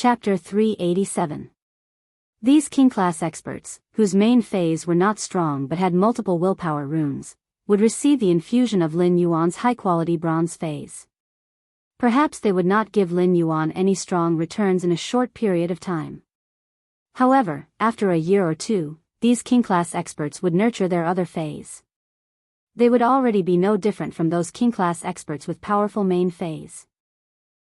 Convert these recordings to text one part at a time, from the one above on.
Chapter 387. These king-class experts, whose main phase were not strong but had multiple willpower runes, would receive the infusion of Lin Yuan's high-quality bronze phase. Perhaps they would not give Lin Yuan any strong returns in a short period of time. However, after a year or two, these king-class experts would nurture their other phase. They would already be no different from those king-class experts with powerful main phase.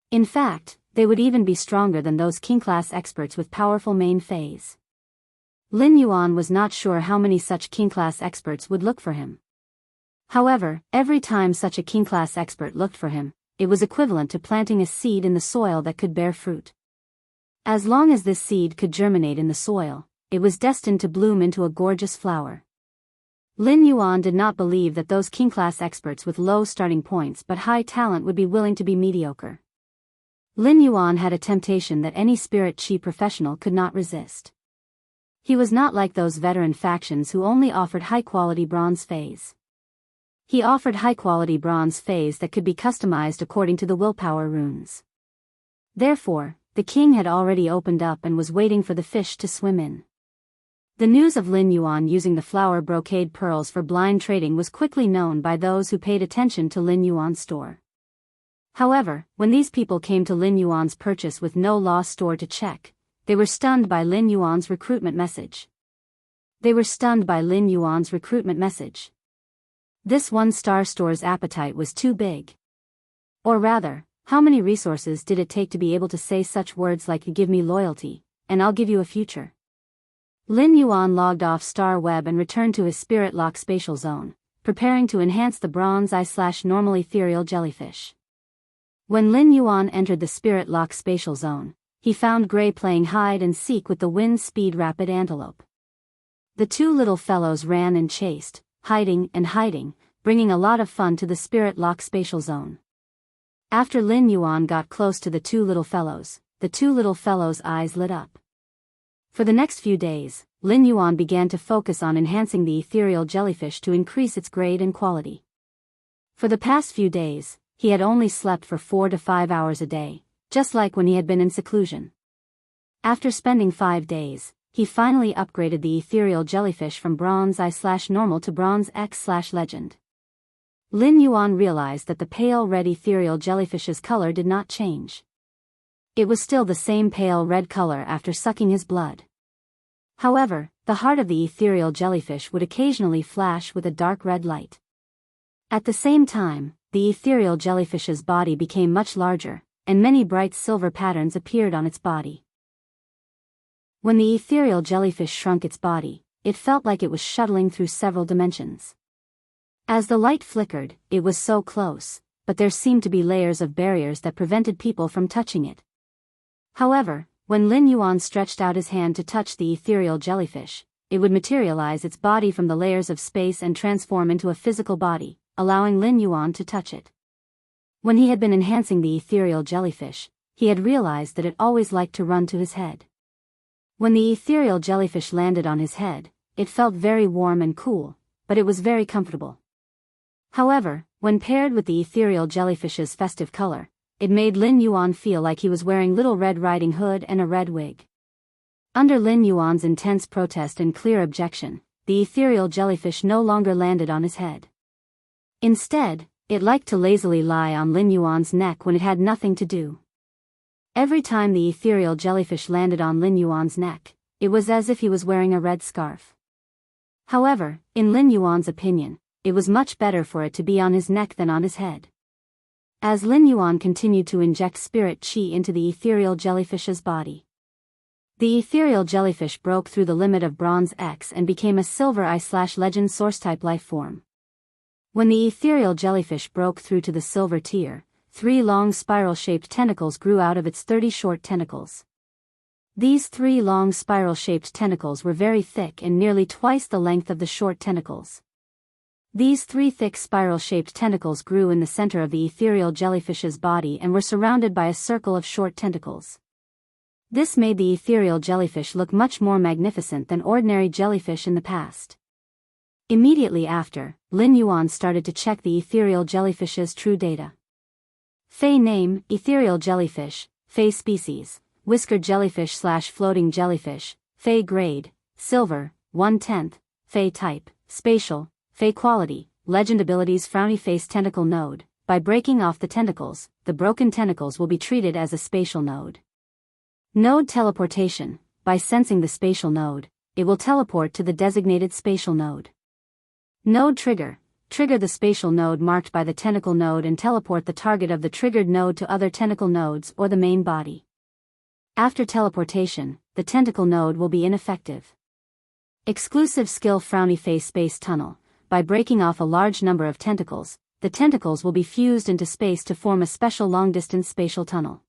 In fact, they would even be stronger than those king-class experts with powerful main phase. Lin Yuan was not sure how many such king-class experts would look for him. However, every time such a king-class expert looked for him, it was equivalent to planting a seed in the soil that could bear fruit. As long as this seed could germinate in the soil, it was destined to bloom into a gorgeous flower. Lin Yuan did not believe that those king-class experts with low starting points but high talent would be willing to be mediocre. Lin Yuan had a temptation that any spirit chi professional could not resist. He was not like those veteran factions who only offered high-quality bronze phase. He offered high-quality bronze phase that could be customized according to the willpower runes. Therefore, the king had already opened up and was waiting for the fish to swim in. The news of Lin Yuan using the flower brocade pearls for blind trading was quickly known by those who paid attention to Lin Yuan's store. However, when these people came to Lin Yuan's purchase with no lost store to check, they were stunned by Lin Yuan's recruitment message. This one-star store's appetite was too big. Or rather, how many resources did it take to be able to say such words like "give me loyalty, and I'll give you a future"? Lin Yuan logged off Star Web and returned to his Spirit Lock spatial zone, preparing to enhance the bronze eye/normal ethereal jellyfish. When Lin Yuan entered the Spirit Lock spatial zone, he found Gray playing hide and seek with the wind speed rapid antelope. The two little fellows ran and chased, hiding, bringing a lot of fun to the Spirit Lock spatial zone. After Lin Yuan got close to the two little fellows' eyes lit up. For the next few days, Lin Yuan began to focus on enhancing the ethereal jellyfish to increase its grade and quality. For the past few days, he had only slept for 4 to 5 hours a day, just like when he had been in seclusion. After spending 5 days, he finally upgraded the ethereal jellyfish from bronze eye/normal to bronze X/legend. Lin Yuan realized that the pale red ethereal jellyfish's color did not change. It was still the same pale red color after sucking his blood. However, the heart of the ethereal jellyfish would occasionally flash with a dark red light. At the same time, the ethereal jellyfish's body became much larger, and many bright silver patterns appeared on its body. When the ethereal jellyfish shrunk its body, it felt like it was shuttling through several dimensions. As the light flickered, it was so close, but there seemed to be layers of barriers that prevented people from touching it. However, when Lin Yuan stretched out his hand to touch the ethereal jellyfish, it would materialize its body from the layers of space and transform into a physical body, allowing Lin Yuan to touch it. When he had been enhancing the ethereal jellyfish, he had realized that it always liked to run to his head. When the ethereal jellyfish landed on his head, it felt very warm and cool, but it was very comfortable. However, when paired with the ethereal jellyfish's festive color, it made Lin Yuan feel like he was wearing Little Red Riding Hood and a red wig. Under Lin Yuan's intense protest and clear objection, the ethereal jellyfish no longer landed on his head. Instead, it liked to lazily lie on Lin Yuan's neck when it had nothing to do. Every time the ethereal jellyfish landed on Lin Yuan's neck, it was as if he was wearing a red scarf. However, in Lin Yuan's opinion, it was much better for it to be on his neck than on his head. As Lin Yuan continued to inject spirit chi into the ethereal jellyfish's body, the ethereal jellyfish broke through the limit of bronze X and became a silver eye/legend source-type life form. When the ethereal jellyfish broke through to the silver tier, 3 long spiral-shaped tentacles grew out of its 30 short tentacles. These 3 long spiral-shaped tentacles were very thick and nearly twice the length of the short tentacles. These 3 thick spiral-shaped tentacles grew in the center of the ethereal jellyfish's body and were surrounded by a circle of short tentacles. This made the ethereal jellyfish look much more magnificent than ordinary jellyfish in the past. Immediately after, Lin Yuan started to check the ethereal jellyfish's true data. Fei name, ethereal jellyfish, Fei species, whiskered jellyfish / floating jellyfish, Fey grade, silver, 1/10, Fey type, spatial, Fey quality, legend abilities frowny face tentacle node. By breaking off the tentacles, the broken tentacles will be treated as a spatial node. Node teleportation. By sensing the spatial node, it will teleport to the designated spatial node. Node trigger. Trigger the spatial node marked by the tentacle node and teleport the target of the triggered node to other tentacle nodes or the main body. After teleportation, the tentacle node will be ineffective. Exclusive skill frowny face space tunnel. By breaking off a large number of tentacles, the tentacles will be fused into space to form a special long-distance spatial tunnel.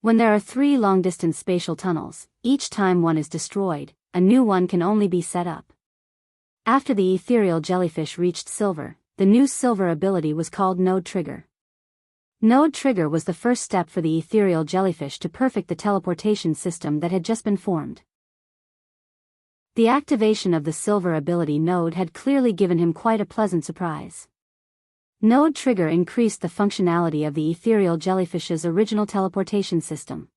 When there are 3 long-distance spatial tunnels, each time one is destroyed, a new one can only be set up. After the ethereal jellyfish reached silver, the new silver ability was called Node Trigger. Node Trigger was the first step for the ethereal jellyfish to perfect the teleportation system that had just been formed. The activation of the silver ability node had clearly given him quite a pleasant surprise. Node Trigger increased the functionality of the ethereal jellyfish's original teleportation system.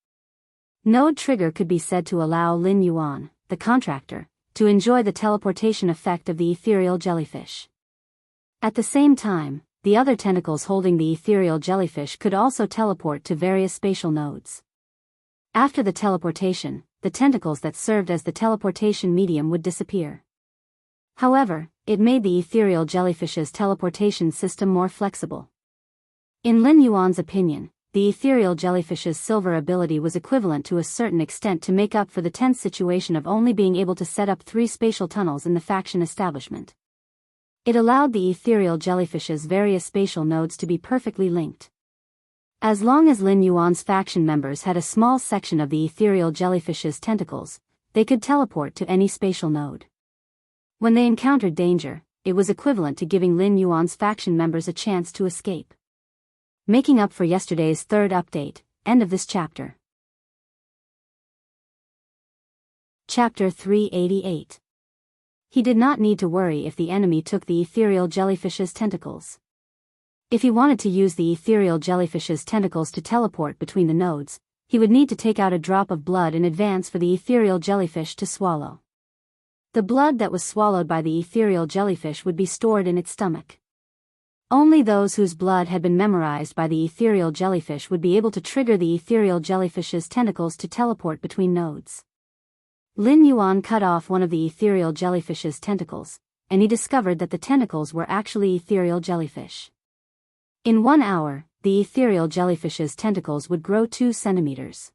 Node Trigger could be said to allow Lin Yuan, the contractor, to enjoy the teleportation effect of the ethereal jellyfish. At the same time, the other tentacles holding the ethereal jellyfish could also teleport to various spatial nodes. After the teleportation, the tentacles that served as the teleportation medium would disappear. However, it made the ethereal jellyfish's teleportation system more flexible. In Lin Yuan's opinion, the ethereal jellyfish's silver ability was equivalent to a certain extent to make up for the tense situation of only being able to set up 3 spatial tunnels in the faction establishment. It allowed the ethereal jellyfish's various spatial nodes to be perfectly linked. As long as Lin Yuan's faction members had a small section of the ethereal jellyfish's tentacles, they could teleport to any spatial node. When they encountered danger, it was equivalent to giving Lin Yuan's faction members a chance to escape. Making up for yesterday's 3rd update, end of this chapter. Chapter 388. He did not need to worry if the enemy took the ethereal jellyfish's tentacles. If he wanted to use the ethereal jellyfish's tentacles to teleport between the nodes, he would need to take out a drop of blood in advance for the ethereal jellyfish to swallow. The blood that was swallowed by the ethereal jellyfish would be stored in its stomach. Only those whose blood had been memorized by the ethereal jellyfish would be able to trigger the ethereal jellyfish's tentacles to teleport between nodes. Lin Yuan cut off one of the ethereal jellyfish's tentacles, and he discovered that the tentacles were actually ethereal jellyfish. In 1 hour, the ethereal jellyfish's tentacles would grow 2 centimeters.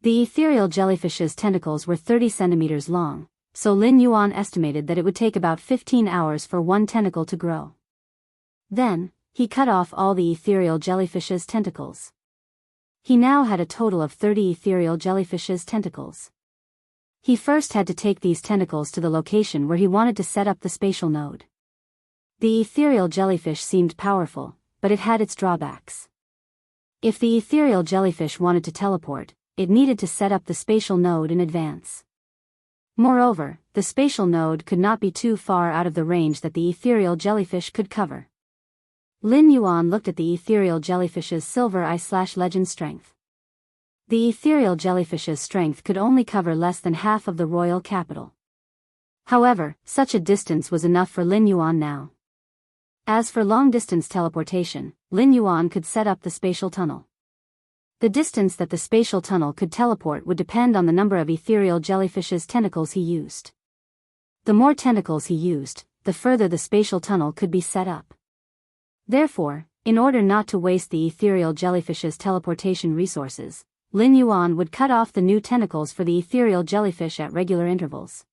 The ethereal jellyfish's tentacles were 30 centimeters long, so Lin Yuan estimated that it would take about 15 hours for one tentacle to grow. Then, he cut off all the ethereal jellyfish's tentacles. He now had a total of 30 ethereal jellyfish's tentacles. He first had to take these tentacles to the location where he wanted to set up the spatial node. The ethereal jellyfish seemed powerful, but it had its drawbacks. If the ethereal jellyfish wanted to teleport, it needed to set up the spatial node in advance. Moreover, the spatial node could not be too far out of the range that the ethereal jellyfish could cover. Lin Yuan looked at the ethereal jellyfish's silver eye/legend strength. The ethereal jellyfish's strength could only cover less than half of the royal capital. However, such a distance was enough for Lin Yuan now. As for long-distance teleportation, Lin Yuan could set up the spatial tunnel. The distance that the spatial tunnel could teleport would depend on the number of ethereal jellyfish's tentacles he used. The more tentacles he used, the further the spatial tunnel could be set up. Therefore, in order not to waste the ethereal jellyfish's teleportation resources, Lin Yuan would cut off the new tentacles for the ethereal jellyfish at regular intervals.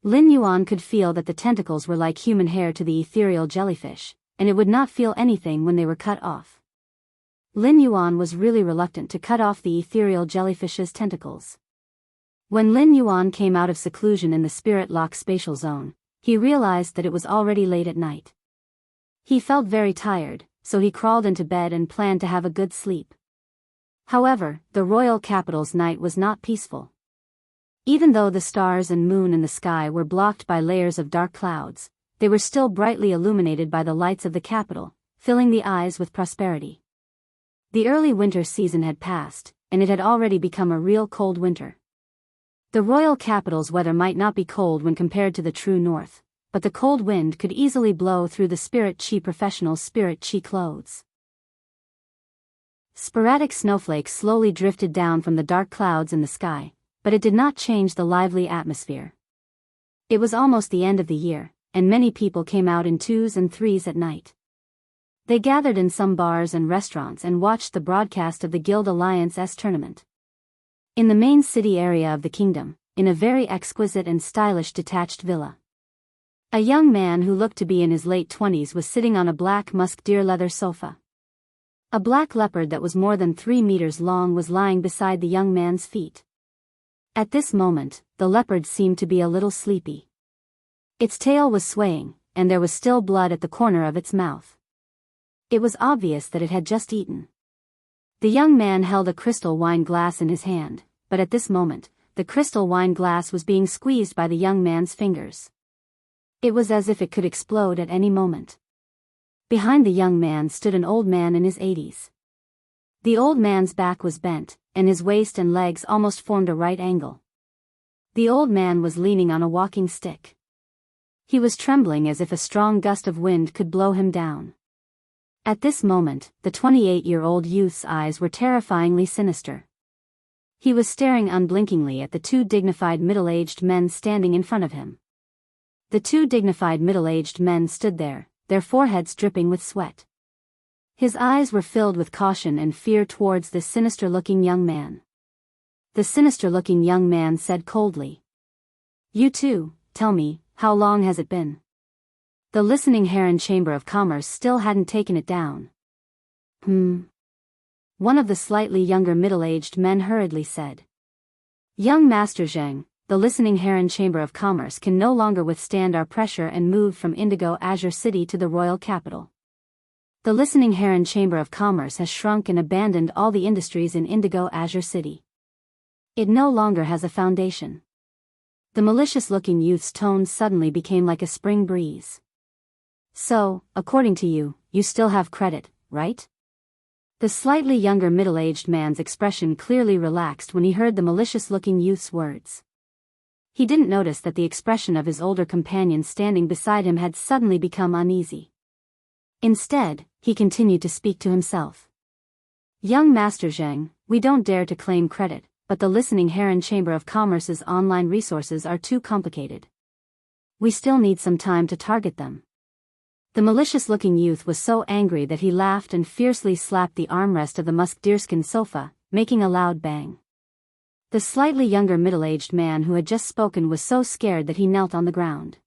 Lin Yuan could feel that the tentacles were like human hair to the ethereal jellyfish, and it would not feel anything when they were cut off. Lin Yuan was really reluctant to cut off the ethereal jellyfish's tentacles. When Lin Yuan came out of seclusion in the Spirit Lock spatial zone, he realized that it was already late at night. He felt very tired, so he crawled into bed and planned to have a good sleep. However, the royal capital's night was not peaceful. Even though the stars and moon in the sky were blocked by layers of dark clouds, they were still brightly illuminated by the lights of the capital, filling the eyes with prosperity. The early winter season had passed, and it had already become a real cold winter. The royal capital's weather might not be cold when compared to the true north, but the cold wind could easily blow through the Spirit Chi professional Spirit Chi clothes. Sporadic snowflakes slowly drifted down from the dark clouds in the sky, but it did not change the lively atmosphere. It was almost the end of the year, and many people came out in 2s and 3s at night. They gathered in some bars and restaurants and watched the broadcast of the Guild Alliance's tournament. In the main city area of the kingdom, in a very exquisite and stylish detached villa, a young man who looked to be in his late 20s was sitting on a black musk deer leather sofa. A black leopard that was more than 3 meters long was lying beside the young man's feet. At this moment, the leopard seemed to be a little sleepy. Its tail was swaying, and there was still blood at the corner of its mouth. It was obvious that it had just eaten. The young man held a crystal wine glass in his hand, but at this moment, the crystal wine glass was being squeezed by the young man's fingers. It was as if it could explode at any moment. Behind the young man stood an old man in his 80s. The old man's back was bent, and his waist and legs almost formed a right angle. The old man was leaning on a walking stick. He was trembling as if a strong gust of wind could blow him down. At this moment, the 28-year-old youth's eyes were terrifyingly sinister. He was staring unblinkingly at the 2 dignified middle-aged men standing in front of him. The 2 dignified middle-aged men stood there, their foreheads dripping with sweat. His eyes were filled with caution and fear towards this sinister-looking young man. The sinister-looking young man said coldly, "You two, tell me, how long has it been?" The listening Heron Chamber of Commerce still hadn't taken it down. One of the slightly younger middle-aged men hurriedly said. "Young Master Zheng, the listening Heron Chamber of Commerce can no longer withstand our pressure and moved from Indigo Azure City to the royal capital. The listening Heron Chamber of Commerce has shrunk and abandoned all the industries in Indigo Azure City. It no longer has a foundation." The malicious-looking youth's tone suddenly became like a spring breeze. "So, according to you, you still have credit, right?" The slightly younger middle-aged man's expression clearly relaxed when he heard the malicious-looking youth's words. He didn't notice that the expression of his older companion standing beside him had suddenly become uneasy. Instead, he continued to speak to himself. "Young Master Zheng, we don't dare to claim credit, but the listening Heron Chamber of Commerce's online resources are too complicated. We still need some time to target them." The malicious-looking youth was so angry that he laughed and fiercely slapped the armrest of the musk deerskin sofa, making a loud bang. The slightly younger middle-aged man who had just spoken was so scared that he knelt on the ground.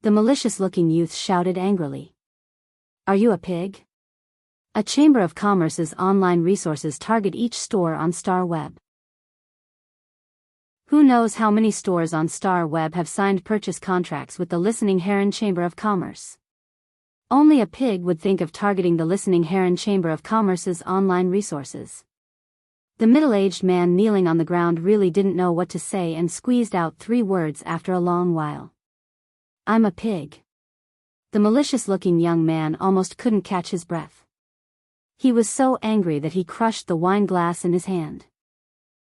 The malicious-looking youth shouted angrily, "Are you a pig? A Chamber of Commerce's online resources target each store on Star Web. Who knows how many stores on Star Web have signed purchase contracts with the listening Heron Chamber of Commerce? Only a pig would think of targeting the listening Heron Chamber of Commerce's online resources." The middle-aged man kneeling on the ground really didn't know what to say and squeezed out 3 words after a long while. "I'm a pig." The malicious-looking young man almost couldn't catch his breath. He was so angry that he crushed the wine glass in his hand.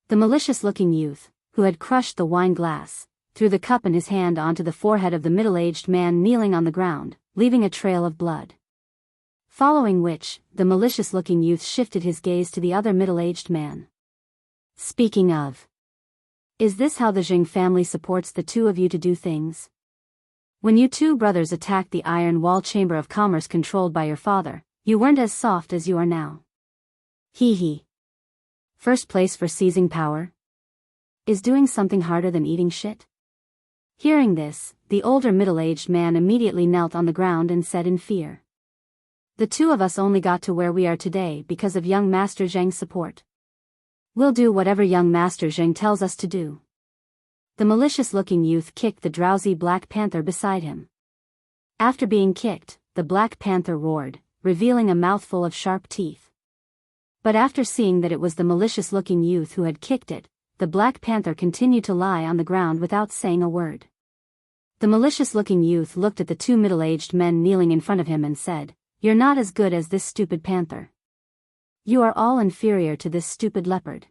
The malicious-looking youth, who had crushed the wine glass, threw the cup in his hand onto the forehead of the middle-aged man kneeling on the ground, leaving a trail of blood. Following which, the malicious-looking youth shifted his gaze to the other middle-aged man. "Speaking of, is this how the Zheng family supports the 2 of you to do things? When you 2 brothers attacked the Iron Wall Chamber of Commerce controlled by your father, you weren't as soft as you are now. Hee hee. First place for seizing power? Is doing something harder than eating shit?" Hearing this, the older middle-aged man immediately knelt on the ground and said in fear, "The 2 of us only got to where we are today because of young Master Zheng's support. We'll do whatever young Master Zheng tells us to do." The malicious-looking youth kicked the drowsy Black Panther beside him. After being kicked, the Black Panther roared, revealing a mouthful of sharp teeth. But after seeing that it was the malicious-looking youth who had kicked it, the Black Panther continued to lie on the ground without saying a word. The malicious-looking youth looked at the 2 middle-aged men kneeling in front of him and said, "You're not as good as this stupid panther." You are all inferior to this stupid leopard.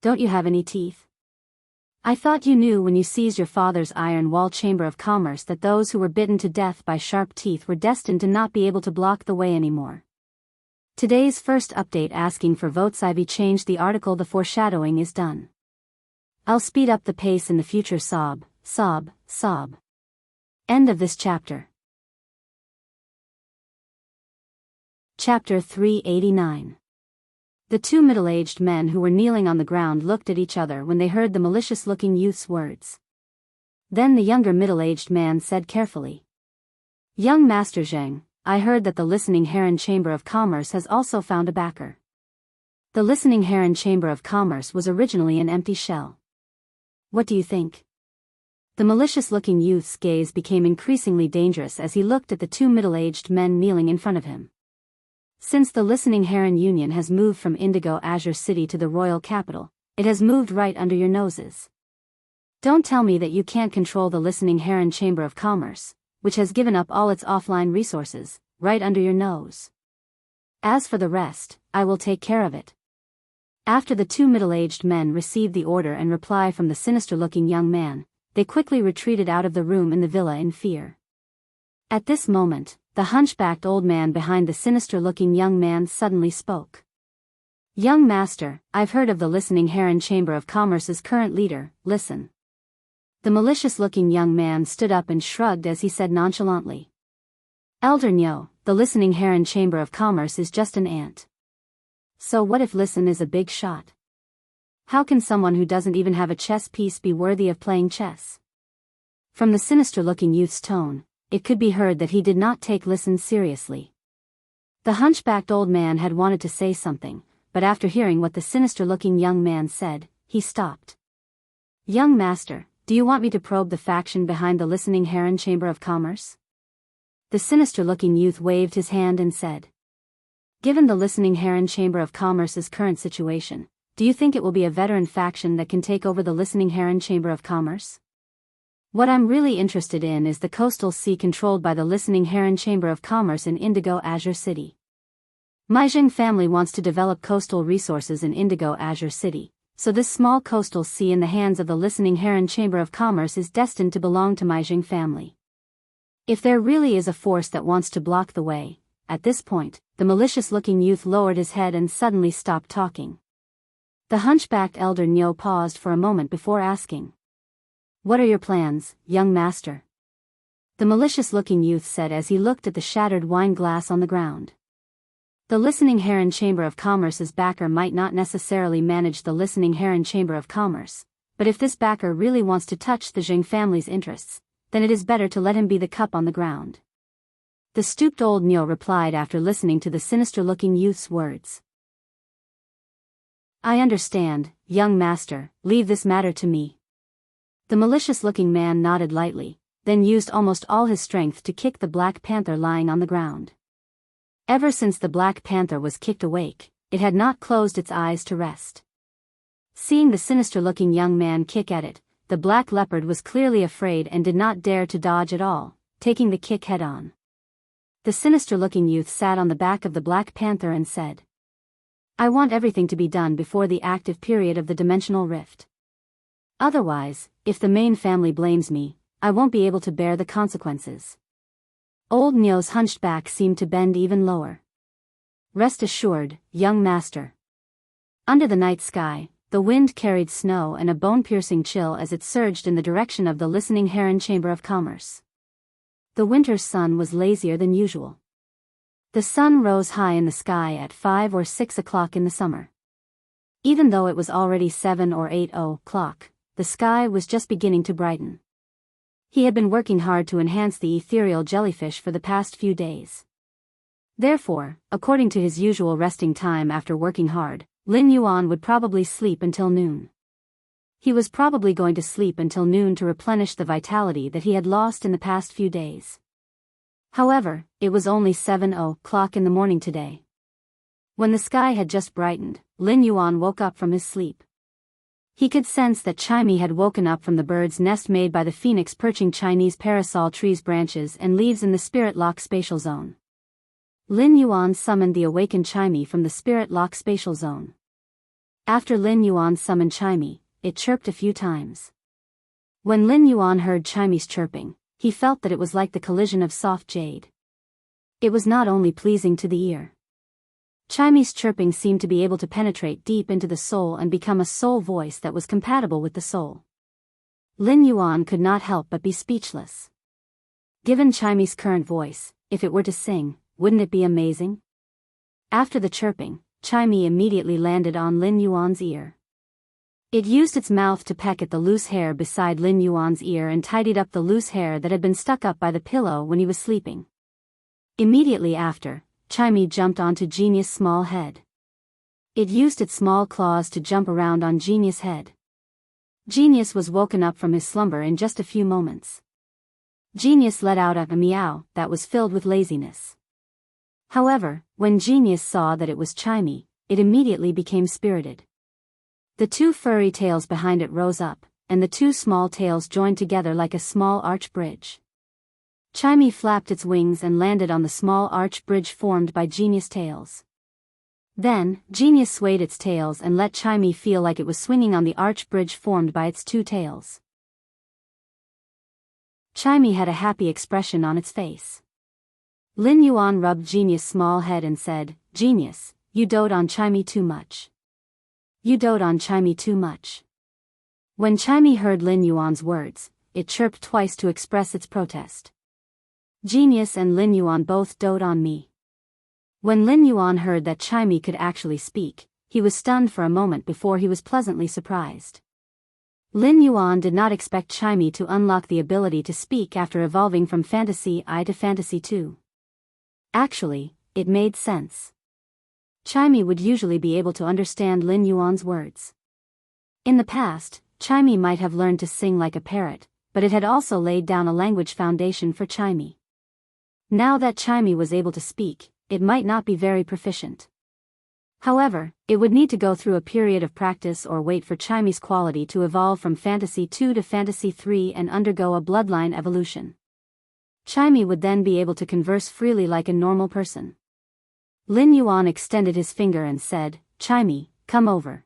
Don't you have any teeth? I thought you knew when you seized your father's iron wall chamber of commerce that those who were bitten to death by sharp teeth were destined to not be able to block the way anymore. Today's first update asking for votes. I've changed the article. The foreshadowing is done. I'll speed up the pace in the future. Sob, sob, sob. End of this chapter. Chapter 389. The two middle-aged men who were kneeling on the ground looked at each other when they heard the malicious-looking youth's words. Then the younger middle-aged man said carefully, "Young Master Zheng, I heard that the Listening Heron Chamber of Commerce has also found a backer." The Listening Heron Chamber of Commerce was originally an empty shell. What do you think? The malicious-looking youth's gaze became increasingly dangerous as he looked at the two middle-aged men kneeling in front of him. Since the Listening Heron Union has moved from Indigo Azure City to the royal capital, it has moved right under your noses. Don't tell me that you can't control the Listening Heron Chamber of Commerce, which has given up all its offline resources, right under your nose. As for the rest, I will take care of it. After the two middle-aged men received the order and reply from the sinister-looking young man, they quickly retreated out of the room in the villa in fear. At this moment, the hunchbacked old man behind the sinister-looking young man suddenly spoke. "Young master, I've heard of the Listening Heron Chamber of Commerce's current leader. Listen." The malicious-looking young man stood up and shrugged as he said nonchalantly, "Elder Nyo, the Listening Heron Chamber of Commerce is just an ant. So what if Listen is a big shot? How can someone who doesn't even have a chess piece be worthy of playing chess?" From the sinister-looking youth's tone, it could be heard that he did not take Listen seriously. The hunchbacked old man had wanted to say something, but after hearing what the sinister-looking young man said, he stopped. "Young master, do you want me to probe the faction behind the Listening Heron Chamber of Commerce?" The sinister-looking youth waved his hand and said, "Given the Listening Heron Chamber of Commerce's current situation, do you think it will be a veteran faction that can take over the Listening Heron Chamber of Commerce? What I'm really interested in is the coastal sea controlled by the Listening Heron Chamber of Commerce in Indigo Azure City. My Zheng family wants to develop coastal resources in Indigo Azure City, so this small coastal sea in the hands of the Listening Heron Chamber of Commerce is destined to belong to my Jiang family. If there really is a force that wants to block the way," at this point, the malicious-looking youth lowered his head and suddenly stopped talking. The hunchbacked elder Nyo paused for a moment before asking, "What are your plans, young master?" The malicious-looking youth said as he looked at the shattered wine glass on the ground. The Listening Heron Chamber of Commerce's backer might not necessarily manage the Listening Heron Chamber of Commerce, but if this backer really wants to touch the Jiang family's interests, then it is better to let him be the cup on the ground. The stooped old Nyo replied after listening to the sinister-looking youth's words. "I understand, young master, leave this matter to me." The malicious-looking man nodded lightly, then used almost all his strength to kick the black panther lying on the ground. Ever since the black panther was kicked awake, it had not closed its eyes to rest. Seeing the sinister-looking young man kick at it, the black leopard was clearly afraid and did not dare to dodge at all, taking the kick head-on. The sinister-looking youth sat on the back of the black panther and said, "I want everything to be done before the active period of the dimensional rift. Otherwise, if the main family blames me, I won't be able to bear the consequences." Old Nyo's hunched back seemed to bend even lower. "Rest assured, young master." Under the night sky, the wind carried snow and a bone-piercing chill as it surged in the direction of the Listening Heron Chamber of Commerce. The winter sun was lazier than usual. The sun rose high in the sky at 5 or 6 o'clock in the summer. Even though it was already 7 or 8 o'clock, the sky was just beginning to brighten. He had been working hard to enhance the ethereal jellyfish for the past few days. Therefore, according to his usual resting time after working hard, Lin Yuan would probably sleep until noon. He was probably going to sleep until noon to replenish the vitality that he had lost in the past few days. However, it was only 7 o'clock in the morning today. When the sky had just brightened, Lin Yuan woke up from his sleep. He could sense that Chimey had woken up from the bird's nest made by the phoenix perching Chinese parasol trees' branches and leaves in the Spirit Lock spatial zone. Lin Yuan summoned the awakened Chimey from the spirit lock spatial zone. After Lin Yuan summoned Chimey, it chirped a few times. When Lin Yuan heard Chimey's chirping, he felt that it was like the collision of soft jade. It was not only pleasing to the ear. Chimey's chirping seemed to be able to penetrate deep into the soul and become a soul voice that was compatible with the soul. Lin Yuan could not help but be speechless. Given Chimey's current voice, if it were to sing, wouldn't it be amazing? After the chirping, Chimey immediately landed on Lin Yuan's ear. It used its mouth to peck at the loose hair beside Lin Yuan's ear and tidied up the loose hair that had been stuck up by the pillow when he was sleeping. Immediately after, Chimey jumped onto Genius' small head. It used its small claws to jump around on Genius' head. Genius was woken up from his slumber in just a few moments. Genius let out a meow that was filled with laziness. However, when Genius saw that it was Chimey, it immediately became spirited. The two furry tails behind it rose up, and the two small tails joined together like a small arch bridge. Chimey flapped its wings and landed on the small arch bridge formed by Genius' tails. Then, Genius swayed its tails and let Chimey feel like it was swinging on the arch bridge formed by its two tails. Chimey had a happy expression on its face. Lin Yuan rubbed Genius' small head and said, "Genius, you dote on Chimey too much. You dote on Chimey too much." When Chimey heard Lin Yuan's words, it chirped twice to express its protest. "Genius and Lin Yuan both dote on me." When Lin Yuan heard that Chimey could actually speak, he was stunned for a moment before he was pleasantly surprised. Lin Yuan did not expect Chimey to unlock the ability to speak after evolving from Fantasy I to Fantasy II. Actually, it made sense. Chimey would usually be able to understand Lin Yuan's words. In the past, Chimey might have learned to sing like a parrot, but it had also laid down a language foundation for Chimey. Now that Chimey was able to speak, it might not be very proficient. However, it would need to go through a period of practice or wait for Chimey's quality to evolve from Fantasy II to Fantasy III and undergo a bloodline evolution. Chimey would then be able to converse freely like a normal person. Lin Yuan extended his finger and said, "Chimey, come over.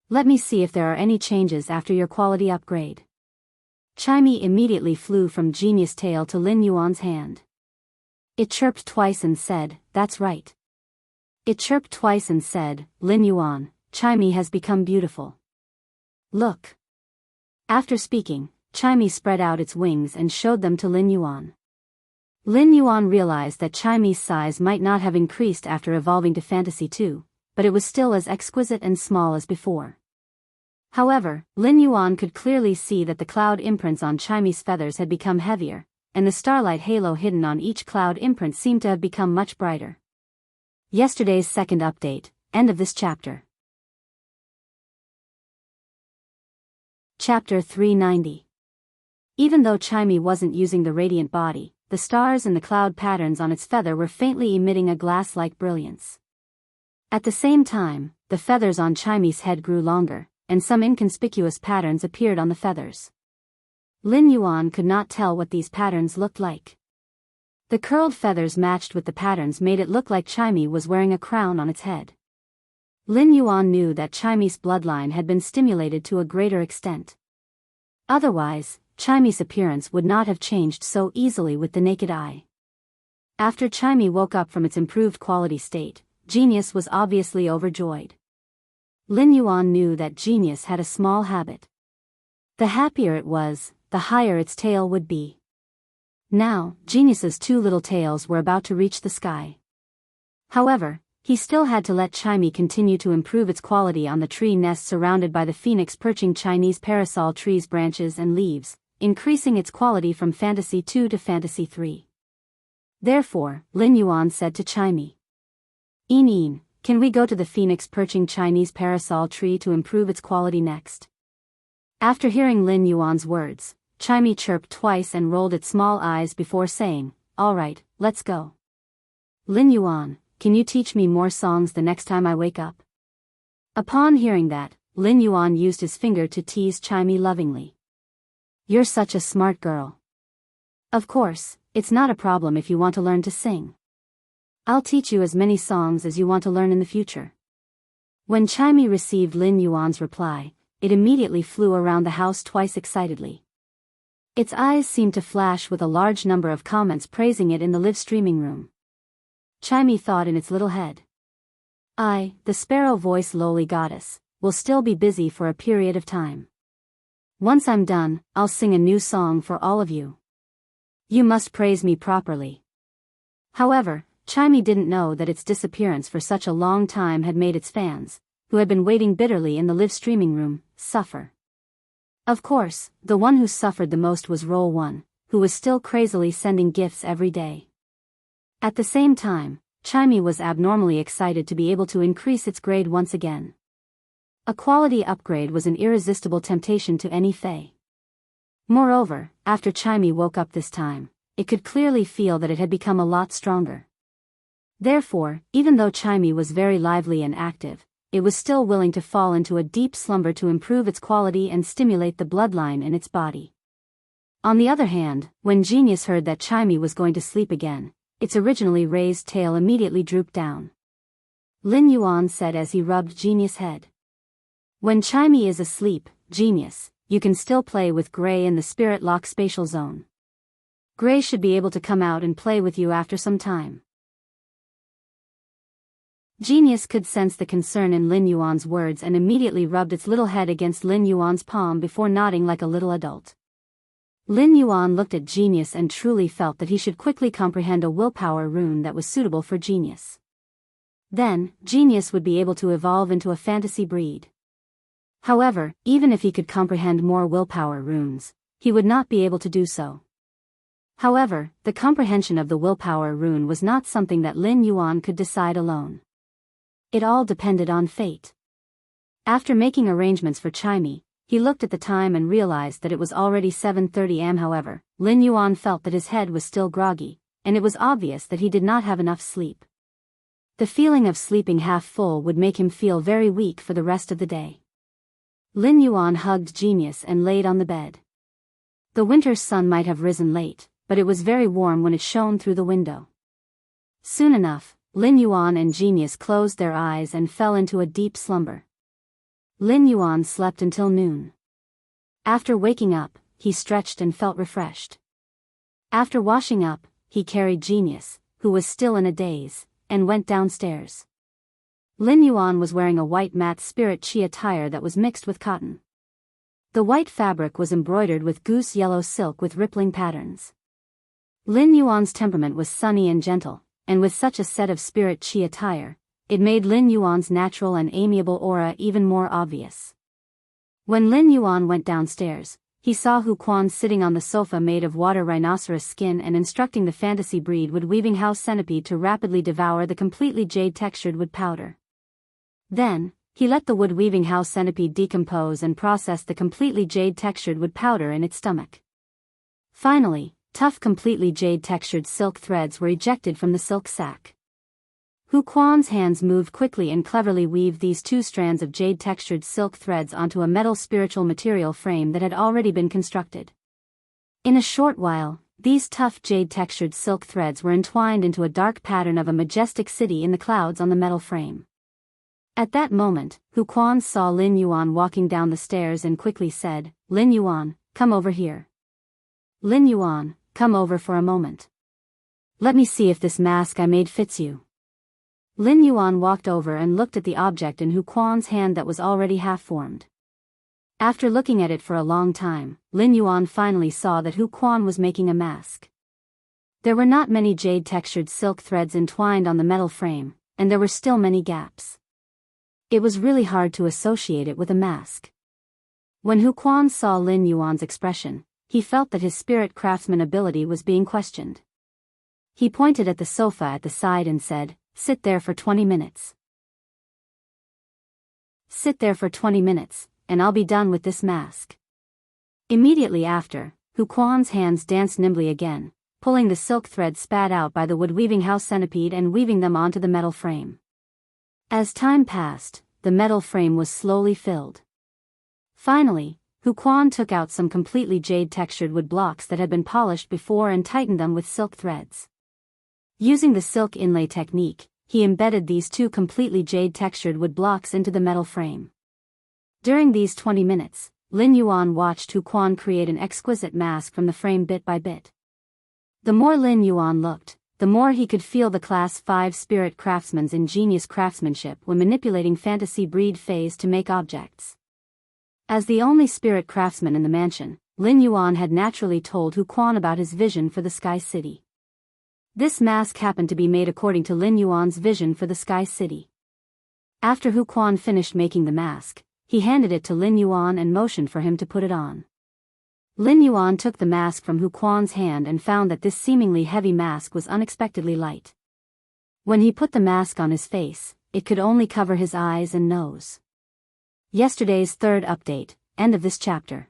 Let me see if there are any changes after your quality upgrade." Chimey immediately flew from Genius' tail to Lin Yuan's hand. It chirped twice and said, "That's right." It chirped twice and said, "Lin Yuan, Chimey has become beautiful. Look." After speaking, Chimey spread out its wings and showed them to Lin Yuan. Lin Yuan realized that Chimey's size might not have increased after evolving to Fantasy II, but it was still as exquisite and small as before. However, Lin Yuan could clearly see that the cloud imprints on Chimey's feathers had become heavier, and the starlight halo hidden on each cloud imprint seemed to have become much brighter. Yesterday's second update, end of this chapter. Chapter 390. Even though Chimey wasn't using the radiant body, the stars and the cloud patterns on its feather were faintly emitting a glass-like brilliance. At the same time, the feathers on Chimey's head grew longer, and some inconspicuous patterns appeared on the feathers. Lin Yuan could not tell what these patterns looked like. The curled feathers matched with the patterns made it look like Chimey was wearing a crown on its head. Lin Yuan knew that Chimey's bloodline had been stimulated to a greater extent. Otherwise, Chimey's appearance would not have changed so easily with the naked eye. After Chimey woke up from its improved quality state, Genius was obviously overjoyed. Lin Yuan knew that Genius had a small habit. The happier it was, the higher its tail would be. Now, Genius's two little tails were about to reach the sky. However, he still had to let Chimey continue to improve its quality on the tree nest surrounded by the phoenix perching Chinese parasol tree's branches and leaves, increasing its quality from Fantasy II to Fantasy III. Therefore, Lin Yuan said to Chimey, "Een, can we go to the phoenix perching Chinese parasol tree to improve its quality next?" After hearing Lin Yuan's words, Chimey chirped twice and rolled its small eyes before saying, "All right, let's go." "Lin Yuan, can you teach me more songs the next time I wake up?" Upon hearing that, Lin Yuan used his finger to tease Chimey lovingly. "You're such a smart girl. Of course, it's not a problem if you want to learn to sing." I'll teach you as many songs as you want to learn in the future. When Chimey received Lin Yuan's reply, it immediately flew around the house twice excitedly. Its eyes seemed to flash with a large number of comments praising it in the live streaming room. Chimey thought in its little head. I, the sparrow voice lowly goddess, will still be busy for a period of time. Once I'm done, I'll sing a new song for all of you. You must praise me properly. However, Chimey didn't know that its disappearance for such a long time had made its fans, who had been waiting bitterly in the live streaming room, suffer. Of course, the one who suffered the most was Roll 1, who was still crazily sending gifts every day. At the same time, Chimey was abnormally excited to be able to increase its grade once again. A quality upgrade was an irresistible temptation to any fae. Moreover, after Chimey woke up this time, it could clearly feel that it had become a lot stronger. Therefore, even though Chimey was very lively and active, it was still willing to fall into a deep slumber to improve its quality and stimulate the bloodline in its body. On the other hand, when Genius heard that Chimey was going to sleep again, its originally raised tail immediately drooped down. Lin Yuan said as he rubbed Genius' head. When Chimey is asleep, Genius, you can still play with Gray in the Spirit Lock spatial zone. Gray should be able to come out and play with you after some time. Genius could sense the concern in Lin Yuan's words and immediately rubbed its little head against Lin Yuan's palm before nodding like a little adult. Lin Yuan looked at Genius and truly felt that he should quickly comprehend a willpower rune that was suitable for Genius. Then, Genius would be able to evolve into a fantasy breed. However, even if he could comprehend more willpower runes, he would not be able to do so. However, the comprehension of the willpower rune was not something that Lin Yuan could decide alone. It all depended on fate. After making arrangements for Chimey, he looked at the time and realized that it was already 7:30 am. However, Lin Yuan felt that his head was still groggy, and it was obvious that he did not have enough sleep. The feeling of sleeping half full would make him feel very weak for the rest of the day. Lin Yuan hugged Genius and laid on the bed. The winter sun might have risen late, but it was very warm when it shone through the window. Soon enough, Lin Yuan and Genius closed their eyes and fell into a deep slumber. Lin Yuan slept until noon. After waking up, he stretched and felt refreshed. After washing up, he carried Genius, who was still in a daze, and went downstairs. Lin Yuan was wearing a white matte spirit chi attire that was mixed with cotton. The white fabric was embroidered with goose yellow silk with rippling patterns. Lin Yuan's temperament was sunny and gentle, and with such a set of spirit chi attire, it made Lin Yuan's natural and amiable aura even more obvious. When Lin Yuan went downstairs, he saw Hu Quan sitting on the sofa made of water rhinoceros skin and instructing the fantasy breed wood weaving house centipede to rapidly devour the completely jade textured wood powder. Then, he let the wood weaving house centipede decompose and process the completely jade textured wood powder in its stomach. Finally, tough completely jade textured silk threads were ejected from the silk sac. Hu Quan's hands moved quickly and cleverly weaved these 2 strands of jade textured silk threads onto a metal spiritual material frame that had already been constructed. In a short while, these tough jade textured silk threads were entwined into a dark pattern of a majestic city in the clouds on the metal frame. At that moment, Hu Quan saw Lin Yuan walking down the stairs and quickly said, "Lin Yuan, come over here. Lin Yuan, come over for a moment. Let me see if this mask I made fits you." Lin Yuan walked over and looked at the object in Hu Quan's hand that was already half-formed. After looking at it for a long time, Lin Yuan finally saw that Hu Quan was making a mask. There were not many jade-textured silk threads entwined on the metal frame, and there were still many gaps. It was really hard to associate it with a mask. When Hu Quan saw Lin Yuan's expression, he felt that his spirit craftsman ability was being questioned. He pointed at the sofa at the side and said, "Sit there for 20 minutes. Sit there for 20 minutes, and I'll be done with this mask." Immediately after, Hu Quan's hands danced nimbly again, pulling the silk threads spat out by the wood weaving house centipede and weaving them onto the metal frame. As time passed, the metal frame was slowly filled. Finally, Hu Quan took out some completely jade-textured wood blocks that had been polished before and tightened them with silk threads. Using the silk inlay technique, he embedded these two completely jade-textured wood blocks into the metal frame. During these 20 minutes, Lin Yuan watched Hu Quan create an exquisite mask from the frame bit by bit. The more Lin Yuan looked, the more he could feel the Class 5 spirit craftsman's ingenious craftsmanship when manipulating fantasy breed phase to make objects. As the only spirit craftsman in the mansion, Lin Yuan had naturally told Hu Quan about his vision for the Sky City. This mask happened to be made according to Lin Yuan's vision for the Sky City. After Hu Quan finished making the mask, he handed it to Lin Yuan and motioned for him to put it on. Lin Yuan took the mask from Hu Quan's hand and found that this seemingly heavy mask was unexpectedly light. When he put the mask on his face, it could only cover his eyes and nose. Yesterday's third update, end of this chapter.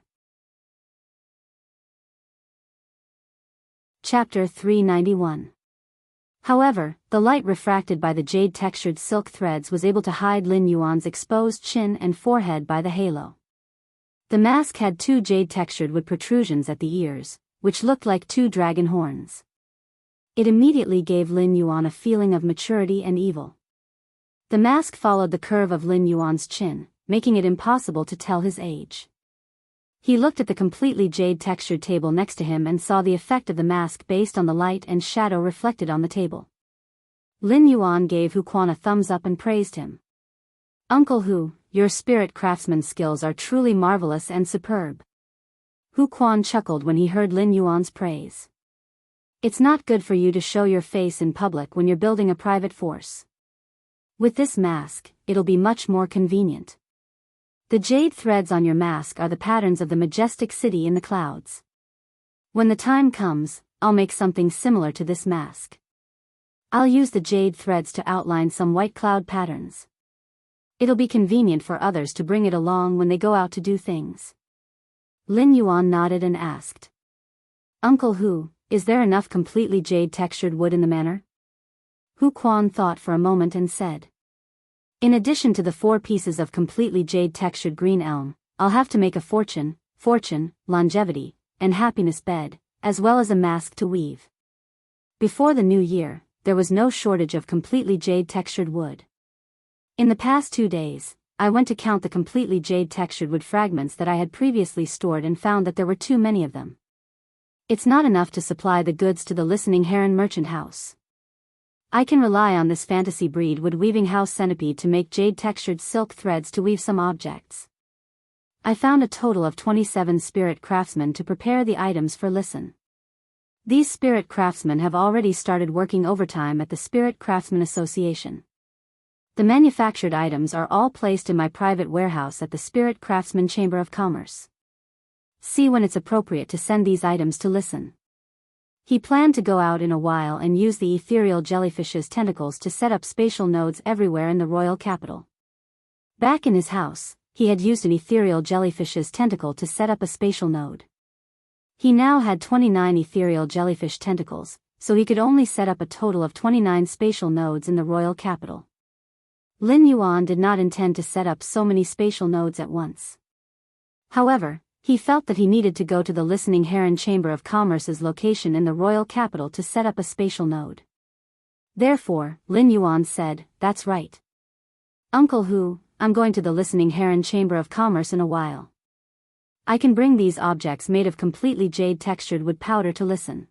Chapter 391. However, the light refracted by the jade-textured silk threads was able to hide Lin Yuan's exposed chin and forehead by the halo. The mask had two jade-textured wood protrusions at the ears, which looked like two dragon horns. It immediately gave Lin Yuan a feeling of maturity and evil. The mask followed the curve of Lin Yuan's chin, making it impossible to tell his age. He looked at the completely jade-textured table next to him and saw the effect of the mask based on the light and shadow reflected on the table. Lin Yuan gave Hu Quan a thumbs up and praised him. "Uncle Hu, your spirit craftsman skills are truly marvelous and superb." Hu Quan chuckled when he heard Lin Yuan's praise. "It's not good for you to show your face in public when you're building a private force. With this mask, it'll be much more convenient. The jade threads on your mask are the patterns of the majestic city in the clouds. When the time comes, I'll make something similar to this mask. I'll use the jade threads to outline some white cloud patterns. It'll be convenient for others to bring it along when they go out to do things." Lin Yuan nodded and asked, "Uncle Hu, is there enough completely jade-textured wood in the manor?" Hu Quan thought for a moment and said, "In addition to the 4 pieces of completely jade-textured green elm, I'll have to make a fortune, longevity, and happiness bed, as well as a mask to weave." Before the new year, there was no shortage of completely jade-textured wood. In the past 2 days, I went to count the completely jade-textured wood fragments that I had previously stored and found that there were too many of them. It's not enough to supply the goods to the Listening Heron merchant house. I can rely on this fantasy breed wood weaving house centipede to make jade-textured silk threads to weave some objects. I found a total of 27 spirit craftsmen to prepare the items for Listen. These spirit craftsmen have already started working overtime at the Spirit Craftsmen Association. The manufactured items are all placed in my private warehouse at the Spirit Craftsman Chamber of Commerce. See when it's appropriate to send these items to Listen. He planned to go out in a while and use the ethereal jellyfish's tentacles to set up spatial nodes everywhere in the royal capital. Back in his house, he had used an ethereal jellyfish's tentacle to set up a spatial node. He now had 29 ethereal jellyfish tentacles, so he could only set up a total of 29 spatial nodes in the royal capital. Lin Yuan did not intend to set up so many spatial nodes at once. However, he felt that he needed to go to the Listening Heron Chamber of Commerce's location in the royal capital to set up a spatial node. Therefore, Lin Yuan said, "That's right. Uncle Hu, I'm going to the Listening Heron Chamber of Commerce in a while. I can bring these objects made of completely jade-textured wood powder to Listen."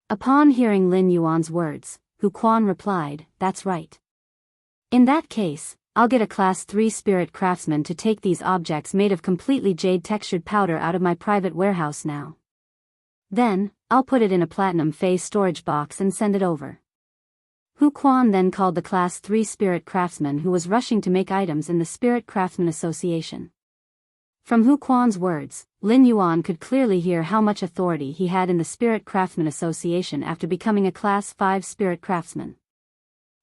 Upon hearing Lin Yuan's words, Hu Quan replied, "That's right. In that case, I'll get a Class 3 spirit craftsman to take these objects made of completely jade-textured powder out of my private warehouse now. Then, I'll put it in a platinum phase storage box and send it over." Hu Quan then called the Class 3 spirit craftsman who was rushing to make items in the Spirit Craftsman Association. From Hu Quan's words, Lin Yuan could clearly hear how much authority he had in the Spirit Craftsman Association after becoming a Class 5 spirit craftsman.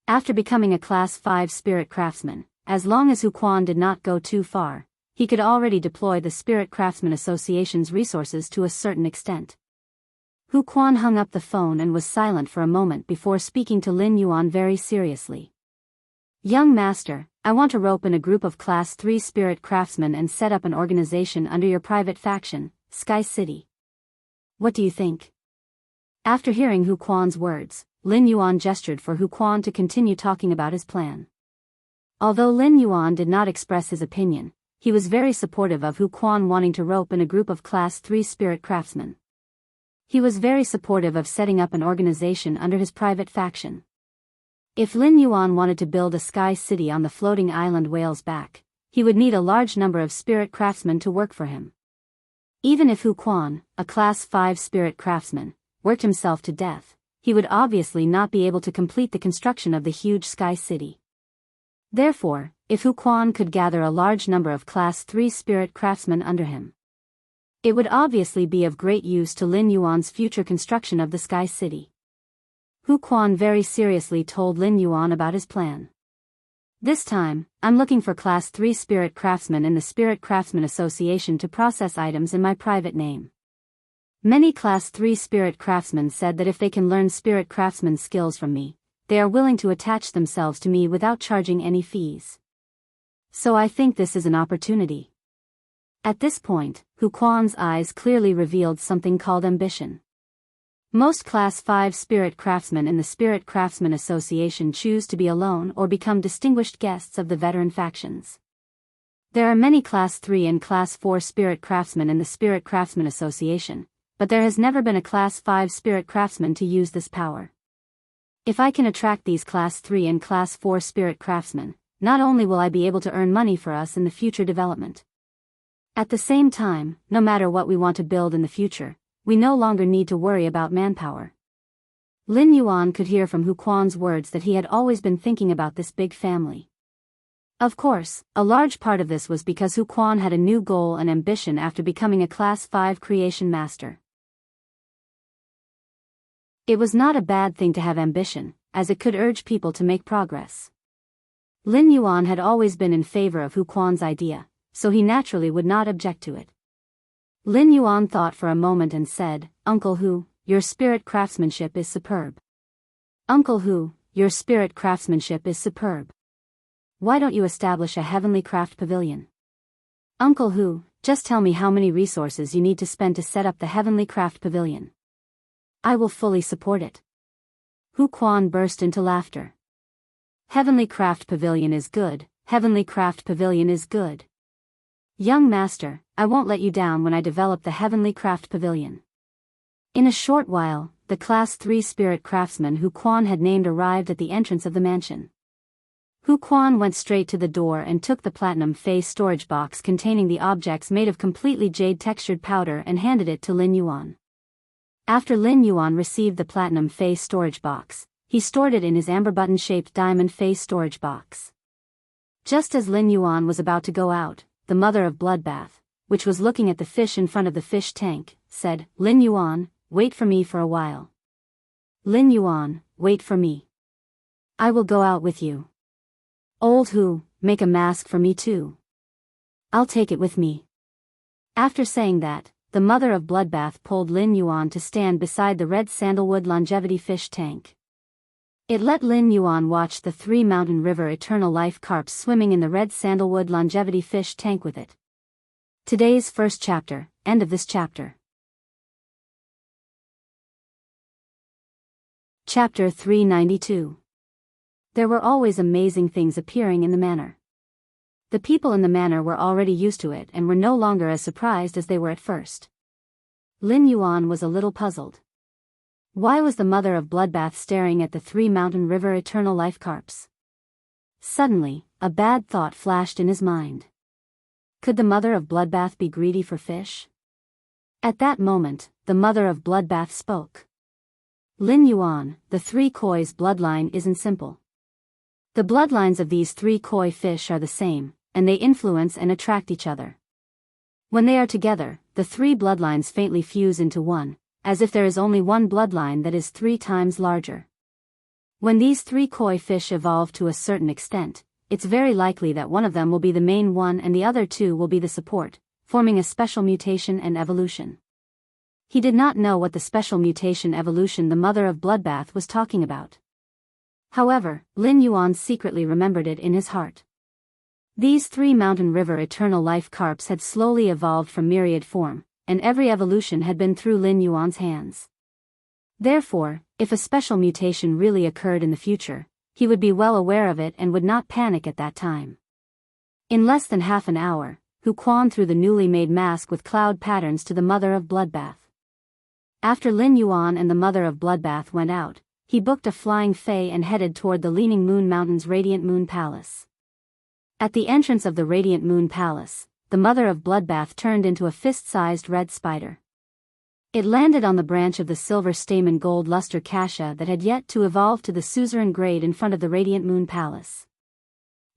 After becoming a Class 5 spirit craftsman, as long as Hu Quan did not go too far, he could already deploy the Spirit Craftsman Association's resources to a certain extent. Hu Quan hung up the phone and was silent for a moment before speaking to Lin Yuan very seriously. "Young master, I want to rope in a group of Class 3 spirit craftsmen and set up an organization under your private faction, Sky City. What do you think?" After hearing Hu Quan's words, Lin Yuan gestured for Hu Quan to continue talking about his plan. Although Lin Yuan did not express his opinion, he was very supportive of Hu Quan wanting to rope in a group of Class 3 spirit craftsmen. He was very supportive of setting up an organization under his private faction. If Lin Yuan wanted to build a sky city on the floating island Whale's Back, he would need a large number of spirit craftsmen to work for him. Even if Hu Quan, a Class 5 spirit craftsman, worked himself to death, he would obviously not be able to complete the construction of the huge sky city. Therefore, if Hu Quan could gather a large number of Class 3 spirit craftsmen under him, it would obviously be of great use to Lin Yuan's future construction of the sky city. Hu Quan very seriously told Lin Yuan about his plan. This time, I'm looking for Class 3 spirit craftsmen in the Spirit Craftsman Association to process items in my private name. Many Class 3 spirit craftsmen said that if they can learn spirit craftsman skills from me, they are willing to attach themselves to me without charging any fees. So I think this is an opportunity. At this point, Hu Quan's eyes clearly revealed something called ambition. Most Class 5 spirit craftsmen in the Spirit Craftsman Association choose to be alone or become distinguished guests of the veteran factions. There are many Class 3 and Class 4 spirit craftsmen in the Spirit Craftsman Association, but there has never been a Class 5 spirit craftsman to use this power. If I can attract these Class 3 and Class 4 spirit craftsmen, not only will I be able to earn money for us in the future development. At the same time, no matter what we want to build in the future, we no longer need to worry about manpower. Lin Yuan could hear from Hu Quan's words that he had always been thinking about this big family. Of course, a large part of this was because Hu Quan had a new goal and ambition after becoming a Class 5 creation master. It was not a bad thing to have ambition, as it could urge people to make progress. Lin Yuan had always been in favor of Hu Quan's idea, so he naturally would not object to it. Lin Yuan thought for a moment and said, "Uncle Hu, your spirit craftsmanship is superb. Uncle Hu, your spirit craftsmanship is superb. Why don't you establish a heavenly craft pavilion? Uncle Hu, just tell me how many resources you need to spend to set up the heavenly craft pavilion. I will fully support it." Hu Quan burst into laughter. "Heavenly craft pavilion is good, heavenly craft pavilion is good. Young master, I won't let you down when I develop the heavenly craft pavilion." In a short while, the Class 3 spirit craftsman Hu Quan had named arrived at the entrance of the mansion. Hu Quan went straight to the door and took the platinum phase storage box containing the objects made of completely jade-textured powder and handed it to Lin Yuan. After Lin Yuan received the platinum phase storage box, he stored it in his amber button-shaped diamond phase storage box. Just as Lin Yuan was about to go out, the mother of Bloodbath, which was looking at the fish in front of the fish tank, said, "Lin Yuan, wait for me for a while. Lin Yuan, wait for me. I will go out with you. Old Hu, make a mask for me too. I'll take it with me." After saying that, the mother of Bloodbath pulled Lin Yuan to stand beside the red sandalwood longevity fish tank. It let Lin Yuan watch the 3 Mountain River Eternal Life carps swimming in the red sandalwood longevity fish tank with it. Today's first chapter, end of this chapter. Chapter 392. There were always amazing things appearing in the manor. The people in the manor were already used to it and were no longer as surprised as they were at first. Lin Yuan was a little puzzled. Why was the mother of Bloodbath staring at the 3 Mountain River Eternal Life carps? Suddenly, a bad thought flashed in his mind. Could the mother of Bloodbath be greedy for fish? At that moment, the mother of Bloodbath spoke. "Lin Yuan, the 3 koi's bloodline isn't simple. The bloodlines of these 3 koi fish are the same, and they influence and attract each other. When they are together, the 3 bloodlines faintly fuse into one, as if there is only one bloodline that is 3 times larger. When these 3 koi fish evolve to a certain extent, it's very likely that one of them will be the main one and the other 2 will be the support, forming a special mutation and evolution." He did not know what the special mutation evolution the mother of Bloodbath was talking about. However, Lin Yuan secretly remembered it in his heart. These 3 Mountain River Eternal Life carps had slowly evolved from myriad form, and every evolution had been through Lin Yuan's hands. Therefore, if a special mutation really occurred in the future, he would be well aware of it and would not panic at that time. In less than half an hour, Huquan threw the newly made mask with cloud patterns to the Mother of Bloodbath. After Lin Yuan and the Mother of Bloodbath went out, he booked a flying fei and headed toward the Leaning Moon Mountain's Radiant Moon Palace. At the entrance of the Radiant Moon Palace, the Mother of Bloodbath turned into a fist-sized red spider. It landed on the branch of the silver stamen gold luster cassia that had yet to evolve to the suzerain grade in front of the Radiant Moon Palace.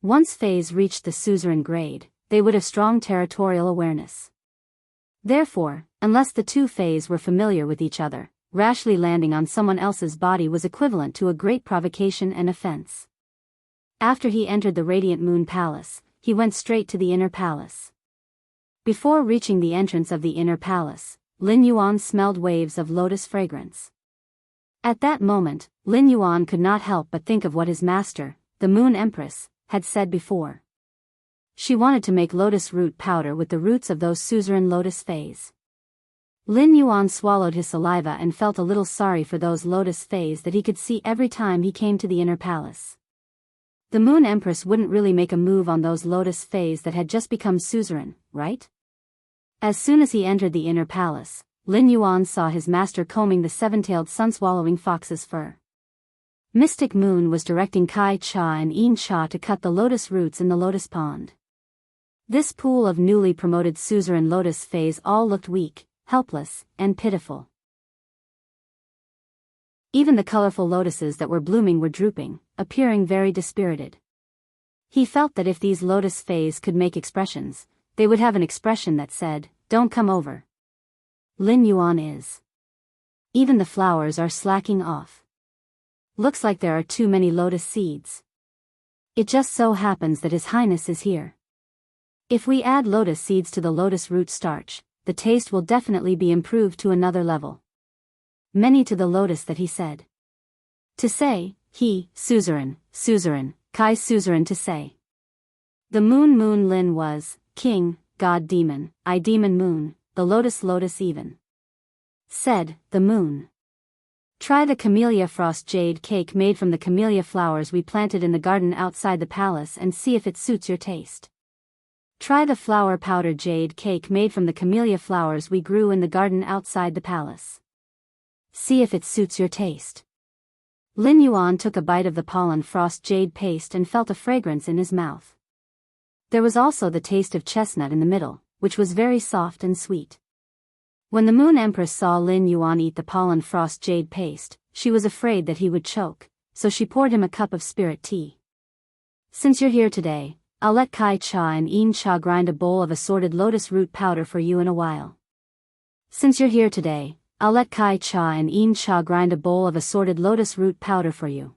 Once feis reached the suzerain grade, they would have strong territorial awareness. Therefore, unless the two feis were familiar with each other, rashly landing on someone else's body was equivalent to a great provocation and offense. After he entered the Radiant Moon Palace, he went straight to the inner palace. Before reaching the entrance of the inner palace, Lin Yuan smelled waves of lotus fragrance. At that moment, Lin Yuan could not help but think of what his master, the Moon Empress, had said before. She wanted to make lotus root powder with the roots of those suzerain lotus feis. Lin Yuan swallowed his saliva and felt a little sorry for those lotus feis that he could see every time he came to the inner palace. The Moon Empress wouldn't really make a move on those lotus feis that had just become suzerain, right? As soon as he entered the inner palace, Lin Yuan saw his master combing the seven-tailed sun-swallowing fox's fur. Mystic Moon was directing Kai Cha and Yin Cha to cut the lotus roots in the lotus pond. This pool of newly promoted suzerain lotus feis all looked weak, helpless, and pitiful. Even the colorful lotuses that were blooming were drooping, appearing very dispirited. He felt that if these lotus feis could make expressions, they would have an expression that said, "Don't come over." Lin Yuan is. Even the flowers are slacking off. Looks like there are too many lotus seeds. It just so happens that His Highness is here. If we add lotus seeds to the lotus root starch, the taste will definitely be improved to another level. Many to the lotus that he said. To say, he, suzerain, Kai suzerain to say. The Moon Lin was, king, god demon, I demon moon, the lotus even. Said, the moon. Try the camellia frost jade cake made from the camellia flowers we planted in the garden outside the palace and see if it suits your taste. Try the flower powder jade cake made from the camellia flowers we grew in the garden outside the palace. See if it suits your taste. Lin Yuan took a bite of the pollen frost jade paste and felt a fragrance in his mouth. There was also the taste of chestnut in the middle, which was very soft and sweet. When the Moon Empress saw Lin Yuan eat the pollen frost jade paste, she was afraid that he would choke, so she poured him a cup of spirit tea. Since you're here today, I'll let Kai Cha and Yin Cha grind a bowl of assorted lotus root powder for you in a while. Since you're here today, I'll let Kai Cha and Yin Cha grind a bowl of assorted lotus root powder for you.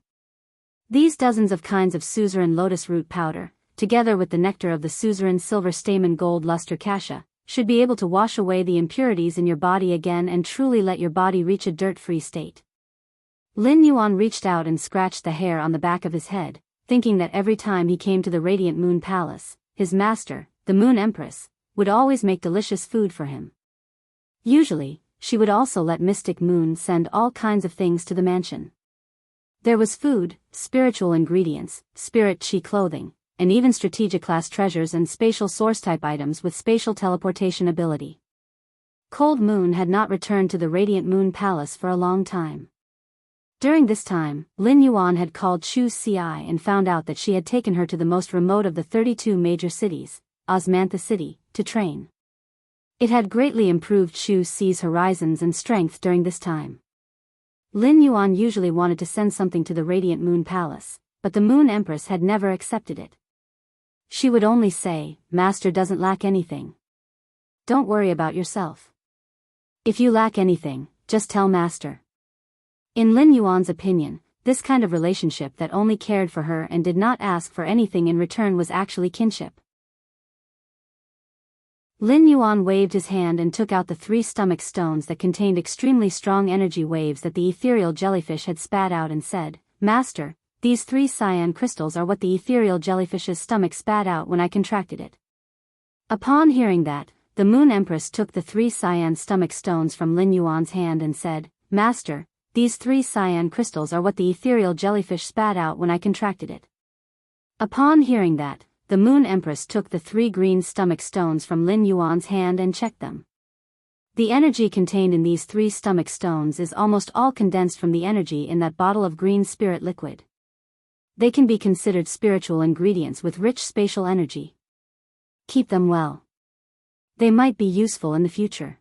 These dozens of kinds of suzerain lotus root powder, together with the nectar of the suzerain silver stamen gold luster cassia, should be able to wash away the impurities in your body again and truly let your body reach a dirt-free state. Lin Yuan reached out and scratched the hair on the back of his head, thinking that every time he came to the Radiant Moon Palace, his master, the Moon Empress, would always make delicious food for him. Usually, she would also let Mystic Moon send all kinds of things to the mansion. There was food, spiritual ingredients, spirit chi clothing, and even strategic class treasures and spatial source type items with spatial teleportation ability. Cold Moon had not returned to the Radiant Moon Palace for a long time. During this time, Lin Yuan had called Chu Ci and found out that she had taken her to the most remote of the 32 major cities, Osmantha City, to train. It had greatly improved Chu Ci's horizons and strength during this time. Lin Yuan usually wanted to send something to the Radiant Moon Palace, but the Moon Empress had never accepted it. She would only say, "Master doesn't lack anything. Don't worry about yourself. If you lack anything, just tell Master." In Lin Yuan's opinion, this kind of relationship that only cared for her and did not ask for anything in return was actually kinship. Lin Yuan waved his hand and took out the 3 stomach stones that contained extremely strong energy waves that the ethereal jellyfish had spat out and said, "Master, these 3 cyan crystals are what the ethereal jellyfish's stomach spat out when I contracted it." Upon hearing that, the Moon Empress took the 3 cyan stomach stones from Lin Yuan's hand and said, "Master, these 3 cyan crystals are what the ethereal jellyfish spat out when I contracted it." Upon hearing that, the Moon Empress took the 3 green stomach stones from Lin Yuan's hand and checked them. The energy contained in these 3 stomach stones is almost all condensed from the energy in that bottle of green spirit liquid. They can be considered spiritual ingredients with rich spatial energy. Keep them well. They might be useful in the future.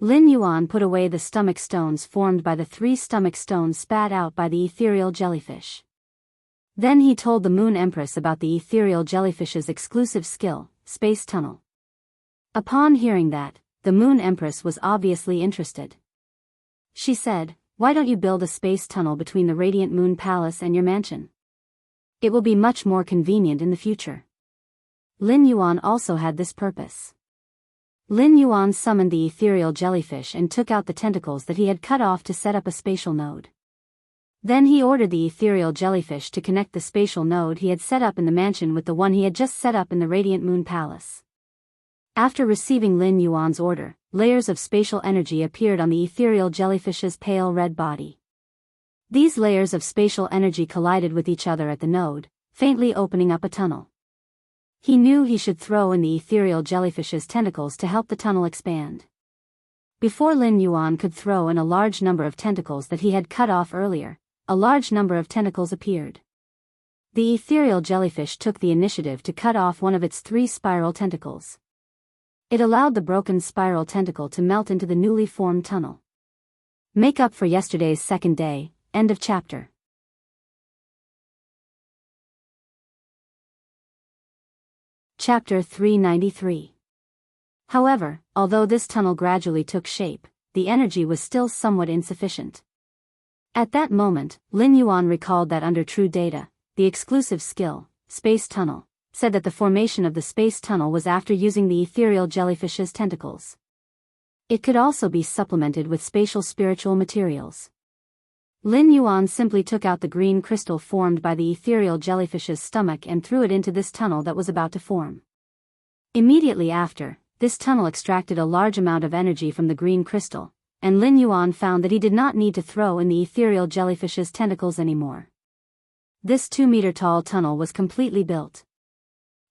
Lin Yuan put away the stomach stones formed by the 3 stomach stones spat out by the ethereal jellyfish. Then he told the Moon Empress about the ethereal jellyfish's exclusive skill, space tunnel. Upon hearing that, the Moon Empress was obviously interested. She said, "Why don't you build a space tunnel between the Radiant Moon Palace and your mansion? It will be much more convenient in the future." Lin Yuan also had this purpose. Lin Yuan summoned the ethereal jellyfish and took out the tentacles that he had cut off to set up a spatial node. Then he ordered the ethereal jellyfish to connect the spatial node he had set up in the mansion with the one he had just set up in the Radiant Moon Palace. After receiving Lin Yuan's order, layers of spatial energy appeared on the ethereal jellyfish's pale red body. These layers of spatial energy collided with each other at the node, faintly opening up a tunnel. He knew he should throw in the ethereal jellyfish's tentacles to help the tunnel expand. Before Lin Yuan could throw in a large number of tentacles that he had cut off earlier, a large number of tentacles appeared. The ethereal jellyfish took the initiative to cut off one of its 3 spiral tentacles. It allowed the broken spiral tentacle to melt into the newly formed tunnel. Make up for yesterday's second day. End of chapter. Chapter 393. However, although this tunnel gradually took shape, the energy was still somewhat insufficient. At that moment, Lin Yuan recalled that under True Data, the exclusive skill, Space Tunnel, said that the formation of the space tunnel was after using the ethereal jellyfish's tentacles. It could also be supplemented with spatial spiritual materials. Lin Yuan simply took out the green crystal formed by the ethereal jellyfish's stomach and threw it into this tunnel that was about to form. Immediately after, this tunnel extracted a large amount of energy from the green crystal, and Lin Yuan found that he did not need to throw in the ethereal jellyfish's tentacles anymore. This 2-meter-tall tunnel was completely built.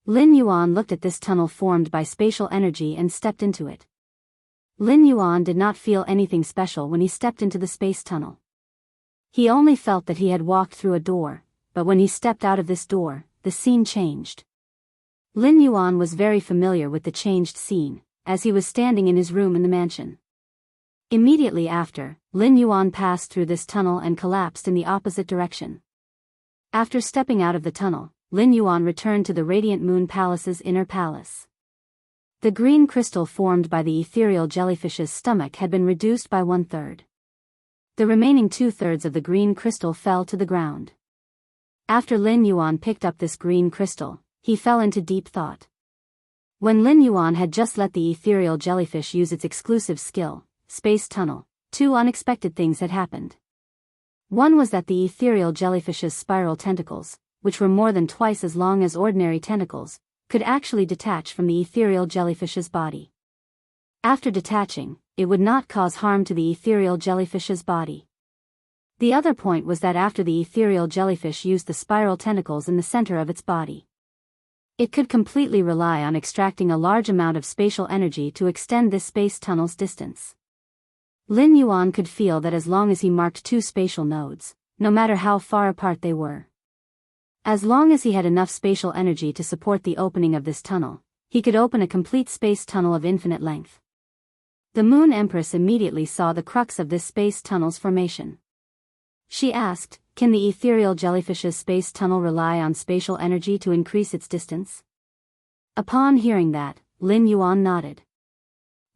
Lin Yuan looked at this tunnel formed by spatial energy and stepped into it. Lin Yuan did not feel anything special when he stepped into the space tunnel. He only felt that he had walked through a door, but when he stepped out of this door, the scene changed. Lin Yuan was very familiar with the changed scene, as he was standing in his room in the mansion. Immediately after, Lin Yuan passed through this tunnel and collapsed in the opposite direction. After stepping out of the tunnel, Lin Yuan returned to the Radiant Moon Palace's inner palace. The green crystal formed by the ethereal jellyfish's stomach had been reduced by 1/3. The remaining 2/3 of the green crystal fell to the ground. After Lin Yuan picked up this green crystal, he fell into deep thought. When Lin Yuan had just let the ethereal jellyfish use its exclusive skill, Space Tunnel, 2 unexpected things had happened. One was that the ethereal jellyfish's spiral tentacles, which were more than twice as long as ordinary tentacles, could actually detach from the ethereal jellyfish's body. After detaching, it would not cause harm to the ethereal jellyfish's body. The other point was that after the ethereal jellyfish used the spiral tentacles in the center of its body, it could completely rely on extracting a large amount of spatial energy to extend this space tunnel's distance. Lin Yuan could feel that as long as he marked 2 spatial nodes, no matter how far apart they were, as long as he had enough spatial energy to support the opening of this tunnel, he could open a complete space tunnel of infinite length. The Moon Empress immediately saw the crux of this space tunnel's formation. She asked, "Can the ethereal jellyfish's space tunnel rely on spatial energy to increase its distance?" Upon hearing that, Lin Yuan nodded.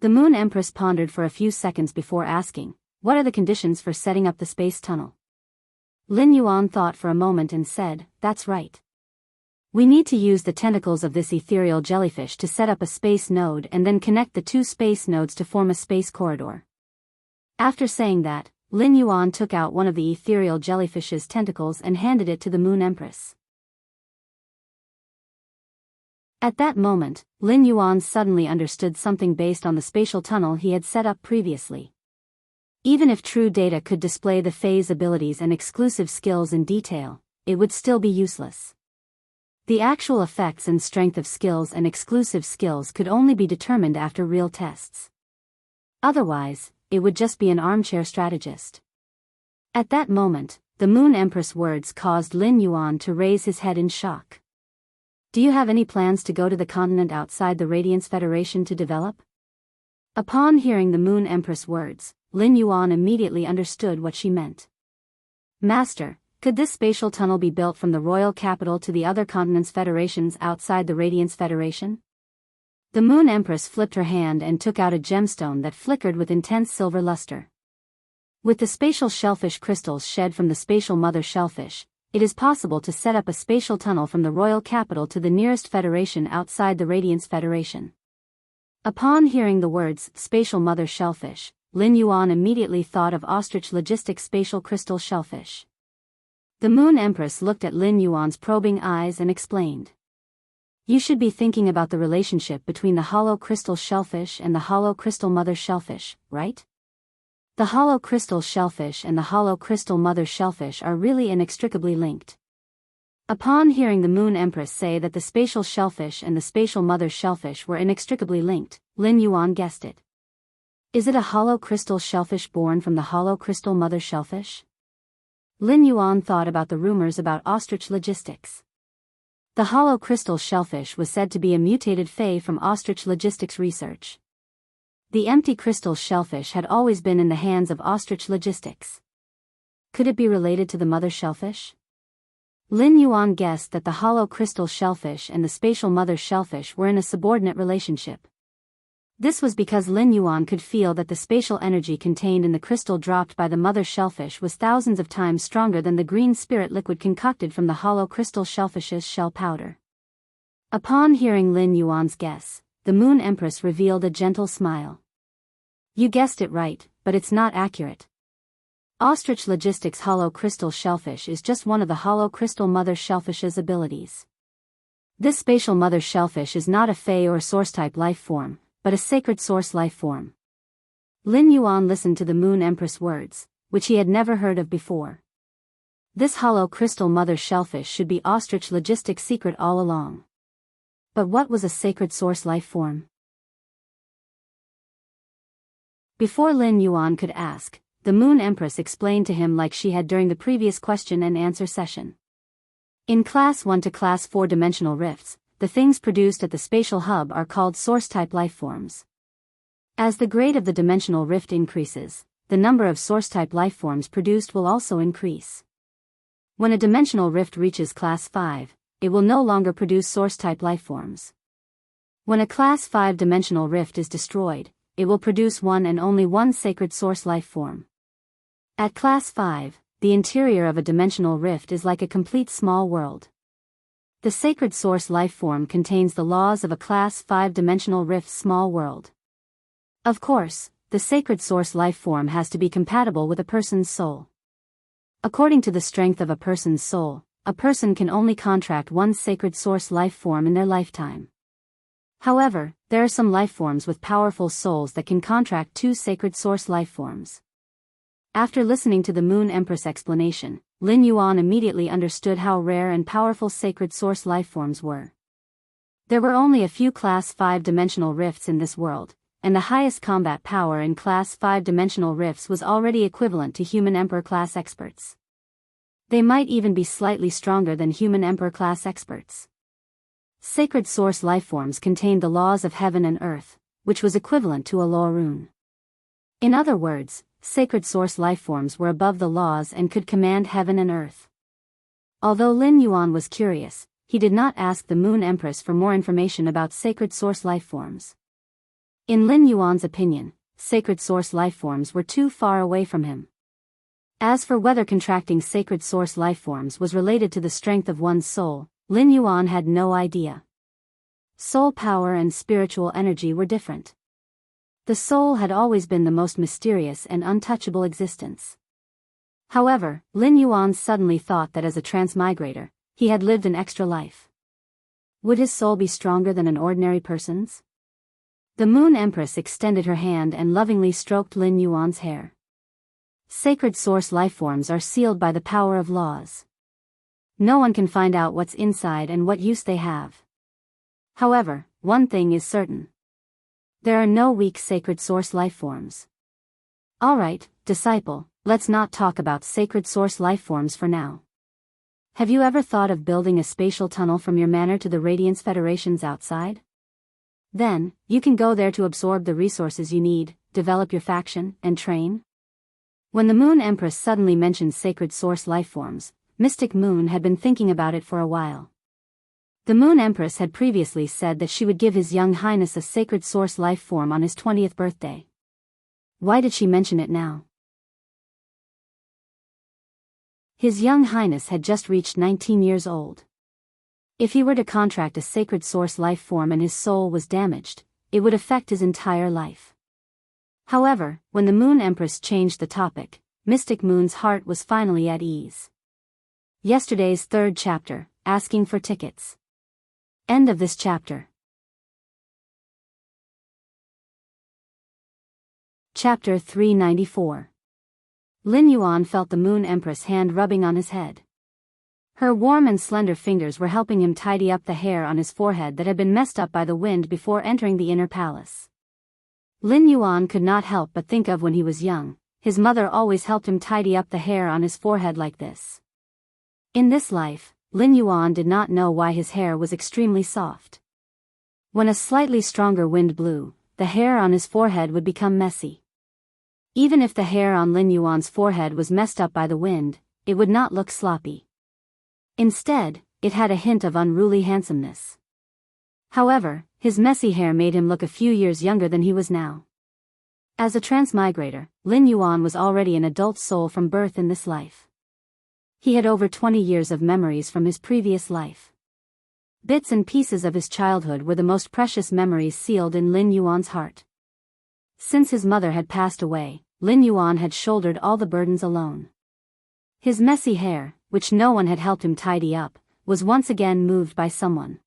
The Moon Empress pondered for a few seconds before asking, "What are the conditions for setting up the space tunnel?" Lin Yuan thought for a moment and said, "That's right. We need to use the tentacles of this ethereal jellyfish to set up a space node and then connect the 2 space nodes to form a space corridor." After saying that, Lin Yuan took out one of the ethereal jellyfish's tentacles and handed it to the Moon Empress. At that moment, Lin Yuan suddenly understood something based on the spatial tunnel he had set up previously. Even if true data could display the phase abilities and exclusive skills in detail, it would still be useless. The actual effects and strength of skills and exclusive skills could only be determined after real tests. Otherwise, it would just be an armchair strategist. At that moment, the Moon Empress words caused Lin Yuan to raise his head in shock. Do you have any plans to go to the continent outside the Radiance Federation to develop? Upon hearing the Moon Empress words, Lin Yuan immediately understood what she meant. Master, could this spatial tunnel be built from the royal capital to the other continents' federations outside the Radiance Federation? The Moon Empress flipped her hand and took out a gemstone that flickered with intense silver luster. With the spatial shellfish crystals shed from the spatial mother shellfish, it is possible to set up a spatial tunnel from the royal capital to the nearest federation outside the Radiance Federation. Upon hearing the words spatial mother shellfish, Lin Yuan immediately thought of ostrich logistics spatial crystal shellfish. The Moon Empress looked at Lin Yuan's probing eyes and explained. You should be thinking about the relationship between the hollow crystal shellfish and the hollow crystal mother shellfish, right? The hollow crystal shellfish and the hollow crystal mother shellfish are really inextricably linked. Upon hearing the Moon Empress say that the spatial shellfish and the spatial mother shellfish were inextricably linked, Lin Yuan guessed it. Is it a hollow crystal shellfish born from the hollow crystal mother shellfish? Lin Yuan thought about the rumors about ostrich logistics. The hollow crystal shellfish was said to be a mutated fae from ostrich logistics research. The empty crystal shellfish had always been in the hands of ostrich logistics. Could it be related to the mother shellfish? Lin Yuan guessed that the hollow crystal shellfish and the spatial mother shellfish were in a subordinate relationship. This was because Lin Yuan could feel that the spatial energy contained in the crystal dropped by the mother shellfish was thousands of times stronger than the green spirit liquid concocted from the hollow crystal shellfish's shell powder. Upon hearing Lin Yuan's guess, the Moon Empress revealed a gentle smile. You guessed it right, but it's not accurate. Ostrich Logistics hollow crystal shellfish is just one of the hollow crystal mother shellfish's abilities. This spatial mother shellfish is not a fae or source-type life form, but a sacred source life form. Lin Yuan listened to the Moon Empress words, which he had never heard of before. This hollow crystal mother shellfish should be ostrich logistics secret all along. But what was a sacred source life form? Before Lin Yuan could ask, the Moon Empress explained to him like she had during the previous question and answer session. In Class 1 to Class 4 dimensional rifts, the things produced at the spatial hub are called source-type lifeforms. As the grade of the dimensional rift increases, the number of source-type lifeforms produced will also increase. When a dimensional rift reaches Class 5, it will no longer produce source-type lifeforms. When a Class 5 dimensional rift is destroyed, it will produce one and only one sacred source lifeform. At Class 5, the interior of a dimensional rift is like a complete small world. The sacred source lifeform contains the laws of a Class 5 dimensional rift's small world. Of course, the sacred source lifeform has to be compatible with a person's soul. According to the strength of a person's soul, a person can only contract one sacred source lifeform in their lifetime. However, there are some lifeforms with powerful souls that can contract two sacred source lifeforms. After listening to the Moon Empress explanation, Lin Yuan immediately understood how rare and powerful sacred source lifeforms were. There were only a few Class 5 dimensional rifts in this world, and the highest combat power in Class 5 dimensional rifts was already equivalent to human Emperor class experts. They might even be slightly stronger than human Emperor class experts. Sacred source lifeforms contained the laws of heaven and earth, which was equivalent to a law rune. In other words, sacred source lifeforms were above the laws and could command heaven and earth. Although Lin Yuan was curious, he did not ask the Moon Empress for more information about sacred source lifeforms. In Lin Yuan's opinion, sacred source lifeforms were too far away from him. As for whether contracting sacred source lifeforms was related to the strength of one's soul, Lin Yuan had no idea. Soul power and spiritual energy were different. The soul had always been the most mysterious and untouchable existence. However, Lin Yuan suddenly thought that as a transmigrator, he had lived an extra life. Would his soul be stronger than an ordinary person's? The Moon Empress extended her hand and lovingly stroked Lin Yuan's hair. Sacred source lifeforms are sealed by the power of laws. No one can find out what's inside and what use they have. However, one thing is certain. There are no weak sacred source lifeforms. Alright, disciple, let's not talk about sacred source lifeforms for now. Have you ever thought of building a spatial tunnel from your manor to the Radiance Federation's outside? Then, you can go there to absorb the resources you need, develop your faction, and train. When the Moon Empress suddenly mentioned sacred source lifeforms, Mystic Moon had been thinking about it for a while. The Moon Empress had previously said that she would give His Young Highness a sacred source life form on his 20th birthday. Why did she mention it now? His Young Highness had just reached 19 years old. If he were to contract a sacred source life form and his soul was damaged, it would affect his entire life. However, when the Moon Empress changed the topic, Mystic Moon's heart was finally at ease. Yesterday's third chapter, asking for tickets. End of this chapter. Chapter 394. Lin Yuan felt the Moon Empress' hand rubbing on his head. Her warm and slender fingers were helping him tidy up the hair on his forehead that had been messed up by the wind before entering the inner palace. Lin Yuan could not help but think of when he was young. His mother always helped him tidy up the hair on his forehead like this. In this life, Lin Yuan did not know why his hair was extremely soft. When a slightly stronger wind blew, the hair on his forehead would become messy. Even if the hair on Lin Yuan's forehead was messed up by the wind, it would not look sloppy. Instead, it had a hint of unruly handsomeness. However, his messy hair made him look a few years younger than he was now. As a transmigrator, Lin Yuan was already an adult soul from birth in this life. He had over 20 years of memories from his previous life. Bits and pieces of his childhood were the most precious memories sealed in Lin Yuan's heart. Since his mother had passed away, Lin Yuan had shouldered all the burdens alone. His messy hair, which no one had helped him tidy up, was once again moved by someone.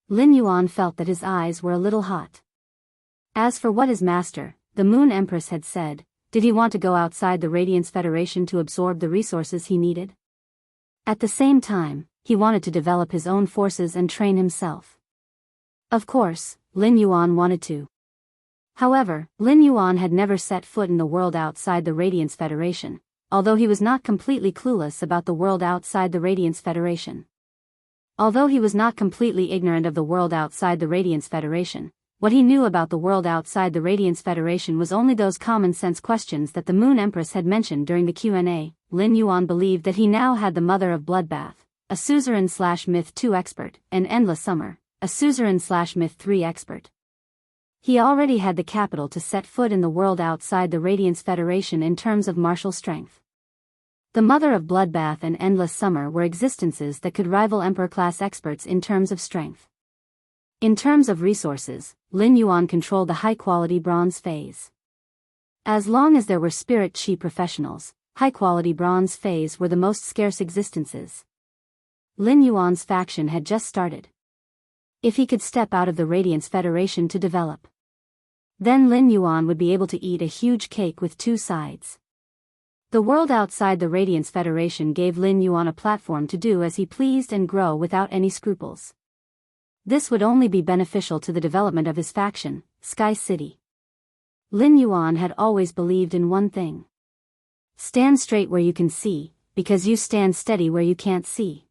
Lin Yuan felt that his eyes were a little hot. As for what his master, the Moon Empress, had said, did he want to go outside the Radiance Federation to absorb the resources he needed? At the same time, he wanted to develop his own forces and train himself. Of course, Lin Yuan wanted to. However, Lin Yuan had never set foot in the world outside the Radiance Federation, although he was not completely clueless about the world outside the Radiance Federation. Although he was not completely ignorant of the world outside the Radiance Federation, what he knew about the world outside the Radiance Federation was only those common-sense questions that the Moon Empress had mentioned during the Q&A. Lin Yuan believed that he now had the Mother of Bloodbath, a suzerain/Myth 2 expert, and Endless Summer, a suzerain/Myth 3 expert. He already had the capital to set foot in the world outside the Radiance Federation in terms of martial strength. The Mother of Bloodbath and Endless Summer were existences that could rival Emperor-class experts in terms of strength. In terms of resources, Lin Yuan controlled the high-quality bronze phase. As long as there were spirit chi professionals, high-quality bronze phase were the most scarce existences. Lin Yuan's faction had just started. If he could step out of the Radiance Federation to develop, then Lin Yuan would be able to eat a huge cake with two sides. The world outside the Radiance Federation gave Lin Yuan a platform to do as he pleased and grow without any scruples. This would only be beneficial to the development of his faction, Sky City. Lin Yuan had always believed in one thing. Stand straight where you can see, because you stand steady where you can't see.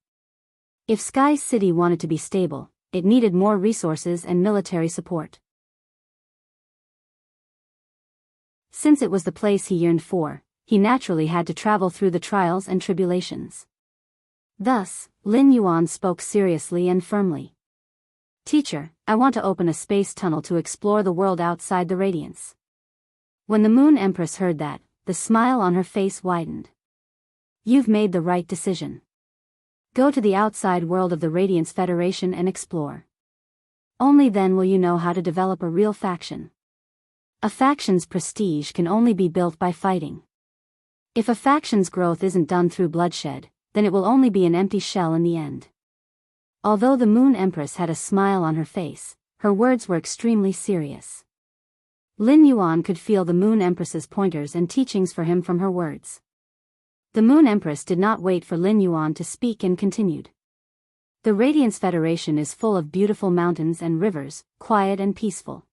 If Sky City wanted to be stable, it needed more resources and military support. Since it was the place he yearned for, he naturally had to travel through the trials and tribulations. Thus, Lin Yuan spoke seriously and firmly. Teacher, I want to open a space tunnel to explore the world outside the Radiance. When the Moon Empress heard that, the smile on her face widened. You've made the right decision. Go to the outside world of the Radiance Federation and explore. Only then will you know how to develop a real faction. A faction's prestige can only be built by fighting. If a faction's growth isn't done through bloodshed, then it will only be an empty shell in the end. Although the Moon Empress had a smile on her face, her words were extremely serious. Lin Yuan could feel the Moon Empress's pointers and teachings for him from her words. The Moon Empress did not wait for Lin Yuan to speak and continued. The Radiance Federation is full of beautiful mountains and rivers, quiet and peaceful.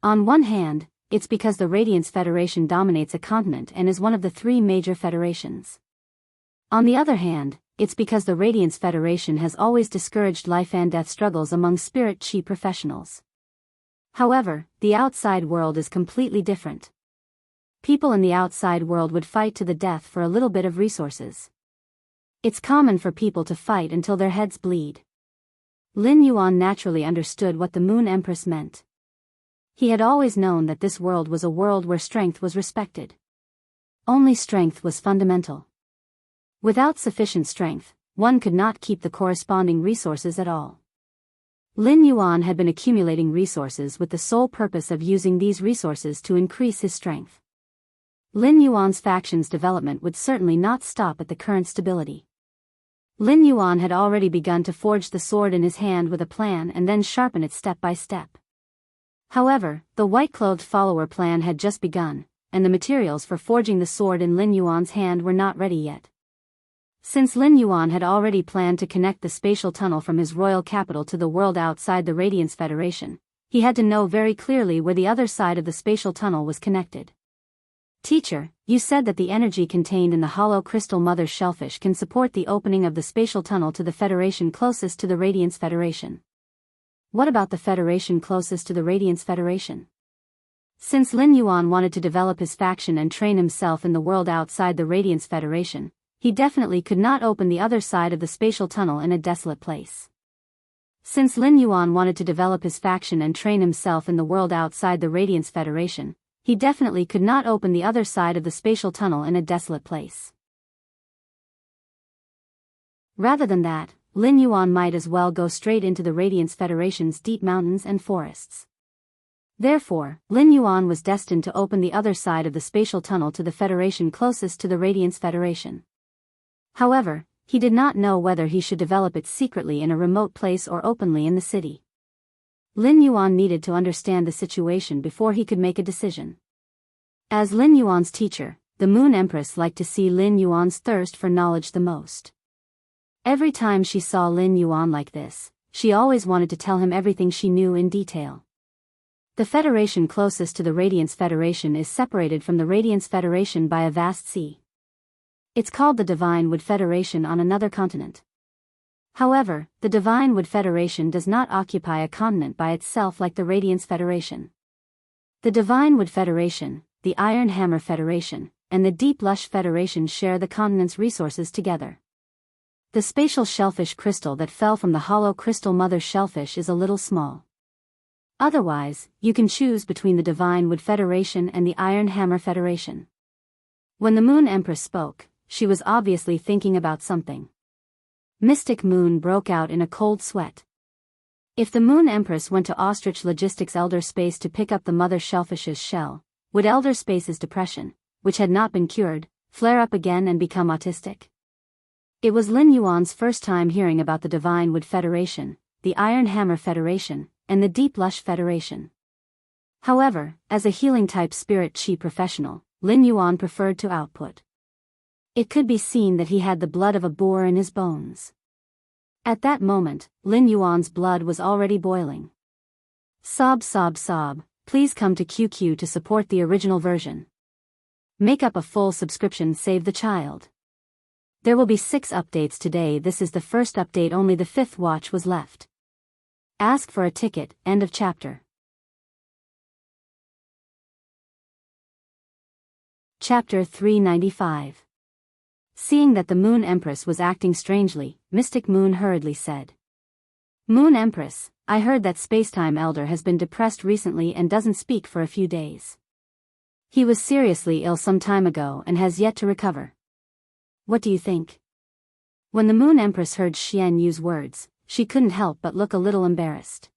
On one hand, it's because the Radiance Federation dominates a continent and is one of the 3 major federations. On the other hand, it's because the Radiance Federation has always discouraged life and death struggles among spirit chi professionals. However, the outside world is completely different. People in the outside world would fight to the death for a little bit of resources. It's common for people to fight until their heads bleed. Lin Yuan naturally understood what the Moon Empress meant. He had always known that this world was a world where strength was respected. Only strength was fundamental. Without sufficient strength, one could not keep the corresponding resources at all. Lin Yuan had been accumulating resources with the sole purpose of using these resources to increase his strength. Lin Yuan's faction's development would certainly not stop at the current stability. Lin Yuan had already begun to forge the sword in his hand with a plan and then sharpen it step by step. However, the white-clothed follower plan had just begun, and the materials for forging the sword in Lin Yuan's hand were not ready yet. Since Lin Yuan had already planned to connect the spatial tunnel from his royal capital to the world outside the Radiance Federation, he had to know very clearly where the other side of the spatial tunnel was connected. Teacher, you said that the energy contained in the hollow crystal mother shellfish can support the opening of the spatial tunnel to the Federation closest to the Radiance Federation. What about the Federation closest to the Radiance Federation? Since Lin Yuan wanted to develop his faction and train himself in the world outside the Radiance Federation, he definitely could not open the other side of the spatial tunnel in a desolate place. Since Lin Yuan wanted to develop his faction and train himself in the world outside the Radiance Federation, he definitely could not open the other side of the spatial tunnel in a desolate place. Rather than that, Lin Yuan might as well go straight into the Radiance Federation's deep mountains and forests. Therefore, Lin Yuan was destined to open the other side of the spatial tunnel to the Federation closest to the Radiance Federation. However, he did not know whether he should develop it secretly in a remote place or openly in the city. Lin Yuan needed to understand the situation before he could make a decision. As Lin Yuan's teacher, the Moon Empress liked to see Lin Yuan's thirst for knowledge the most. Every time she saw Lin Yuan like this, she always wanted to tell him everything she knew in detail. The Federation closest to the Radiance Federation is separated from the Radiance Federation by a vast sea. It's called the Divine Wood Federation on another continent. However, the Divine Wood Federation does not occupy a continent by itself like the Radiance Federation. The Divine Wood Federation, the Iron Hammer Federation, and the Deep Lush Federation share the continent's resources together. The spatial shellfish crystal that fell from the hollow crystal mother shellfish is a little small. Otherwise, you can choose between the Divine Wood Federation and the Iron Hammer Federation. When the Moon Empress spoke, she was obviously thinking about something. Mystic Moon broke out in a cold sweat. If the Moon Empress went to Ostrich Logistics Elder Space to pick up the mother shellfish's shell, would Elder Space's depression, which had not been cured, flare up again and become autistic? It was Lin Yuan's first time hearing about the Divine Wood Federation, the Iron Hammer Federation, and the Deep Lush Federation. However, as a healing-type spirit chi professional, Lin Yuan preferred to output. It could be seen that he had the blood of a boar in his bones. At that moment, Lin Yuan's blood was already boiling. Sob sob sob, please come to QQ to support the original version. Make up a full subscription, save the child. There will be 6 updates today. This is the first update, only the 5th watch was left. Ask for a ticket, end of chapter. Chapter 395. Seeing that the Moon Empress was acting strangely, Mystic Moon hurriedly said. Moon Empress, I heard that Spacetime Elder has been depressed recently and doesn't speak for a few days. He was seriously ill some time ago and has yet to recover. What do you think? When the Moon Empress heard Xian use words, she couldn't help but look a little embarrassed.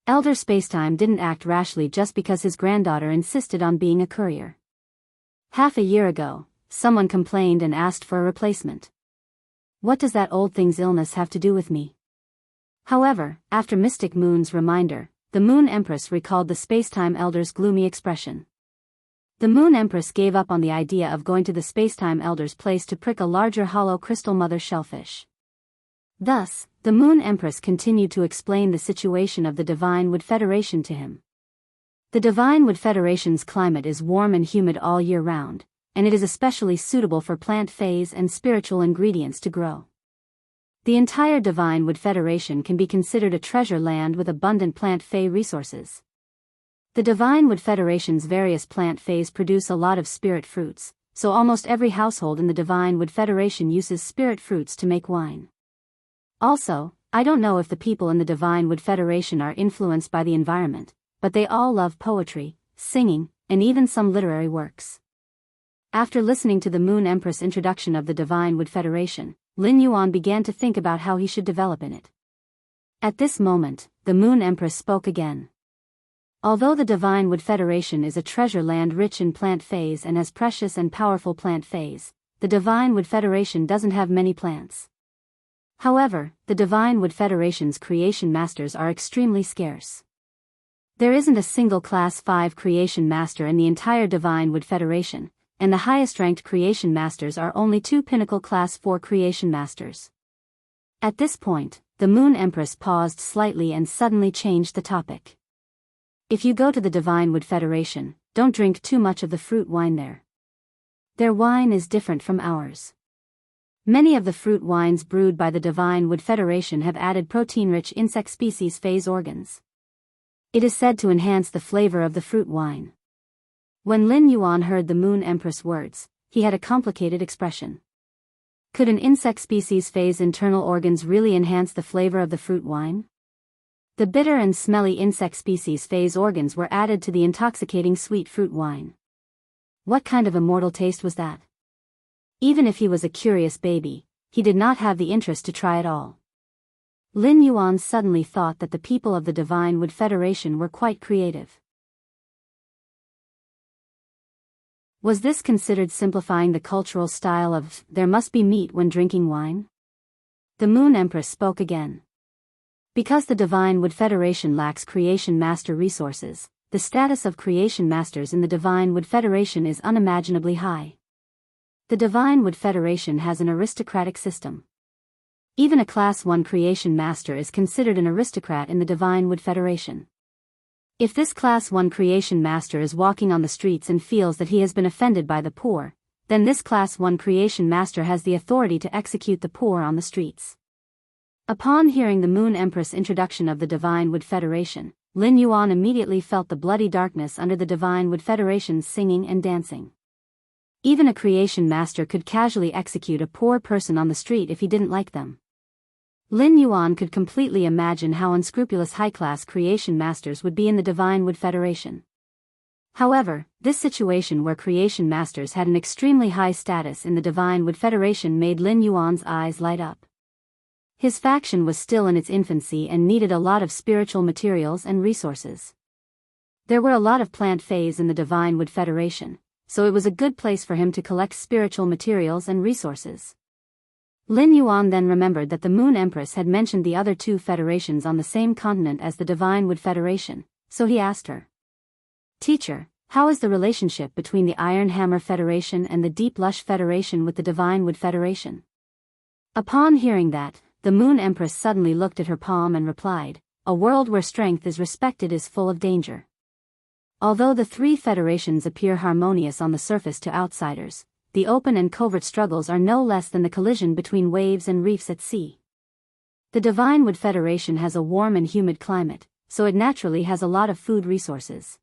Elder Spacetime didn't act rashly just because his granddaughter insisted on being a courier. Half a year ago, someone complained and asked for a replacement. What does that old thing's illness have to do with me? However, after Mystic Moon's reminder, the Moon Empress recalled the Spacetime Elder's gloomy expression. The Moon Empress gave up on the idea of going to the Spacetime Elder's place to prick a larger hollow crystal mother shellfish. Thus, the Moon Empress continued to explain the situation of the Divine Wood Federation to him. The Divine Wood Federation's climate is warm and humid all year round, and it is especially suitable for plant phase and spiritual ingredients to grow. The entire Divine Wood Federation can be considered a treasure land with abundant plant phase resources. The Divine Wood Federation's various plant phase produce a lot of spirit fruits, so almost every household in the Divine Wood Federation uses spirit fruits to make wine. Also, I don't know if the people in the Divine Wood Federation are influenced by the environment, but they all love poetry, singing, and even some literary works. After listening to the Moon Empress' introduction of the Divine Wood Federation, Lin Yuan began to think about how he should develop in it. At this moment, the Moon Empress spoke again. Although the Divine Wood Federation is a treasure land rich in plant phase and has precious and powerful plant phase, the Divine Wood Federation doesn't have many plants. However, the Divine Wood Federation's creation masters are extremely scarce. There isn't a single Class 5 creation master in the entire Divine Wood Federation, and the highest-ranked creation masters are only 2 Pinnacle Class 4 creation masters. At this point, the Moon Empress paused slightly and suddenly changed the topic. If you go to the Divine Wood Federation, don't drink too much of the fruit wine there. Their wine is different from ours. Many of the fruit wines brewed by the Divine Wood Federation have added protein-rich insect species phase organs. It is said to enhance the flavor of the fruit wine. When Lin Yuan heard the Moon Empress' words, he had a complicated expression. Could an insect species phase internal organs really enhance the flavor of the fruit wine? The bitter and smelly insect species phase organs were added to the intoxicating sweet fruit wine. What kind of immortal taste was that? Even if he was a curious baby, he did not have the interest to try it all. Lin Yuan suddenly thought that the people of the Divine Wood Federation were quite creative. Was this considered simplifying the cultural style of, there must be meat when drinking wine? The Moon Empress spoke again. Because the Divine Wood Federation lacks creation master resources, the status of creation masters in the Divine Wood Federation is unimaginably high. The Divine Wood Federation has an aristocratic system. Even a Class 1 creation master is considered an aristocrat in the Divine Wood Federation. If this Class 1 creation master is walking on the streets and feels that he has been offended by the poor, then this Class 1 creation master has the authority to execute the poor on the streets. Upon hearing the Moon Empress' introduction of the Divine Wood Federation, Lin Yuan immediately felt the bloody darkness under the Divine Wood Federation's singing and dancing. Even a creation master could casually execute a poor person on the street if he didn't like them. Lin Yuan could completely imagine how unscrupulous high-class creation masters would be in the Divine Wood Federation. However, this situation where creation masters had an extremely high status in the Divine Wood Federation made Lin Yuan's eyes light up. His faction was still in its infancy and needed a lot of spiritual materials and resources. There were a lot of plant phase in the Divine Wood Federation, so it was a good place for him to collect spiritual materials and resources. Lin Yuan then remembered that the Moon Empress had mentioned the other 2 federations on the same continent as the Divine Wood Federation, so he asked her. Teacher, how is the relationship between the Iron Hammer Federation and the Deep Lush Federation with the Divine Wood Federation? Upon hearing that, the Moon Empress suddenly looked at her palm and replied, a world where strength is respected is full of danger. Although the 3 federations appear harmonious on the surface to outsiders, the open and covert struggles are no less than the collision between waves and reefs at sea. The Divine Wood Federation has a warm and humid climate, so it naturally has a lot of food resources.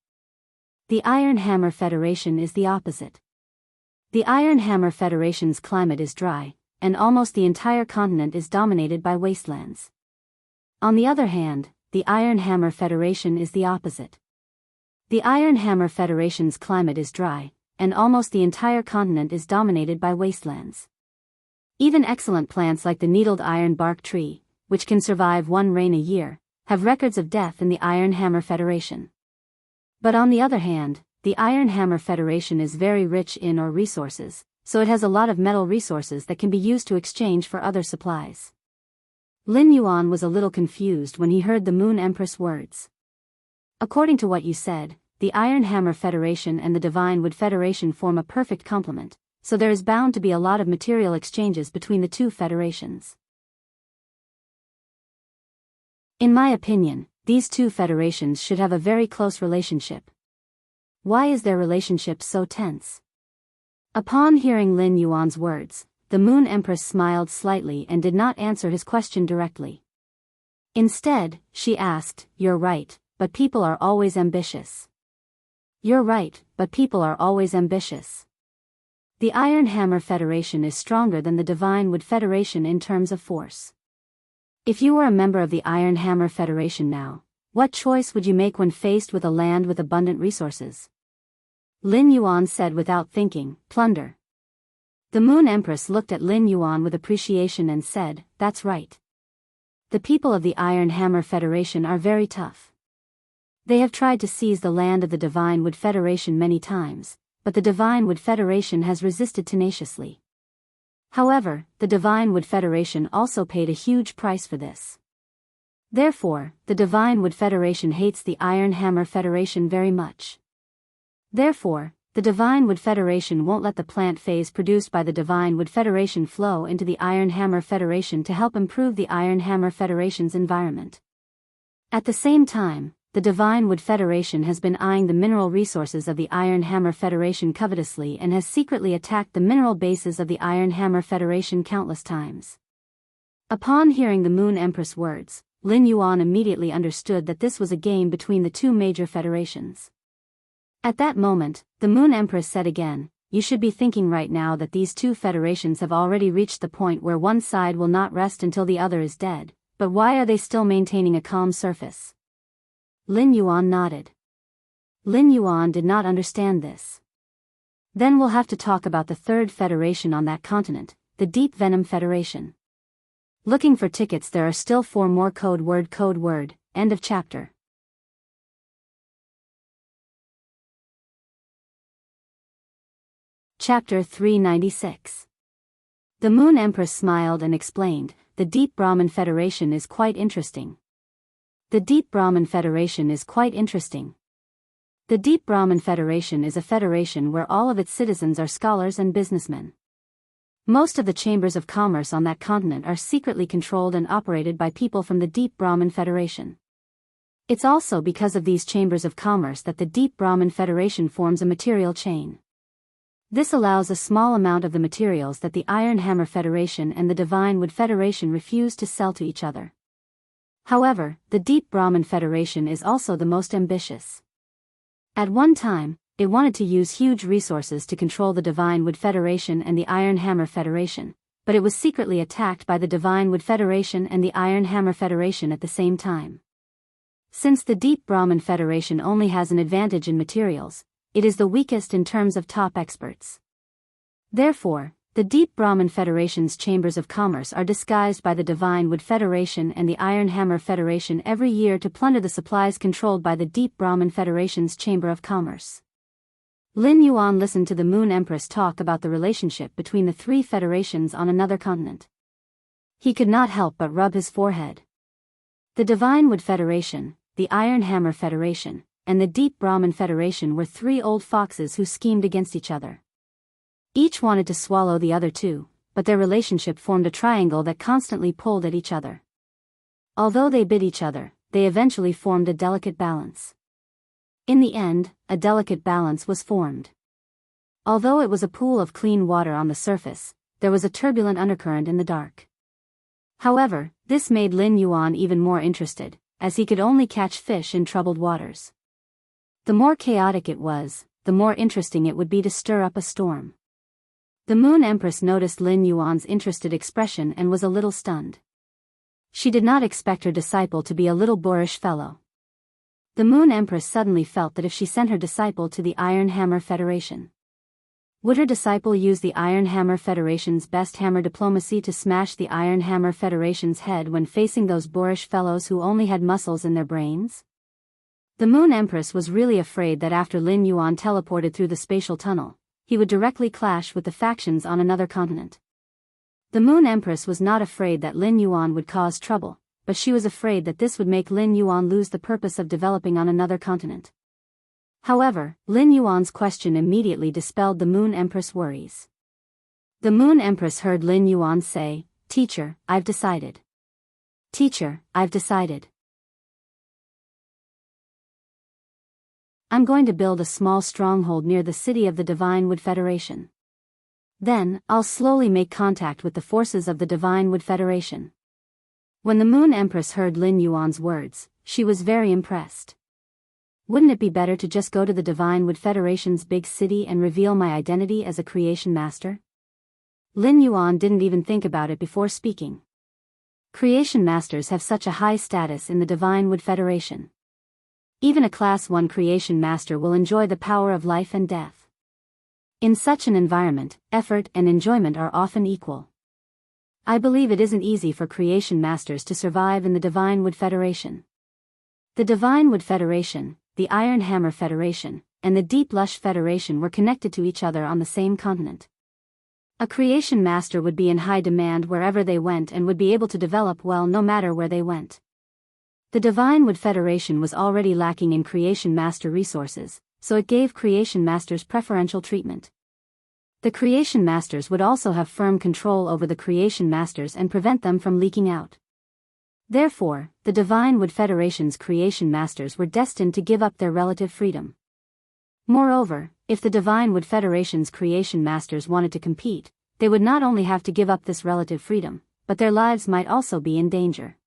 The Iron Hammer Federation is the opposite. The Iron Hammer Federation's climate is dry, and almost the entire continent is dominated by wastelands. On the other hand, the Iron Hammer Federation is the opposite. The Iron Hammer Federation's climate is dry, and almost the entire continent is dominated by wastelands. Even excellent plants like the needled iron bark tree, which can survive 1 rain a year, have records of death in the Iron Hammer Federation. But on the other hand, the Iron Hammer Federation is very rich in ore resources, so it has a lot of metal resources that can be used to exchange for other supplies. Lin Yuan was a little confused when he heard the Moon Empress' words. According to what you said, the Iron Hammer Federation and the Divine Wood Federation form a perfect complement, so there is bound to be a lot of material exchanges between the two federations. In my opinion, these two federations should have a very close relationship. Why is their relationship so tense? Upon hearing Lin Yuan's words, the Moon Empress smiled slightly and did not answer his question directly. Instead, she asked, "You're right, but people are always ambitious." You're right, but people are always ambitious. The Iron Hammer Federation is stronger than the Divine Wood Federation in terms of force. If you were a member of the Iron Hammer Federation now, what choice would you make when faced with a land with abundant resources? Lin Yuan said without thinking, "Plunder." The Moon Empress looked at Lin Yuan with appreciation and said, "That's right. The people of the Iron Hammer Federation are very tough. They have tried to seize the land of the Divine Wood Federation many times, but the Divine Wood Federation has resisted tenaciously. However, the Divine Wood Federation also paid a huge price for this. Therefore, the Divine Wood Federation hates the Iron Hammer Federation very much. Therefore, the Divine Wood Federation won't let the plant phase produced by the Divine Wood Federation flow into the Iron Hammer Federation to help improve the Iron Hammer Federation's environment. At the same time, the Divine Wood Federation has been eyeing the mineral resources of the Iron Hammer Federation covetously and has secretly attacked the mineral bases of the Iron Hammer Federation countless times." Upon hearing the Moon Empress' words, Lin Yuan immediately understood that this was a game between the two major federations. At that moment, the Moon Empress said again, "You should be thinking right now that these two federations have already reached the point where one side will not rest until the other is dead, but why are they still maintaining a calm surface?" Lin Yuan nodded. Lin Yuan did not understand this. "Then we'll have to talk about the third federation on that continent, the Deep Venom Federation. Looking for tickets, there are still 4 more code word, end of chapter." Chapter 396. The Moon Empress smiled and explained, "The Deep Brahman Federation is quite interesting. The Deep Brahman Federation is quite interesting. The Deep Brahman Federation is a federation where all of its citizens are scholars and businessmen. Most of the chambers of commerce on that continent are secretly controlled and operated by people from the Deep Brahman Federation. It's also because of these chambers of commerce that the Deep Brahman Federation forms a material chain. This allows a small amount of the materials that the Iron Hammer Federation and the Divine Wood Federation refuse to sell to each other. However, the Deep Brahman Federation is also the most ambitious. At one time, it wanted to use huge resources to control the Divine Wood Federation and the Iron Hammer Federation, but it was secretly attacked by the Divine Wood Federation and the Iron Hammer Federation at the same time. Since the Deep Brahman Federation only has an advantage in materials, it is the weakest in terms of top experts. Therefore, the Deep Brahman Federation's chambers of commerce are disguised by the Divine Wood Federation and the Iron Hammer Federation every year to plunder the supplies controlled by the Deep Brahman Federation's chamber of commerce. Lin Yuan listened to the Moon Empress talk about the relationship between the three federations on another continent. He could not help but rub his forehead. The Divine Wood Federation, the Iron Hammer Federation, and the Deep Brahman Federation were 3 old foxes who schemed against each other. Each wanted to swallow the other 2, but their relationship formed a triangle that constantly pulled at each other. Although they bit each other, they eventually formed a delicate balance. In the end, a delicate balance was formed. Although it was a pool of clean water on the surface, there was a turbulent undercurrent in the dark. However, this made Lin Yuan even more interested, as he could only catch fish in troubled waters. The more chaotic it was, the more interesting it would be to stir up a storm. The Moon Empress noticed Lin Yuan's interested expression and was a little stunned. She did not expect her disciple to be a little boorish fellow. The Moon Empress suddenly felt that if she sent her disciple to the Iron Hammer Federation, would her disciple use the Iron Hammer Federation's best hammer diplomacy to smash the Iron Hammer Federation's head when facing those boorish fellows who only had muscles in their brains? The Moon Empress was really afraid that after Lin Yuan teleported through the spatial tunnel, he would directly clash with the factions on another continent. The Moon Empress was not afraid that Lin Yuan would cause trouble, but she was afraid that this would make Lin Yuan lose the purpose of developing on another continent. However, Lin Yuan's question immediately dispelled the Moon Empress' worries. The Moon Empress heard Lin Yuan say, "Teacher, I've decided. Teacher, I've decided. I'm going to build a small stronghold near the city of the Divine Wood Federation. Then, I'll slowly make contact with the forces of the Divine Wood Federation." When the Moon Empress heard Lin Yuan's words, she was very impressed. "Wouldn't it be better to just go to the Divine Wood Federation's big city and reveal my identity as a creation master?" Lin Yuan didn't even think about it before speaking. Creation masters have such a high status in the Divine Wood Federation. Even a Class 1 creation master will enjoy the power of life and death. In such an environment, effort and enjoyment are often equal. I believe it isn't easy for creation masters to survive in the Divine Wood Federation. The Divine Wood Federation, the Iron Hammer Federation, and the Deep Lush Federation were connected to each other on the same continent. A creation master would be in high demand wherever they went and would be able to develop well no matter where they went. The Divine Wood Federation was already lacking in creation master resources, so it gave creation masters preferential treatment. The creation masters would also have firm control over the creation masters and prevent them from leaking out. Therefore, the Divine Wood Federation's creation masters were destined to give up their relative freedom. Moreover, if the Divine Wood Federation's creation masters wanted to compete, they would not only have to give up this relative freedom, but their lives might also be in danger.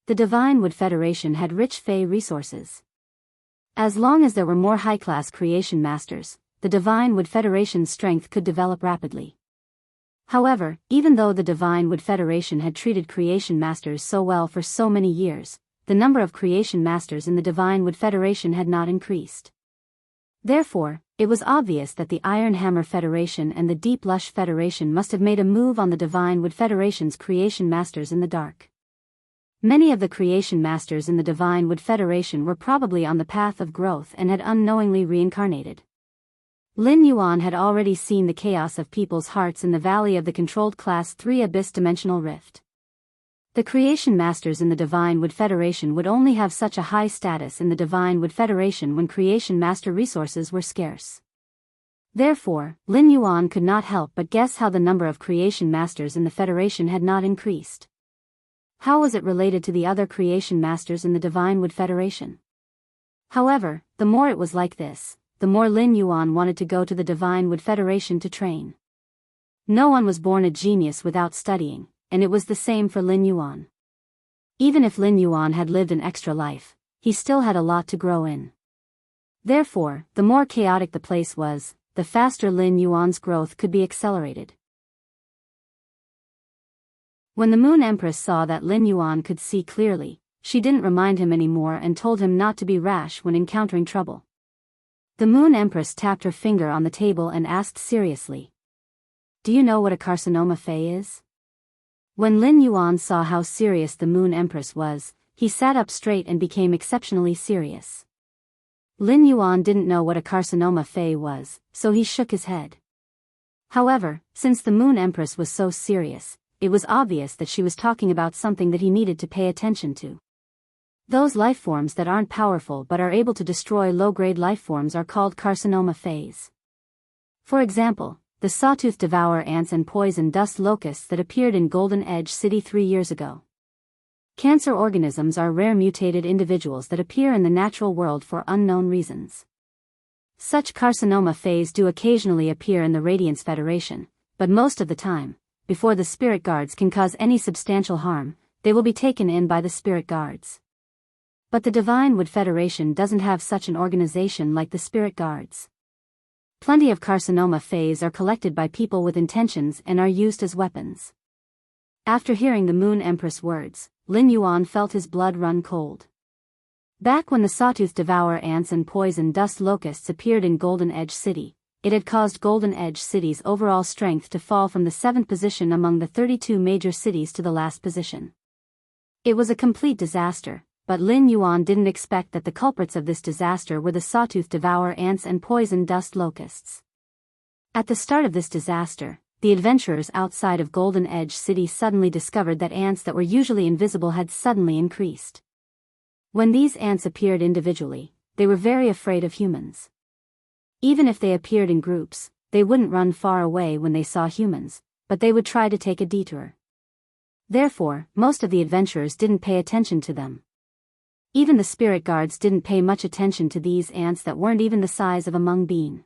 The Divine Wood Federation had rich Fey resources. As long as there were more high-class creation masters, the Divine Wood Federation's strength could develop rapidly. However, even though the Divine Wood Federation had treated creation masters so well for so many years, the number of creation masters in the Divine Wood Federation had not increased. Therefore, it was obvious that the Iron Hammer Federation and the Deep Lush Federation must have made a move on the Divine Wood Federation's creation masters in the dark. Many of the creation masters in the Divine Wood Federation were probably on the path of growth and had unknowingly reincarnated. Lin Yuan had already seen the chaos of people's hearts in the valley of the controlled Class 3 Abyss Dimensional Rift. The creation masters in the Divine Wood Federation would only have such a high status in the Divine Wood Federation when creation master resources were scarce. Therefore, Lin Yuan could not help but guess how the number of creation masters in the Federation had not increased. How was it related to the other creation masters in the Divine Wood Federation? However, the more it was like this, the more Lin Yuan wanted to go to the Divine Wood Federation to train. No one was born a genius without studying, and it was the same for Lin Yuan. Even if Lin Yuan had lived an extra life, he still had a lot to grow in. Therefore, the more chaotic the place was, the faster Lin Yuan's growth could be accelerated. When the Moon Empress saw that Lin Yuan could see clearly, she didn't remind him anymore and told him not to be rash when encountering trouble. The Moon Empress tapped her finger on the table and asked seriously, "Do you know what a carcinoma Fey is?" When Lin Yuan saw how serious the Moon Empress was, he sat up straight and became exceptionally serious. Lin Yuan didn't know what a carcinoma Fey was, so he shook his head. However, since the Moon Empress was so serious, it was obvious that she was talking about something that he needed to pay attention to. Those lifeforms that aren't powerful but are able to destroy low-grade lifeforms are called carcinoma Feys. For example, the sawtooth devourer ants and poison dust locusts that appeared in Golden Edge City 3 years ago. Cancer organisms are rare mutated individuals that appear in the natural world for unknown reasons. Such carcinoma Feys do occasionally appear in the Radiance Federation, but most of the time, before the spirit guards can cause any substantial harm, they will be taken in by the spirit guards. But the Divine Wood Federation doesn't have such an organization like the spirit guards. Plenty of carcinoma Feys are collected by people with intentions and are used as weapons. After hearing the Moon Empress words, Lin Yuan felt his blood run cold. Back when the sawtooth devourer ants and poison dust locusts appeared in Golden Edge City, it had caused Golden Edge City's overall strength to fall from the 7th position among the 32 major cities to the last position. It was a complete disaster, but Lin Yuan didn't expect that the culprits of this disaster were the sawtooth devourer ants and poison dust locusts. At the start of this disaster, the adventurers outside of Golden Edge City suddenly discovered that ants that were usually invisible had suddenly increased. When these ants appeared individually, they were very afraid of humans. Even if they appeared in groups, they wouldn't run far away when they saw humans, but they would try to take a detour. Therefore, most of the adventurers didn't pay attention to them. Even the spirit guards didn't pay much attention to these ants that weren't even the size of a mung bean.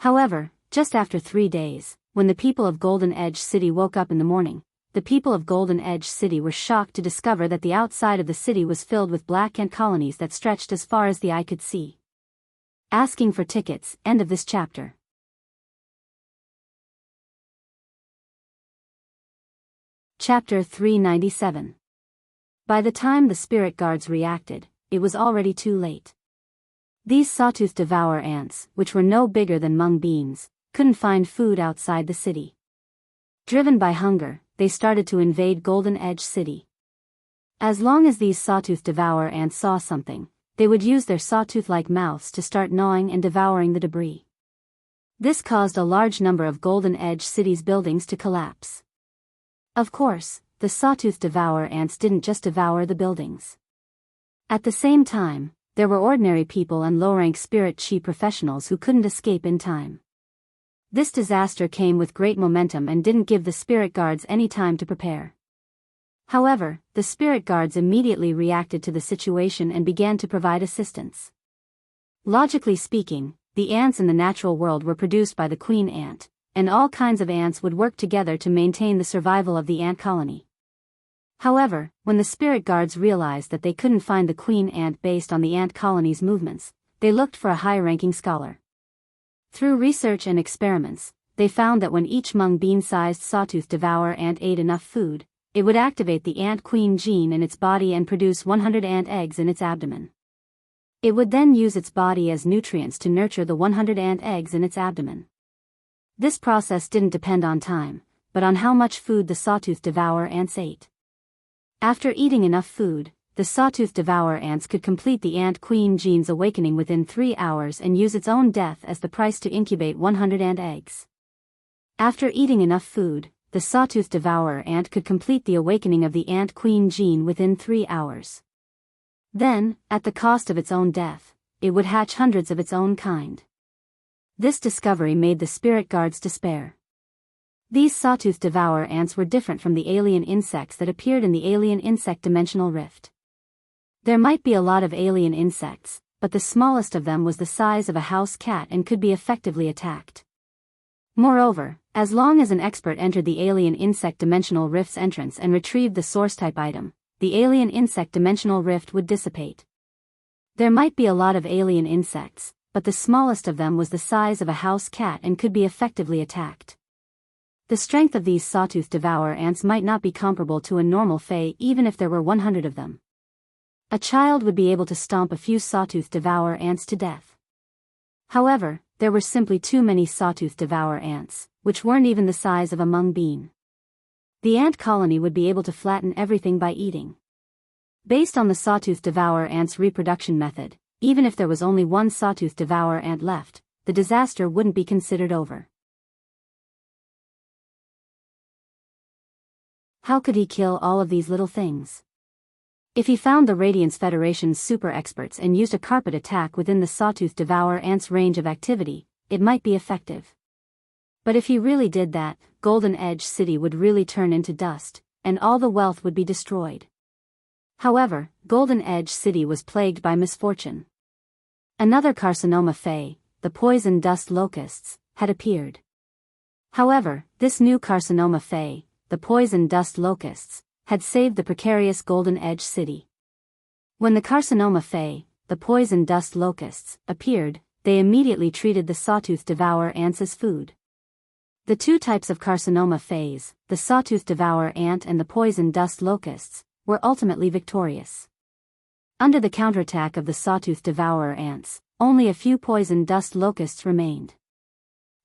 However, just after 3 days, when the people of Golden Edge City woke up in the morning, the people of Golden Edge City were shocked to discover that the outside of the city was filled with black ant colonies that stretched as far as the eye could see. Asking for tickets. End of this chapter. Chapter 397. By the time the spirit guards reacted, it was already too late. These sawtooth devour ants, which were no bigger than mung beans, couldn't find food outside the city. Driven by hunger, they started to invade Golden Edge City. As long as these sawtooth devour ants saw something, they would use their sawtooth-like mouths to start gnawing and devouring the debris. This caused a large number of Golden Edge City's buildings to collapse. Of course, the sawtooth devour ants didn't just devour the buildings. At the same time, there were ordinary people and low-rank spirit chi professionals who couldn't escape in time. This disaster came with great momentum and didn't give the spirit guards any time to prepare. However, the spirit guards immediately reacted to the situation and began to provide assistance. Logically speaking, the ants in the natural world were produced by the queen ant, and all kinds of ants would work together to maintain the survival of the ant colony. However, when the spirit guards realized that they couldn't find the queen ant based on the ant colony's movements, they looked for a high-ranking scholar. Through research and experiments, they found that when each mung bean-sized sawtooth devour ant ate enough food, it would activate the ant queen gene in its body and produce 100 ant eggs in its abdomen. It would then use its body as nutrients to nurture the 100 ant eggs in its abdomen. This process didn't depend on time, but on how much food the sawtooth devour ants ate. After eating enough food, the sawtooth devour ants could complete the ant queen gene's awakening within 3 hours and use its own death as the price to incubate 100 ant eggs. After eating enough food, the sawtooth devourer ant could complete the awakening of the ant queen gene within 3 hours. Then, at the cost of its own death, it would hatch hundreds of its own kind. This discovery made the spirit guards despair. These sawtooth devour ants were different from the alien insects that appeared in the alien insect dimensional rift. There might be a lot of alien insects, but the smallest of them was the size of a house cat and could be effectively attacked. Moreover, as long as an expert entered the alien insect dimensional rift's entrance and retrieved the source-type item, the alien insect dimensional rift would dissipate. There might be a lot of alien insects, but the smallest of them was the size of a house cat and could be effectively attacked. The strength of these sawtooth devour ants might not be comparable to a normal fae even if there were 100 of them. A child would be able to stomp a few sawtooth devour ants to death. However, there were simply too many sawtooth devour ants, which weren't even the size of a mung bean. The ant colony would be able to flatten everything by eating. Based on the sawtooth devour ant's reproduction method, even if there was only one sawtooth devour ant left, the disaster wouldn't be considered over. How could he kill all of these little things? If he found the Radiance Federation's super experts and used a carpet attack within the sawtooth devour ant's range of activity, it might be effective. But if he really did that, Golden Edge City would really turn into dust, and all the wealth would be destroyed. However, Golden Edge City was plagued by misfortune. Another carcinoma fae, the poison dust locusts, had appeared. However, this new carcinoma fae, the poison dust locusts, had saved the precarious Golden Edge City. When the carcinoma fae, the poison dust locusts, appeared, they immediately treated the sawtooth devour ants as food. The two types of carcinoma faes, the sawtooth devour ant and the poison dust locusts, were ultimately victorious. Under the counterattack of the sawtooth devourer ants, only a few poison dust locusts remained.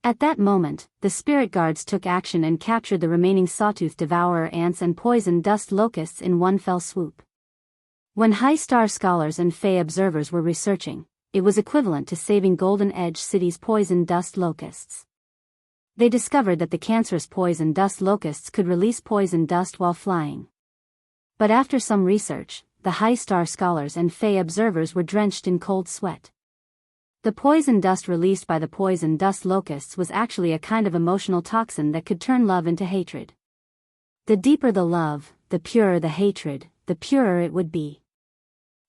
At that moment, the spirit guards took action and captured the remaining sawtooth devourer ants and poison dust locusts in one fell swoop. When high-star scholars and fae observers were researching, it was equivalent to saving Golden Edge City's poison dust locusts. They discovered that the cancerous poison dust locusts could release poison dust while flying. But after some research, the high-star scholars and Fey observers were drenched in cold sweat. The poison dust released by the poison dust locusts was actually a kind of emotional toxin that could turn love into hatred. The deeper the love, the purer the hatred, the purer it would be.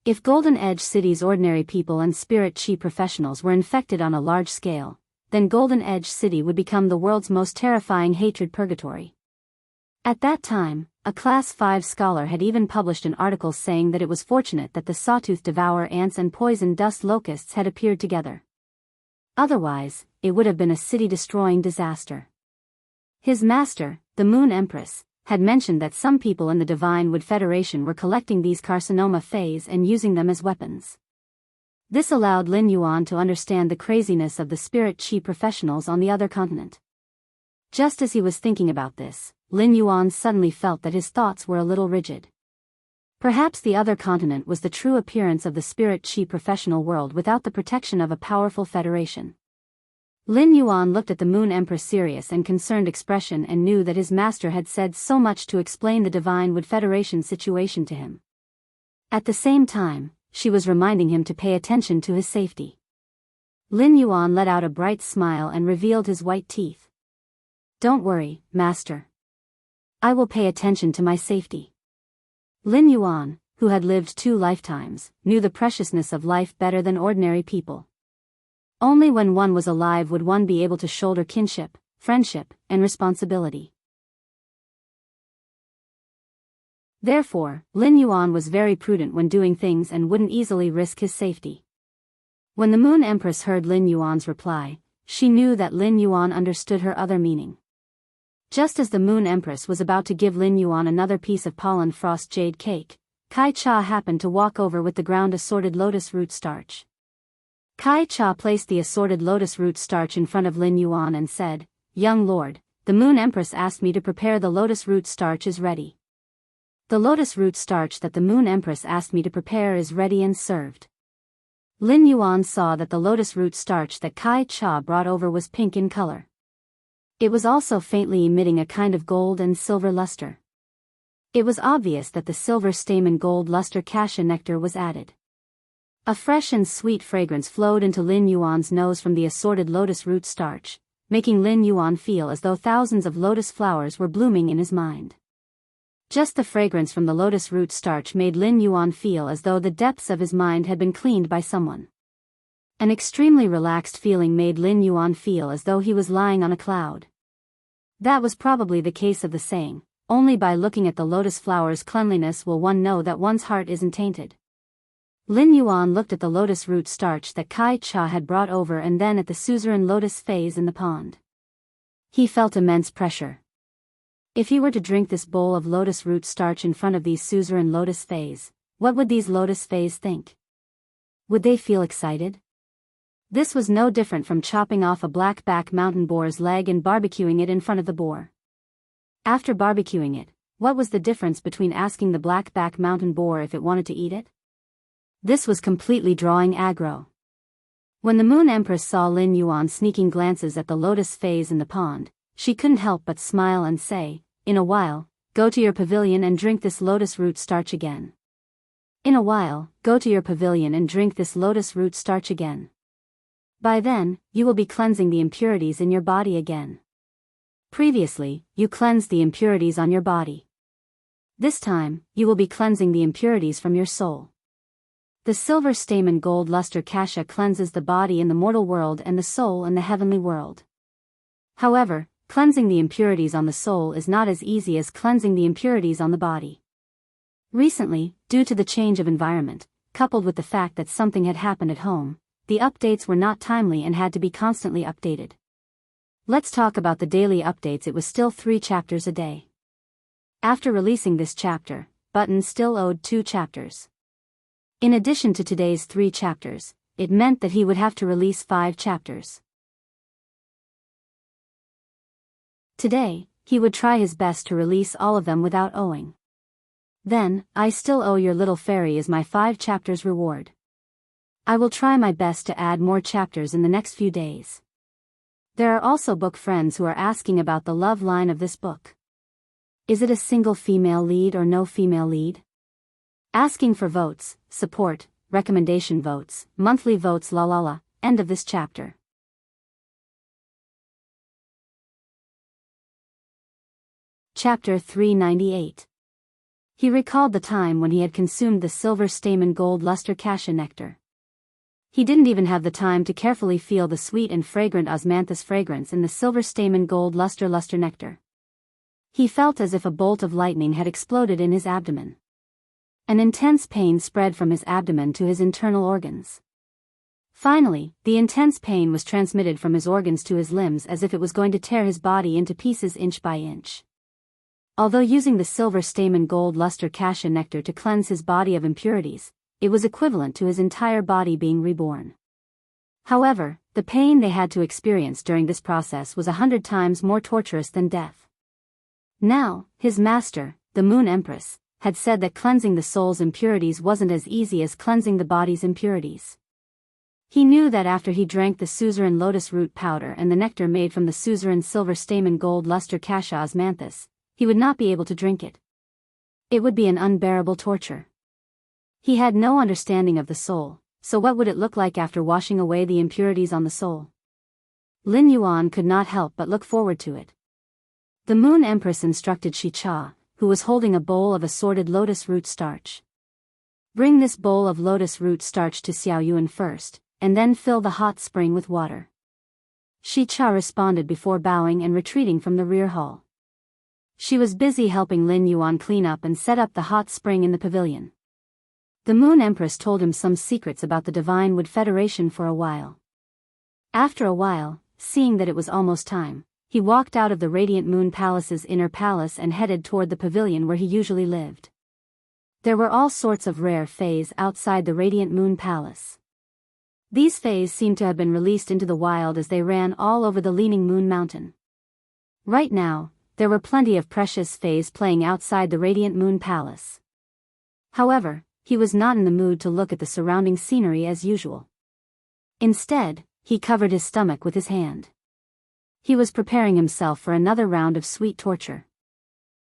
If Golden Edge City's ordinary people and spirit chi professionals were infected on a large scale, then Golden Edge City would become the world's most terrifying hatred purgatory. At that time, a Class 5 scholar had even published an article saying that it was fortunate that the sawtooth devourer ants and poison dust locusts had appeared together. Otherwise, it would have been a city-destroying disaster. His master, the Moon Empress, had mentioned that some people in the Divine Wood Federation were collecting these carcinoma fays and using them as weapons. This allowed Lin Yuan to understand the craziness of the spirit chi professionals on the other continent. Just as he was thinking about this, Lin Yuan suddenly felt that his thoughts were a little rigid. Perhaps the other continent was the true appearance of the spirit chi professional world without the protection of a powerful federation. Lin Yuan looked at the Moon Empress' serious and concerned expression and knew that his master had said so much to explain the Divine Wood Federation situation to him. At the same time, she was reminding him to pay attention to his safety. Lin Yuan let out a bright smile and revealed his white teeth. "Don't worry, master. I will pay attention to my safety." Lin Yuan, who had lived 2 lifetimes, knew the preciousness of life better than ordinary people. Only when one was alive would one be able to shoulder kinship, friendship, and responsibility. Therefore, Lin Yuan was very prudent when doing things and wouldn't easily risk his safety. When the Moon Empress heard Lin Yuan's reply, she knew that Lin Yuan understood her other meaning. Just as the Moon Empress was about to give Lin Yuan another piece of pollen frost jade cake, Kai Cha happened to walk over with the ground assorted lotus root starch. Kai Cha placed the assorted lotus root starch in front of Lin Yuan and said, "Young lord, the Moon Empress asked me to prepare the lotus root starch is ready." The lotus root starch that the Moon Empress asked me to prepare is ready and served. Lin Yuan saw that the lotus root starch that Kai Cha brought over was pink in color. It was also faintly emitting a kind of gold and silver luster. It was obvious that the silver stamen gold luster cassia nectar was added. A fresh and sweet fragrance flowed into Lin Yuan's nose from the assorted lotus root starch, making Lin Yuan feel as though thousands of lotus flowers were blooming in his mind. Just the fragrance from the lotus root starch made Lin Yuan feel as though the depths of his mind had been cleaned by someone. An extremely relaxed feeling made Lin Yuan feel as though he was lying on a cloud. That was probably the case of the saying, "Only by looking at the lotus flower's cleanliness will one know that one's heart isn't tainted." Lin Yuan looked at the lotus root starch that Kai Cha had brought over and then at the suzerain lotus phase in the pond. He felt immense pressure. If he were to drink this bowl of lotus root starch in front of these suzerain lotus phase, what would these lotus phase think? Would they feel excited? This was no different from chopping off a blackback mountain boar's leg and barbecuing it in front of the boar. After barbecuing it, what was the difference between asking the blackback mountain boar if it wanted to eat it? This was completely drawing aggro. When the Moon Empress saw Lin Yuan sneaking glances at the lotus phase in the pond, she couldn't help but smile and say, "In a while, go to your pavilion and drink this lotus root starch again. In a while, go to your pavilion and drink this lotus root starch again. By then, you will be cleansing the impurities in your body again. Previously, you cleansed the impurities on your body. This time, you will be cleansing the impurities from your soul." The silver stamen gold luster cassia cleanses the body in the mortal world and the soul in the heavenly world. However, cleansing the impurities on the soul is not as easy as cleansing the impurities on the body. Recently, due to the change of environment, coupled with the fact that something had happened at home, the updates were not timely and had to be constantly updated. Let's talk about the daily updates. It was still 3 chapters a day. After releasing this chapter, Button still owed 2 chapters. In addition to today's 3 chapters, it meant that he would have to release 5 chapters. Today, he would try his best to release all of them without owing. Then, "I still owe your little fairy" is my 5 chapters reward. I will try my best to add more chapters in the next few days. There are also book friends who are asking about the love line of this book. Is it a single female lead or no female lead? Asking for votes, support, recommendation votes, monthly votes la la la, end of this chapter. Chapter 398. He recalled the time when he had consumed the silver stamen gold luster cassia nectar. He didn't even have the time to carefully feel the sweet and fragrant osmanthus fragrance in the silver stamen gold luster nectar. He felt as if a bolt of lightning had exploded in his abdomen. An intense pain spread from his abdomen to his internal organs. Finally, the intense pain was transmitted from his organs to his limbs as if it was going to tear his body into pieces inch by inch. Although using the silver stamen gold luster cassia nectar to cleanse his body of impurities, it was equivalent to his entire body being reborn. However, the pain they had to experience during this process was 100 times more torturous than death. Now, his master, the Moon Empress, had said that cleansing the soul's impurities wasn't as easy as cleansing the body's impurities. He knew that after he drank the suzerain lotus root powder and the nectar made from the suzerain silver stamen gold luster cassia osmanthus, he would not be able to drink it. It would be an unbearable torture. He had no understanding of the soul, so what would it look like after washing away the impurities on the soul? Lin Yuan could not help but look forward to it. The Moon Empress instructed Shi Cha, who was holding a bowl of assorted lotus root starch. Bring this bowl of lotus root starch to Xiao Yuan first, and then fill the hot spring with water. Shi Cha responded before bowing and retreating from the rear hall. She was busy helping Lin Yuan clean up and set up the hot spring in the pavilion. The Moon Empress told him some secrets about the Divine Wood Federation for a while. After a while, seeing that it was almost time, he walked out of the Radiant Moon Palace's inner palace and headed toward the pavilion where he usually lived. There were all sorts of rare fays outside the Radiant Moon Palace. These fays seemed to have been released into the wild as they ran all over the Leaning Moon Mountain. Right now, there were plenty of precious fays playing outside the Radiant Moon Palace. However, he was not in the mood to look at the surrounding scenery as usual. Instead, he covered his stomach with his hand. He was preparing himself for another round of sweet torture.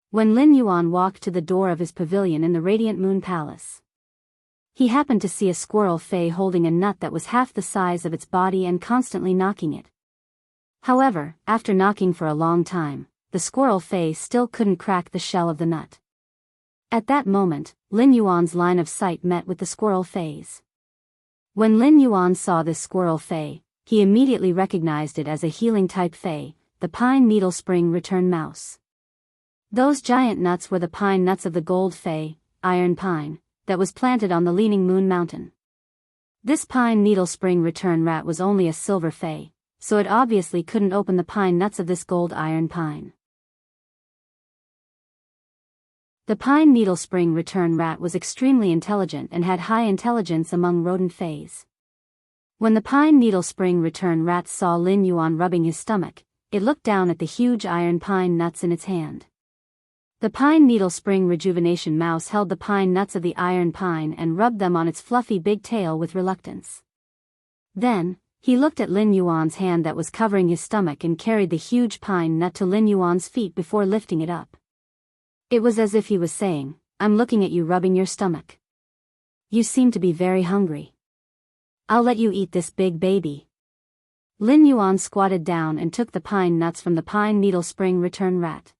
When Lin Yuan walked to the door of his pavilion in the Radiant Moon Palace, he happened to see a squirrel fay holding a nut that was half the size of its body and constantly knocking it. However, after knocking for a long time, the squirrel fay still couldn't crack the shell of the nut. At that moment, Lin Yuan's line of sight met with the squirrel fay's. When Lin Yuan saw this squirrel fay, he immediately recognized it as a healing-type fay, the pine needle spring return mouse. Those giant nuts were the pine nuts of the gold fay, iron pine, that was planted on the Leaning Moon Mountain. This pine needle spring return rat was only a silver fay, so it obviously couldn't open the pine nuts of this gold iron pine. The pine needle spring return rat was extremely intelligent and had high intelligence among rodent fays. When the pine needle spring return rat saw Lin Yuan rubbing his stomach, it looked down at the huge iron pine nuts in its hand. The pine needle spring rejuvenation mouse held the pine nuts of the iron pine and rubbed them on its fluffy big tail with reluctance. Then, he looked at Lin Yuan's hand that was covering his stomach and carried the huge pine nut to Lin Yuan's feet before lifting it up. It was as if he was saying, "I'm looking at you rubbing your stomach. You seem to be very hungry. I'll let you eat this big baby." Lin Yuan squatted down and took the pine nuts from the pine needle spring return rat.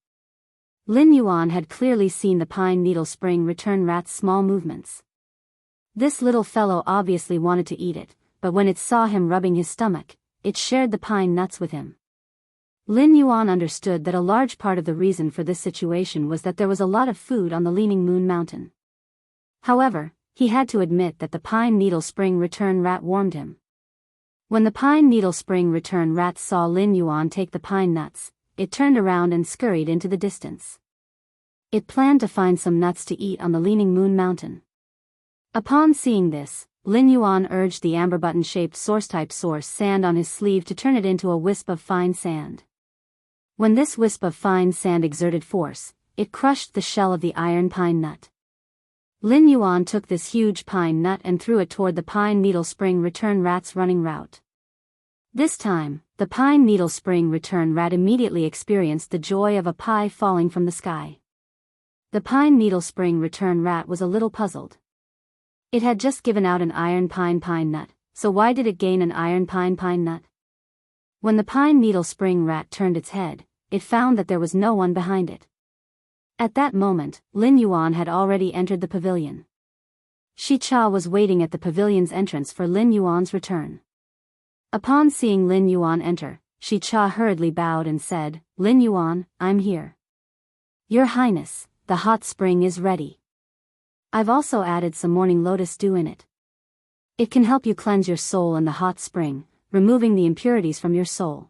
Lin Yuan had clearly seen the pine needle spring return rat's small movements. This little fellow obviously wanted to eat it, but when it saw him rubbing his stomach, it shared the pine nuts with him. Lin Yuan understood that a large part of the reason for this situation was that there was a lot of food on the Leaning Moon Mountain. However, he had to admit that the pine needle spring return rat warmed him. When the pine needle spring return rat saw Lin Yuan take the pine nuts, it turned around and scurried into the distance. It planned to find some nuts to eat on the Leaning Moon Mountain. Upon seeing this, Lin Yuan urged the amber button-shaped source-type source sand on his sleeve to turn it into a wisp of fine sand. When this wisp of fine sand exerted force, it crushed the shell of the iron pine nut. Lin Yuan took this huge pine nut and threw it toward the pine needle spring return rat's running route. This time, the pine needle spring return rat immediately experienced the joy of a pie falling from the sky. The pine needle spring return rat was a little puzzled. It had just given out an iron pine nut, so why did it gain an iron pine nut? When the pine needle spring rat turned its head, it found that there was no one behind it. At that moment, Lin Yuan had already entered the pavilion. Shi Cha was waiting at the pavilion's entrance for Lin Yuan's return. Upon seeing Lin Yuan enter, Shi Cha hurriedly bowed and said, "Lin Yuan, I'm here. Your Highness, the hot spring is ready. I've also added some morning lotus dew in it. It can help you cleanse your soul in the hot spring, removing the impurities from your soul."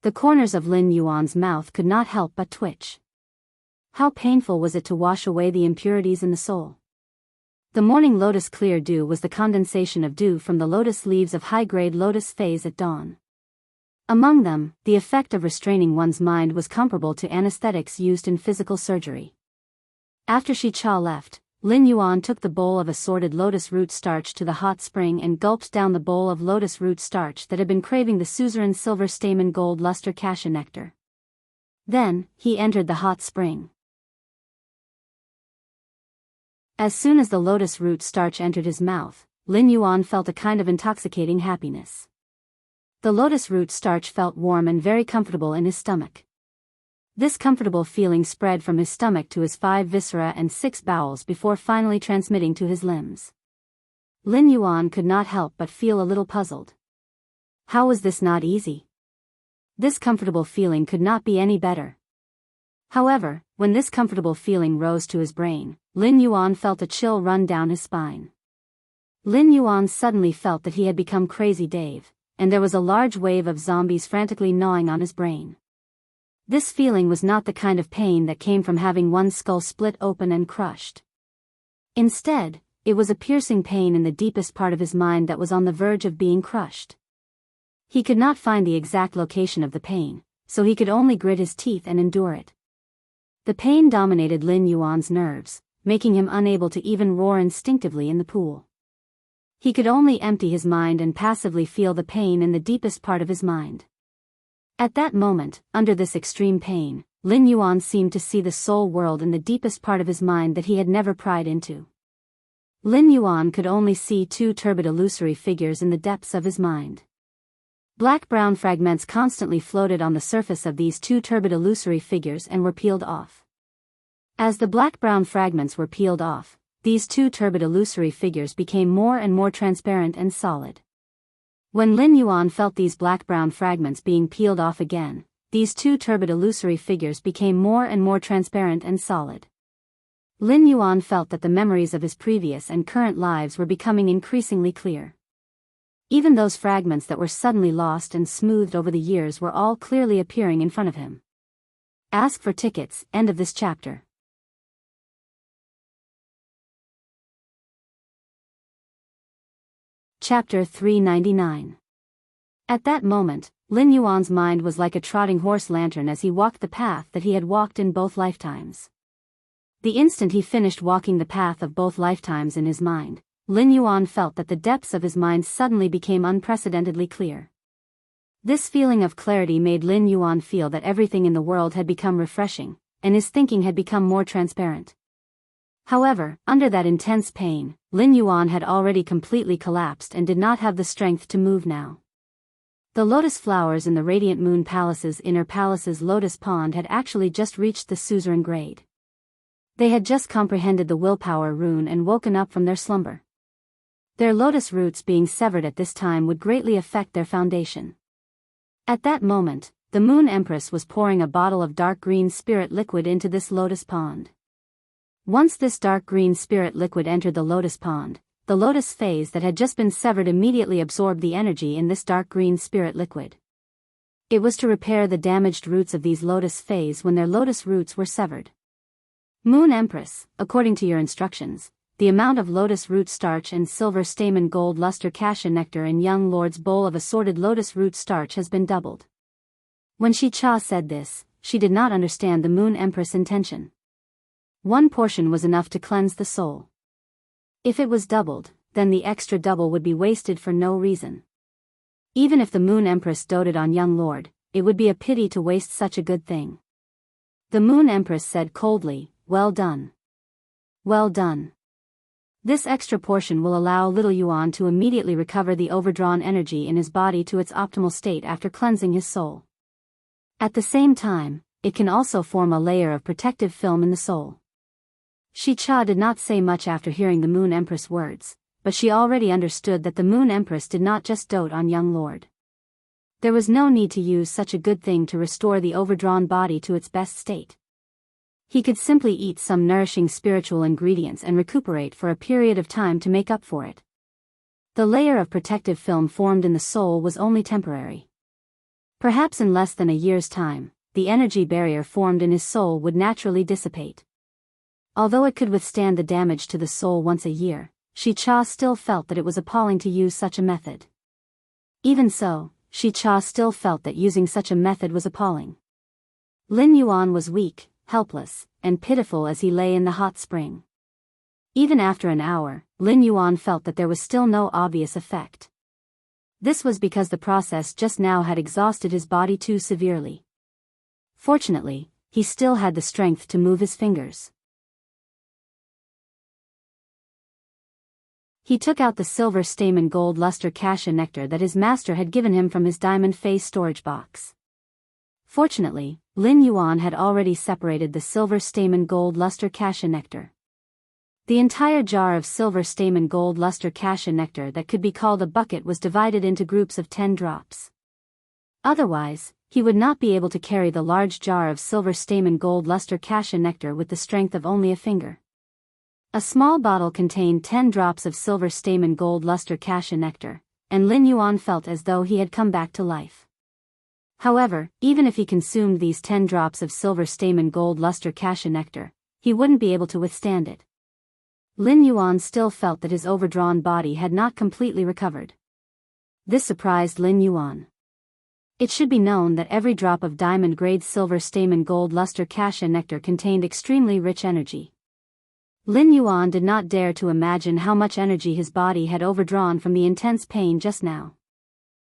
The corners of Lin Yuan's mouth could not help but twitch. How painful was it to wash away the impurities in the soul? The morning lotus clear dew was the condensation of dew from the lotus leaves of high-grade lotus phase at dawn. Among them, the effect of restraining one's mind was comparable to anesthetics used in physical surgery. After Shi Cha left, Lin Yuan took the bowl of assorted lotus root starch to the hot spring and gulped down the bowl of lotus root starch that had been craving the suzerain silver stamen gold luster cassia nectar. Then, he entered the hot spring. As soon as the lotus root starch entered his mouth, Lin Yuan felt a kind of intoxicating happiness. The lotus root starch felt warm and very comfortable in his stomach. This comfortable feeling spread from his stomach to his 5 viscera and 6 bowels before finally transmitting to his limbs. Lin Yuan could not help but feel a little puzzled. How was this not easy? This comfortable feeling could not be any better. However, when this comfortable feeling rose to his brain, Lin Yuan felt a chill run down his spine. Lin Yuan suddenly felt that he had become Crazy Dave, and there was a large wave of zombies frantically gnawing on his brain. This feeling was not the kind of pain that came from having one's skull split open and crushed. Instead, it was a piercing pain in the deepest part of his mind that was on the verge of being crushed. He could not find the exact location of the pain, so he could only grit his teeth and endure it. The pain dominated Lin Yuan's nerves, making him unable to even roar instinctively in the pool. He could only empty his mind and passively feel the pain in the deepest part of his mind. At that moment, under this extreme pain, Lin Yuan seemed to see the soul world in the deepest part of his mind that he had never pried into. Lin Yuan could only see 2 turbid illusory figures in the depths of his mind. Black-brown fragments constantly floated on the surface of these 2 turbid illusory figures and were peeled off. As the black-brown fragments were peeled off, these 2 turbid illusory figures became more and more transparent and solid. When Lin Yuan felt these black-brown fragments being peeled off again, these 2 turbid illusory figures became more and more transparent and solid. Lin Yuan felt that the memories of his previous and current lives were becoming increasingly clear. Even those fragments that were suddenly lost and smoothed over the years were all clearly appearing in front of him. Ask for tickets. End of this chapter. Chapter 399. At that moment, Lin Yuan's mind was like a trotting horse lantern as he walked the path that he had walked in both lifetimes. The instant he finished walking the path of both lifetimes in his mind, Lin Yuan felt that the depths of his mind suddenly became unprecedentedly clear. This feeling of clarity made Lin Yuan feel that everything in the world had become refreshing, and his thinking had become more transparent. However, under that intense pain, Lin Yuan had already completely collapsed and did not have the strength to move now. The lotus flowers in the Radiant Moon Palace's inner palace's lotus pond had actually just reached the suzerain grade. They had just comprehended the willpower rune and woken up from their slumber. Their lotus roots being severed at this time would greatly affect their foundation. At that moment, the Moon Empress was pouring a bottle of dark green spirit liquid into this lotus pond. Once this dark green spirit liquid entered the lotus pond, the lotus phase that had just been severed immediately absorbed the energy in this dark green spirit liquid. It was to repair the damaged roots of these lotus phase when their lotus roots were severed. Moon Empress, according to your instructions, the amount of lotus root starch and silver stamen gold luster cassia nectar in young lord's bowl of assorted lotus root starch has been doubled. When Shi Cha said this, she did not understand the Moon Empress' intention. 1 portion was enough to cleanse the soul. If it was doubled, then the extra double would be wasted for no reason. Even if the Moon Empress doted on young lord, it would be a pity to waste such a good thing. The Moon Empress said coldly, "Well done. Well done. This extra portion will allow little Yuan to immediately recover the overdrawn energy in his body to its optimal state after cleansing his soul. At the same time, it can also form a layer of protective film in the soul." Shi Cha did not say much after hearing the Moon Empress words, but she already understood that the Moon Empress did not just dote on young lord. There was no need to use such a good thing to restore the overdrawn body to its best state. He could simply eat some nourishing spiritual ingredients and recuperate for a period of time to make up for it. The layer of protective film formed in the soul was only temporary. Perhaps in less than a year's time, the energy barrier formed in his soul would naturally dissipate. Although it could withstand the damage to the soul once a year, Shi Cha still felt that it was appalling to use such a method. Even so, Shi Cha still felt that using such a method was appalling. Lin Yuan was weak, helpless, and pitiful as he lay in the hot spring. Even after an hour, Lin Yuan felt that there was still no obvious effect. This was because the process just now had exhausted his body too severely. Fortunately, he still had the strength to move his fingers. He took out the silver stamen gold luster cassia nectar that his master had given him from his diamond face storage box. Fortunately, Lin Yuan had already separated the silver stamen gold luster cassia nectar. The entire jar of silver stamen gold luster cassia nectar that could be called a bucket was divided into groups of 10 drops. Otherwise, he would not be able to carry the large jar of silver stamen gold luster cassia nectar with the strength of only a finger. A small bottle contained 10 drops of silver stamen gold luster cassia nectar, and Lin Yuan felt as though he had come back to life. However, even if he consumed these 10 drops of silver stamen gold luster cassia nectar, he wouldn't be able to withstand it. Lin Yuan still felt that his overdrawn body had not completely recovered. This surprised Lin Yuan. It should be known that every drop of diamond-grade silver stamen gold luster cassia nectar contained extremely rich energy. Lin Yuan did not dare to imagine how much energy his body had overdrawn from the intense pain just now.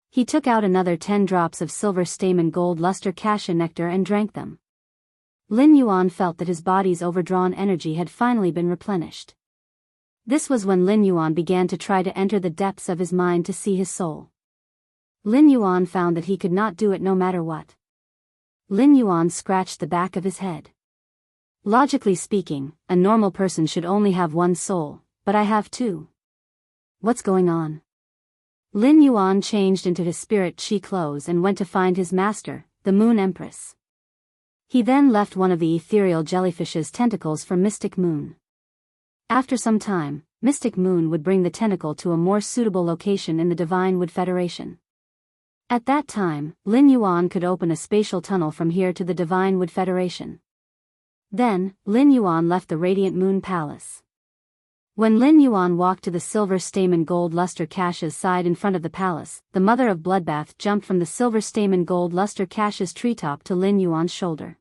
He took out another 10 drops of silver stamen gold luster cassia nectar and drank them. Lin Yuan felt that his body's overdrawn energy had finally been replenished. This was when Lin Yuan began to try to enter the depths of his mind to see his soul. Lin Yuan found that he could not do it no matter what. Lin Yuan scratched the back of his head. Logically speaking, a normal person should only have one soul, but I have two. What's going on? Lin Yuan changed into his spirit chi clothes and went to find his master, the Moon Empress. He then left one of the ethereal jellyfish's tentacles for Mystic Moon. After some time, Mystic Moon would bring the tentacle to a more suitable location in the Divine Wood Federation. At that time, Lin Yuan could open a spatial tunnel from here to the Divine Wood Federation. Then, Lin Yuan left the Radiant Moon Palace. When Lin Yuan walked to the silver stamen gold luster cassia's side in front of the palace, the mother of Bloodbath jumped from the silver stamen gold luster cassia's treetop to Lin Yuan's shoulder.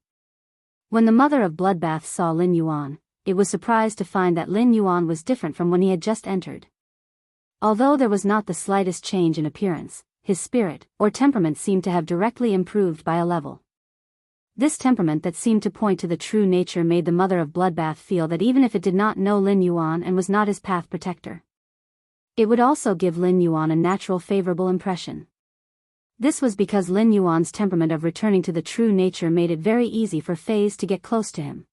When the mother of Bloodbath saw Lin Yuan, it was surprised to find that Lin Yuan was different from when he had just entered. Although there was not the slightest change in appearance, his spirit, or temperament seemed to have directly improved by a level. This temperament that seemed to point to the true nature made the mother of Bloodbath feel that even if it did not know Lin Yuan and was not his path protector, it would also give Lin Yuan a natural favorable impression. This was because Lin Yuan's temperament of returning to the true nature made it very easy for fays to get close to him.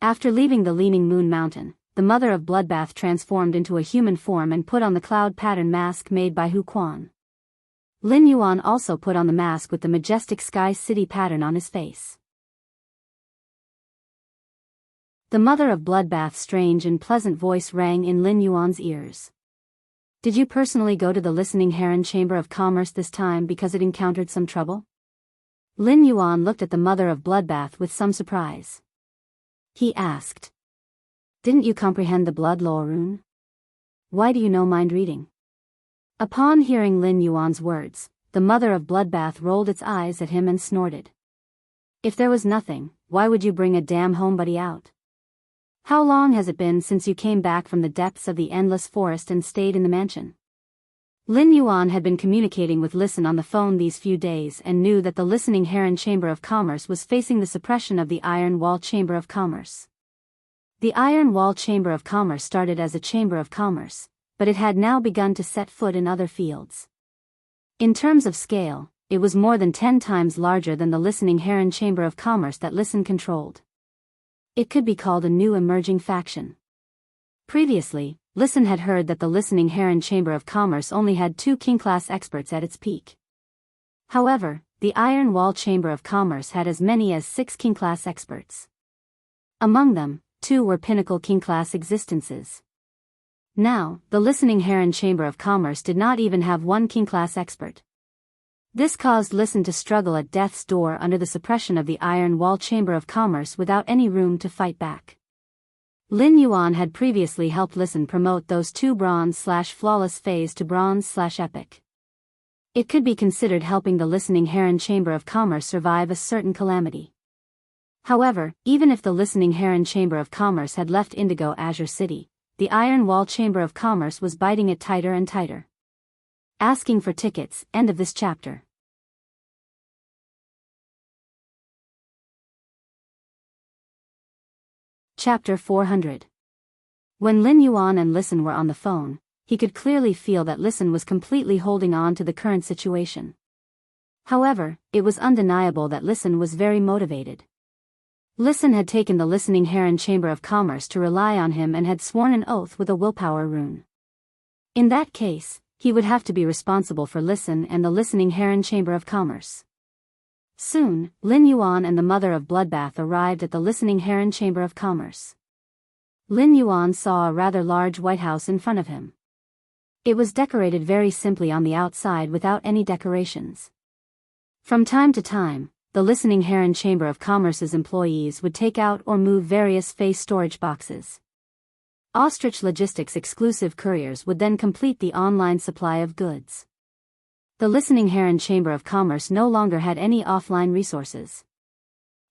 After leaving the Leaning Moon Mountain, the mother of Bloodbath transformed into a human form and put on the cloud pattern mask made by Hu Quan. Lin Yuan also put on the mask with the majestic sky city pattern on his face. The mother of Bloodbath's strange and pleasant voice rang in Lin Yuan's ears. Did you personally go to the Listening Heron Chamber of Commerce this time because it encountered some trouble? Lin Yuan looked at the mother of Bloodbath with some surprise. He asked. Didn't you comprehend the blood law rune? Why do you know mind reading? Upon hearing Lin Yuan's words, the mother of Bloodbath rolled its eyes at him and snorted. If there was nothing, why would you bring a damn homebody out? How long has it been since you came back from the depths of the endless forest and stayed in the mansion? Lin Yuan had been communicating with Listen on the phone these few days and knew that the Listening Heron Chamber of Commerce was facing the suppression of the Iron Wall Chamber of Commerce. The Iron Wall Chamber of Commerce started as a chamber of commerce, but it had now begun to set foot in other fields. In terms of scale, it was more than 10 times larger than the Listening Heron Chamber of Commerce that Listen controlled. It could be called a new emerging faction. Previously, Listen had heard that the Listening Heron Chamber of Commerce only had 2 king-class experts at its peak. However, the Iron Wall Chamber of Commerce had as many as 6 king-class experts. Among them, 2 were pinnacle king-class existences. Now, the Listening Heron Chamber of Commerce did not even have 1 king-class expert. This caused Listen to struggle at death's door under the suppression of the Iron Wall Chamber of Commerce without any room to fight back. Lin Yuan had previously helped Listen promote those 2 bronze/flawless phase to bronze/epic. It could be considered helping the Listening Heron Chamber of Commerce survive a certain calamity. However, even if the Listening Heron Chamber of Commerce had left Indigo Azure City, the Iron Wall Chamber of Commerce was biting it tighter and tighter. Asking for tickets, end of this chapter. Chapter 400. When Lin Yuan and Listen were on the phone, he could clearly feel that Listen was completely holding on to the current situation. However, it was undeniable that Listen was very motivated. Listen had taken the Listening Heron Chamber of Commerce to rely on him and had sworn an oath with a willpower rune. In that case, he would have to be responsible for Listen and the Listening Heron Chamber of Commerce. Soon, Lin Yuan and the mother of Bloodbath arrived at the Listening Heron Chamber of Commerce. Lin Yuan saw a rather large white house in front of him. It was decorated very simply on the outside without any decorations. From time to time, the Listening Heron Chamber of Commerce's employees would take out or move various face storage boxes. Ostrich Logistics exclusive couriers would then complete the online supply of goods. The Listening Heron Chamber of Commerce no longer had any offline resources.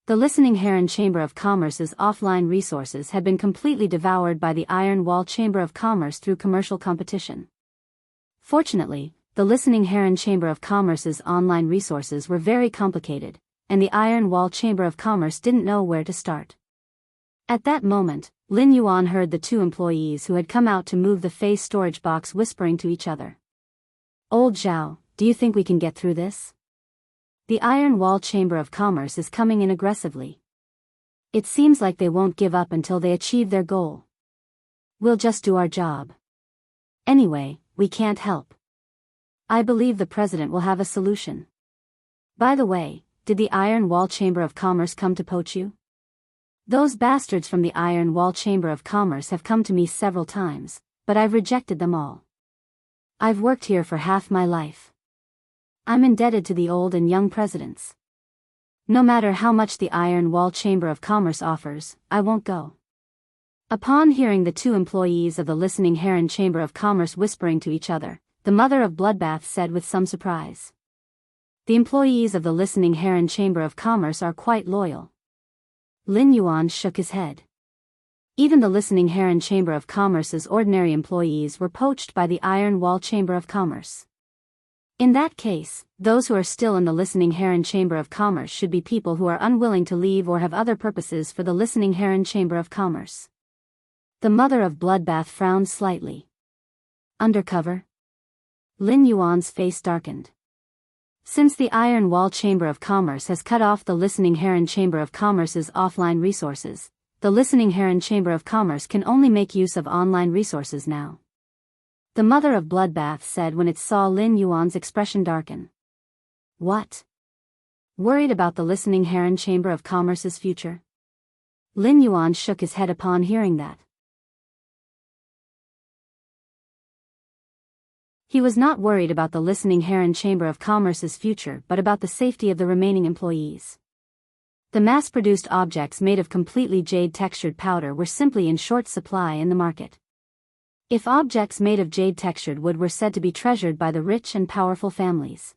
The Listening Heron Chamber of Commerce's offline resources had been completely devoured by the Iron Wall Chamber of Commerce through commercial competition. Fortunately, the Listening Heron Chamber of Commerce's online resources were very complicated, and the Iron Wall Chamber of Commerce didn't know where to start. At that moment, Lin Yuan heard the 2 employees who had come out to move the face storage box whispering to each other. "Old Zhao, do you think we can get through this? The Iron Wall Chamber of Commerce is coming in aggressively. It seems like they won't give up until they achieve their goal. We'll just do our job. Anyway, we can't help. I believe the president will have a solution. By the way, did the Iron Wall Chamber of Commerce come to poach you? Those bastards from the Iron Wall Chamber of Commerce have come to me several times, but I've rejected them all. I've worked here for half my life. I'm indebted to the old and young presidents. No matter how much the Iron Wall Chamber of Commerce offers, I won't go." Upon hearing the 2 employees of the Listening Heron Chamber of Commerce whispering to each other, the mother of Bloodbath said with some surprise. "The employees of the Listening Heron Chamber of Commerce are quite loyal." Lin Yuan shook his head. Even the Listening Heron Chamber of Commerce's ordinary employees were poached by the Iron Wall Chamber of Commerce. In that case, those who are still in the Listening Heron Chamber of Commerce should be people who are unwilling to leave or have other purposes for the Listening Heron Chamber of Commerce. The mother of Bloodbath frowned slightly. "Undercover?" Lin Yuan's face darkened. Since the Iron Wall Chamber of Commerce has cut off the Listening Heron Chamber of Commerce's offline resources, the Listening Heron Chamber of Commerce can only make use of online resources now. The mother of Bloodbath said when it saw Lin Yuan's expression darken. "What? Worried about the Listening Heron Chamber of Commerce's future?" Lin Yuan shook his head upon hearing that. He was not worried about the Listening Heron Chamber of Commerce's future but about the safety of the remaining employees. The mass-produced objects made of completely jade-textured powder were simply in short supply in the market. If objects made of jade-textured wood were said to be treasured by the rich and powerful families.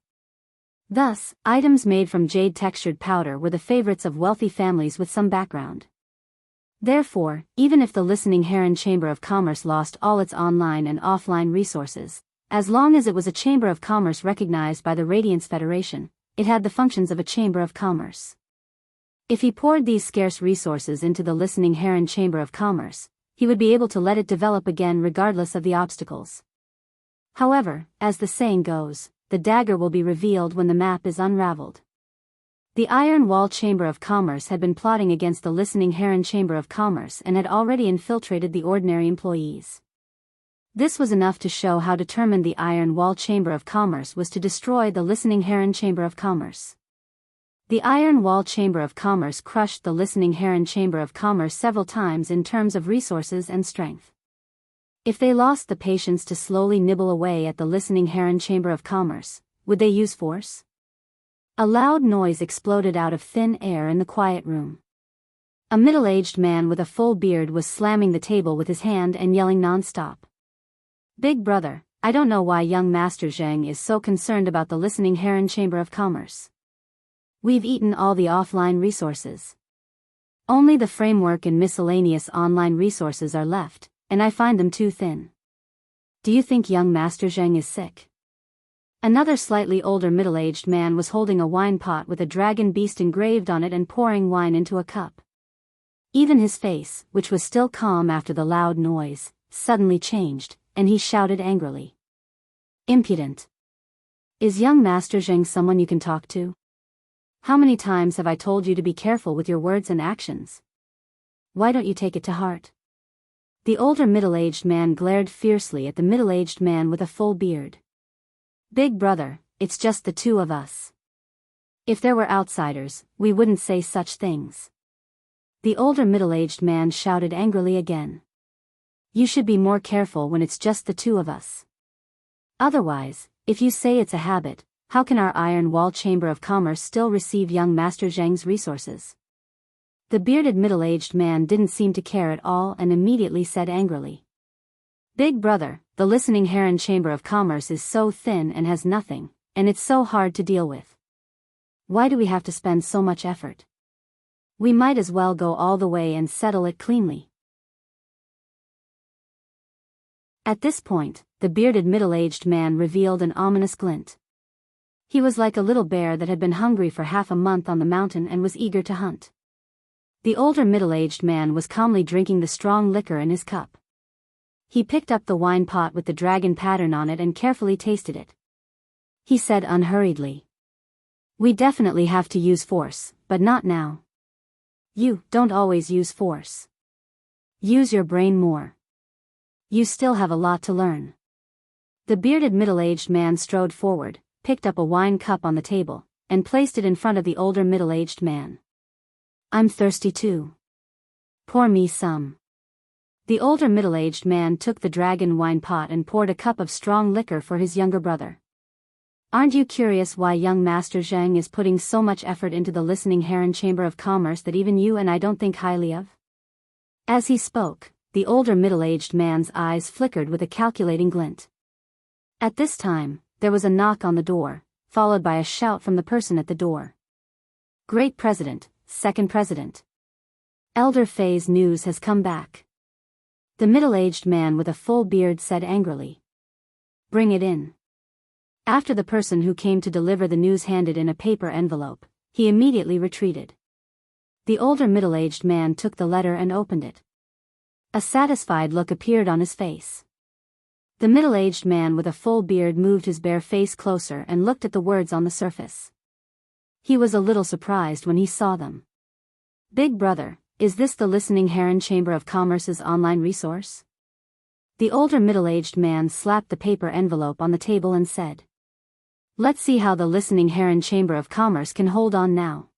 Thus, items made from jade-textured powder were the favorites of wealthy families with some background. Therefore, even if the Listening Heron Chamber of Commerce lost all its online and offline resources, As long as it was a chamber of commerce recognized by the Radiance Federation, it had the functions of a chamber of commerce. If he poured these scarce resources into the listening heron chamber of commerce, he would be able to let it develop again regardless of the obstacles. However, as the saying goes, the dagger will be revealed when the map is unraveled. The Iron Wall Chamber of Commerce had been plotting against the Listening Heron Chamber of Commerce and had already infiltrated the ordinary employees. This was enough to show how determined the Iron Wall Chamber of Commerce was to destroy the Listening Heron Chamber of Commerce. The Iron Wall Chamber of Commerce crushed the Listening Heron Chamber of Commerce several times in terms of resources and strength. If they lost the patience to slowly nibble away at the Listening Heron Chamber of Commerce, would they use force? A loud noise exploded out of thin air in the quiet room. A middle-aged man with a full beard was slamming the table with his hand and yelling non-stop. "Big brother, I don't know why young Master Zheng is so concerned about the Listening Heron Chamber of Commerce. We've eaten all the offline resources. Only the framework and miscellaneous online resources are left, and I find them too thin. Do you think young Master Zheng is sick?" Another slightly older middle-aged man was holding a wine pot with a dragon beast engraved on it and pouring wine into a cup. Even his face, which was still calm after the loud noise, suddenly changed, and he shouted angrily. "Impudent! Is young Master Zheng someone you can talk to? How many times have I told you to be careful with your words and actions? Why don't you take it to heart?" The older middle-aged man glared fiercely at the middle-aged man with a full beard. "Big brother, it's just the two of us. If there were outsiders, we wouldn't say such things." The older middle-aged man shouted angrily again. "You should be more careful when it's just the two of us. Otherwise, if you say it's a habit, how can our Iron Wall Chamber of Commerce still receive young Master Zheng's resources?" The bearded middle-aged man didn't seem to care at all and immediately said angrily. "Big brother, the Listening Heron Chamber of Commerce is so thin and has nothing, and it's so hard to deal with. Why do we have to spend so much effort? We might as well go all the way and settle it cleanly." At this point, the bearded middle-aged man revealed an ominous glint. He was like a little bear that had been hungry for half a month on the mountain and was eager to hunt. The older middle-aged man was calmly drinking the strong liquor in his cup. He picked up the wine pot with the dragon pattern on it and carefully tasted it. He said unhurriedly, "We definitely have to use force, but not now. You don't always use force. Use your brain more. You still have a lot to learn." The bearded middle-aged man strode forward, picked up a wine cup on the table, and placed it in front of the older middle-aged man. "I'm thirsty too. Pour me some." The older middle-aged man took the dragon wine pot and poured a cup of strong liquor for his younger brother. "Aren't you curious why young Master Zheng is putting so much effort into the Listening Heron Chamber of Commerce that even you and I don't think highly of?" As he spoke, the older middle-aged man's eyes flickered with a calculating glint. At this time, there was a knock on the door, followed by a shout from the person at the door. "Great President, Second President. Elder Fei's news has come back." The middle-aged man with a full beard said angrily. "Bring it in." After the person who came to deliver the news handed in a paper envelope, he immediately retreated. The older middle-aged man took the letter and opened it. A satisfied look appeared on his face. The middle-aged man with a full beard moved his bare face closer and looked at the words on the surface. He was a little surprised when he saw them. "Big brother, is this the Listening Heron Chamber of Commerce's online resource?" The older middle-aged man slapped the paper envelope on the table and said, "Let's see how the Listening Heron Chamber of Commerce can hold on now.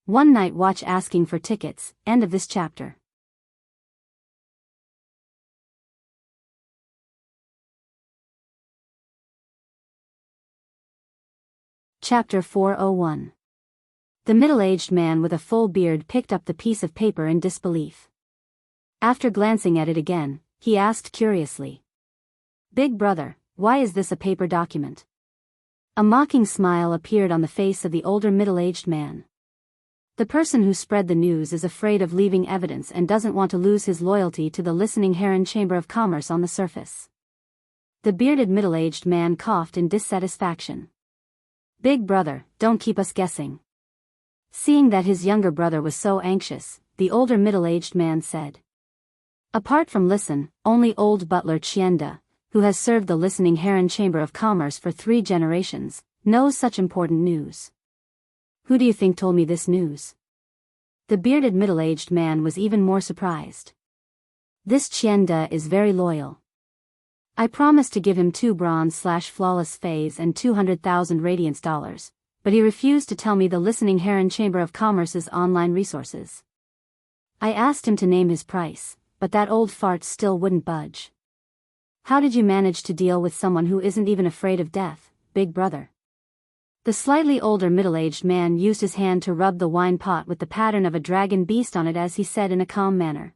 One night watch asking for tickets." End of this chapter. Chapter 401. The middle-aged man with a full beard picked up the piece of paper in disbelief. After glancing at it again, he asked curiously, "Big brother, why is this a paper document?" A mocking smile appeared on the face of the older middle-aged man. The person who spread the news is afraid of leaving evidence and doesn't want to lose his loyalty to the Listening Heron Chamber of Commerce on the surface. The bearded middle-aged man coughed in dissatisfaction. Big brother, don't keep us guessing. Seeing that his younger brother was so anxious, the older middle-aged man said. Apart from Listen, only old butler Chienda, who has served the Listening Heron Chamber of Commerce for 3 generations, knows such important news. Who do you think told me this news? The bearded middle-aged man was even more surprised. This Chienda is very loyal. I promised to give him 2 bronze/flawless phase and 200,000 radiance dollars, but he refused to tell me the Listening Heron Chamber of Commerce's online resources. I asked him to name his price, but that old fart still wouldn't budge. How did you manage to deal with someone who isn't even afraid of death, big brother? The slightly older middle-aged man used his hand to rub the wine pot with the pattern of a dragon beast on it as he said in a calm manner.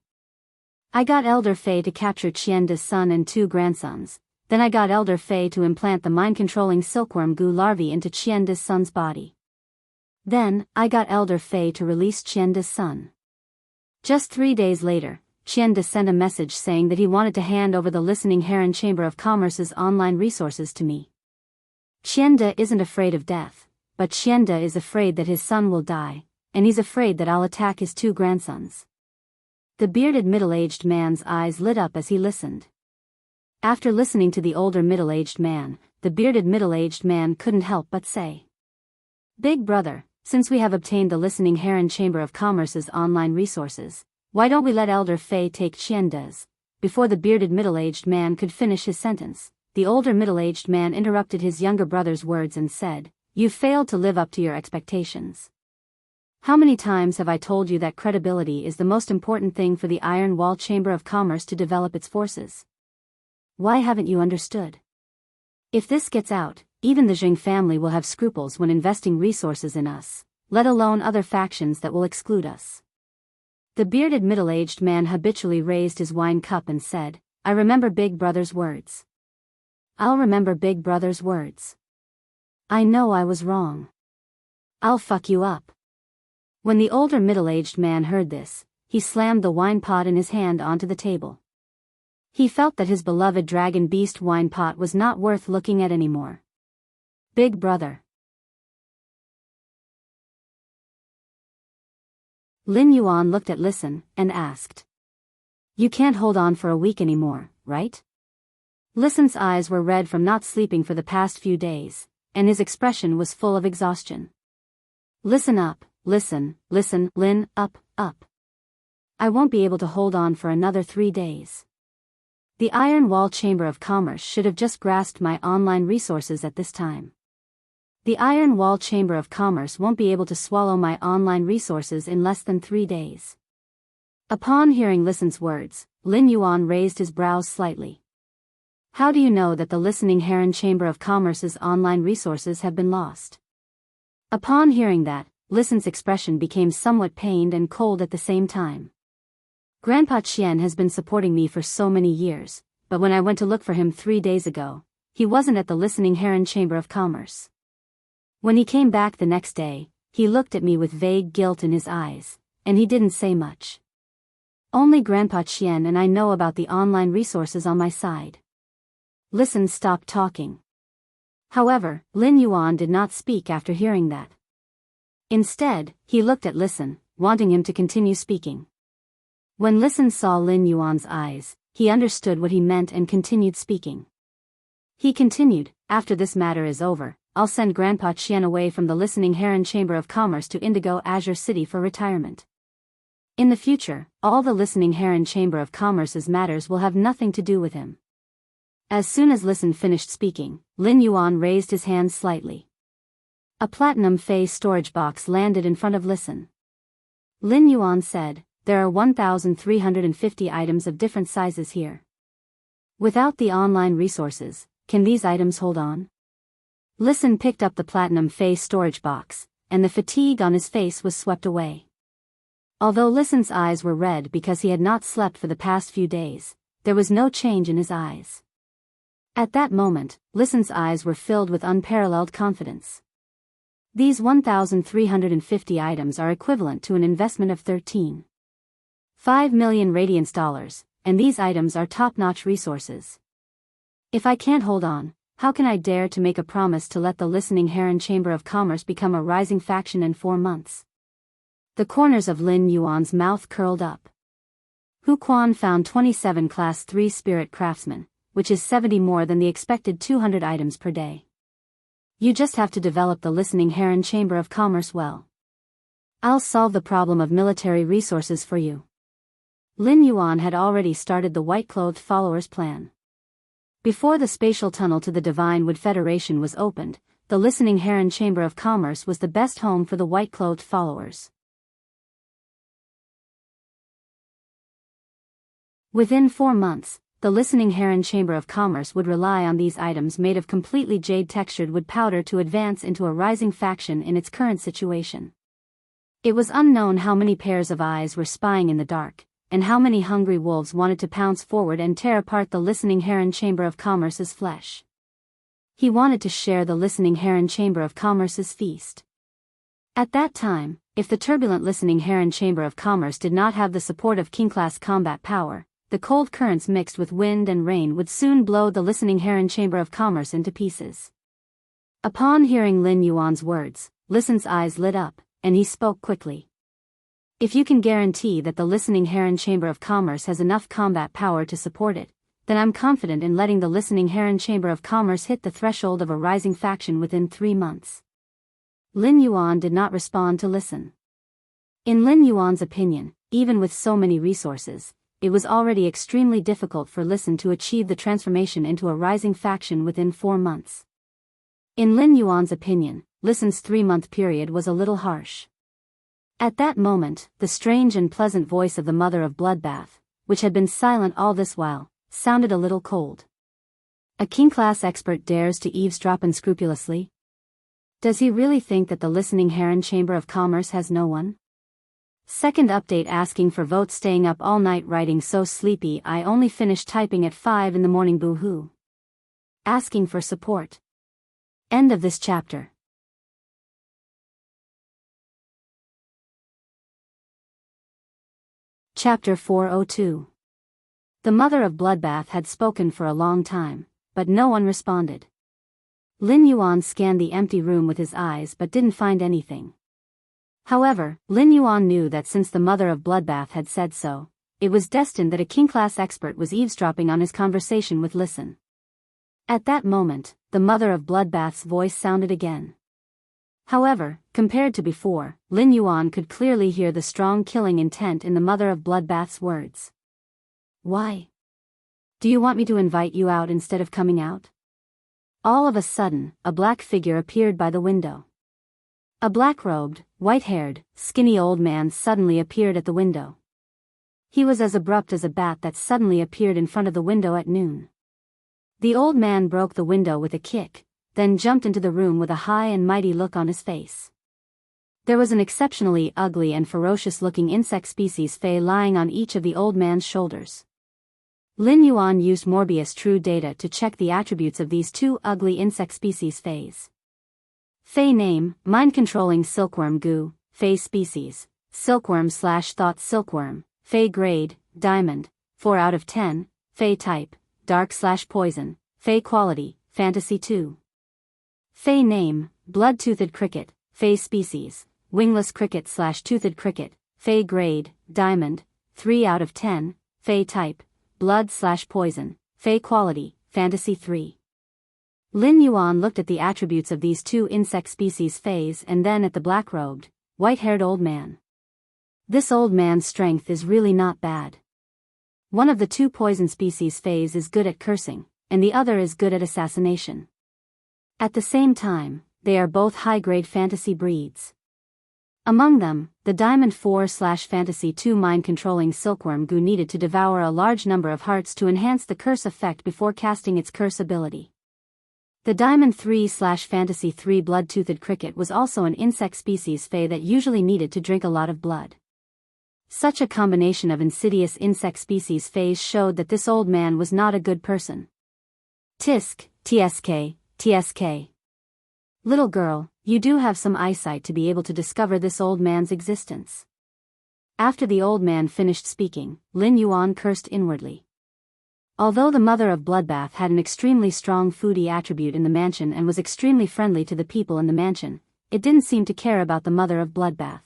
I got Elder Fei to capture Chienda's son and 2 grandsons, then I got Elder Fei to implant the mind-controlling silkworm goo larvae into Chienda's son's body. Then, I got Elder Fei to release Chienda's son. Just 3 days later, Chienda sent a message saying that he wanted to hand over the Listening Heron Chamber of Commerce's online resources to me. Chienda isn't afraid of death, but Chienda is afraid that his son will die, and he's afraid that I'll attack his 2 grandsons. The bearded middle-aged man's eyes lit up as he listened. After listening to the older middle-aged man, the bearded middle-aged man couldn't help but say, Big brother, since we have obtained the Listening Heron Chamber of Commerce's online resources, why don't we let Elder Fei take Chienda's? Before the bearded middle-aged man could finish his sentence, the older middle-aged man interrupted his younger brother's words and said, You failed to live up to your expectations. How many times have I told you that credibility is the most important thing for the Iron Wall Chamber of Commerce to develop its forces? Why haven't you understood? If this gets out, even the Jing family will have scruples when investing resources in us, let alone other factions that will exclude us. The bearded middle-aged man habitually raised his wine cup and said, I remember Big Brother's words. I'll remember Big Brother's words. I know I was wrong. I'll fuck you up. When the older middle-aged man heard this, he slammed the wine pot in his hand onto the table. He felt that his beloved dragon beast wine pot was not worth looking at anymore. Big brother. Lin Yuan looked at Listen and asked. You can't hold on for a week anymore, right? Listen's eyes were red from not sleeping for the past few days, and his expression was full of exhaustion. Listen up, listen, Lin, up. I won't be able to hold on for another 3 days. The Iron Wall Chamber of Commerce should have just grasped my online resources at this time. The Iron Wall Chamber of Commerce won't be able to swallow my online resources in less than 3 days. Upon hearing Listen's words, Lin Yuan raised his brows slightly. How do you know that the Listening Heron Chamber of Commerce's online resources have been lost? Upon hearing that, Listen's expression became somewhat pained and cold at the same time. Grandpa Qian has been supporting me for so many years, but when I went to look for him 3 days ago, he wasn't at the Listening Heron Chamber of Commerce. When he came back the next day, he looked at me with vague guilt in his eyes, and he didn't say much. Only Grandpa Qian and I know about the online resources on my side. Listen stopped talking. However, Lin Yuan did not speak after hearing that. Instead, he looked at Listen, wanting him to continue speaking. When Listen saw Lin Yuan's eyes, he understood what he meant and continued speaking. He continued, after this matter is over, I'll send Grandpa Qian away from the Listening Heron Chamber of Commerce to Indigo Azure City for retirement. In the future, all the Listening Heron Chamber of Commerce's matters will have nothing to do with him. As soon as Listen finished speaking, Lin Yuan raised his hand slightly. A platinum phase storage box landed in front of Listen. Lin Yuan said, There are 1,350 items of different sizes here. Without the online resources, can these items hold on? Listen picked up the platinum phase storage box, and the fatigue on his face was swept away. Although Listen's eyes were red because he had not slept for the past few days, there was no change in his eyes. At that moment, Listen's eyes were filled with unparalleled confidence. These 1,350 items are equivalent to an investment of 13.5 million radiance dollars, and these items are top-notch resources. If I can't hold on, how can I dare to make a promise to let the listening Heron Chamber of Commerce become a rising faction in 4 months? The corners of Lin Yuan's mouth curled up. Hu Quan found 27 Class 3 spirit craftsmen, which is 70 more than the expected 200 items per day. You just have to develop the listening Heron Chamber of Commerce well. I'll solve the problem of military resources for you. Lin Yuan had already started the white-clothed followers' plan. Before the spatial tunnel to the Divine Wood Federation was opened, the listening Heron Chamber of Commerce was the best home for the white-clothed followers. Within 4 months, the listening Heron Chamber of Commerce would rely on these items made of completely jade-textured wood powder to advance into a rising faction in its current situation. It was unknown how many pairs of eyes were spying in the dark, and how many hungry wolves wanted to pounce forward and tear apart the listening Heron Chamber of Commerce's flesh. He wanted to share the listening Heron Chamber of Commerce's feast. At that time, if the turbulent listening Heron Chamber of Commerce did not have the support of king-class combat power, the cold currents mixed with wind and rain would soon blow the listening Heron Chamber of Commerce into pieces. Upon hearing Lin Yuan's words, Listen's eyes lit up, and he spoke quickly. If you can guarantee that the listening Heron Chamber of Commerce has enough combat power to support it, then I'm confident in letting the listening Heron Chamber of Commerce hit the threshold of a rising faction within 3 months. Lin Yuan did not respond to Listen. In Lin Yuan's opinion, even with so many resources, it was already extremely difficult for Listen to achieve the transformation into a rising faction within 4 months. In Lin Yuan's opinion, Listen's 3-month period was a little harsh. At that moment, the strange and pleasant voice of the mother of Bloodbath, which had been silent all this while, sounded a little cold. A king-class expert dares to eavesdrop unscrupulously? Does he really think that the listening Heron Chamber of Commerce has no one? Second update asking for votes. Staying up all night writing so sleepy I only finished typing at 5 in the morning. Boo-hoo. Asking for support. End of this chapter. Chapter 402. The mother of Bloodbath had spoken for a long time, but no one responded. Lin Yuan scanned the empty room with his eyes but didn't find anything. However, Lin Yuan knew that since the mother of Bloodbath had said so, it was destined that a king-class expert was eavesdropping on his conversation with Listen. At that moment, the mother of Bloodbath's voice sounded again. However, compared to before, Lin Yuan could clearly hear the strong killing intent in the mother of Bloodbath's words. Why? Do you want me to invite you out instead of coming out? All of a sudden, a black figure appeared by the window. A black-robed, white-haired, skinny old man suddenly appeared at the window. He was as abrupt as a bat that suddenly appeared in front of the window at noon. The old man broke the window with a kick, then jumped into the room with a high and mighty look on his face. There was an exceptionally ugly and ferocious-looking insect species Fey lying on each of the old man's shoulders. Lin Yuan used Morbius True Data to check the attributes of these 2 ugly insect species Feys. Fey name, Mind-Controlling Silkworm Goo, Fey species, Silkworm/Thought Silkworm, Fey grade, Diamond, 4 out of 10, Fey type, Dark/Poison, Fey quality, Fantasy 2. Fey name, Blood-Toothed Cricket, Fey species, Wingless Cricket/Toothed Cricket, Fey grade, Diamond, 3 out of 10, Fey type, Blood/Poison, Fey quality, Fantasy 3. Lin Yuan looked at the attributes of these 2 insect species Feys and then at the black-robed, white-haired old man. This old man's strength is really not bad. One of the 2 poison species Feys is good at cursing, and the other is good at assassination. At the same time, they are both high-grade fantasy breeds. Among them, the Diamond 4/Fantasy 2 Mind-Controlling Silkworm Goo needed to devour a large number of hearts to enhance the curse effect before casting its curse ability. The Diamond 3/Fantasy 3 Blood-Toothed Cricket was also an insect species Fey that usually needed to drink a lot of blood. Such a combination of insidious insect species Feys showed that this old man was not a good person. Tisk, TSK, TSK. Little girl, you do have some eyesight to be able to discover this old man's existence. After the old man finished speaking, Lin Yuan cursed inwardly. Although the mother of Bloodbath had an extremely strong foodie attribute in the mansion and was extremely friendly to the people in the mansion, it didn't seem to care about the mother of Bloodbath.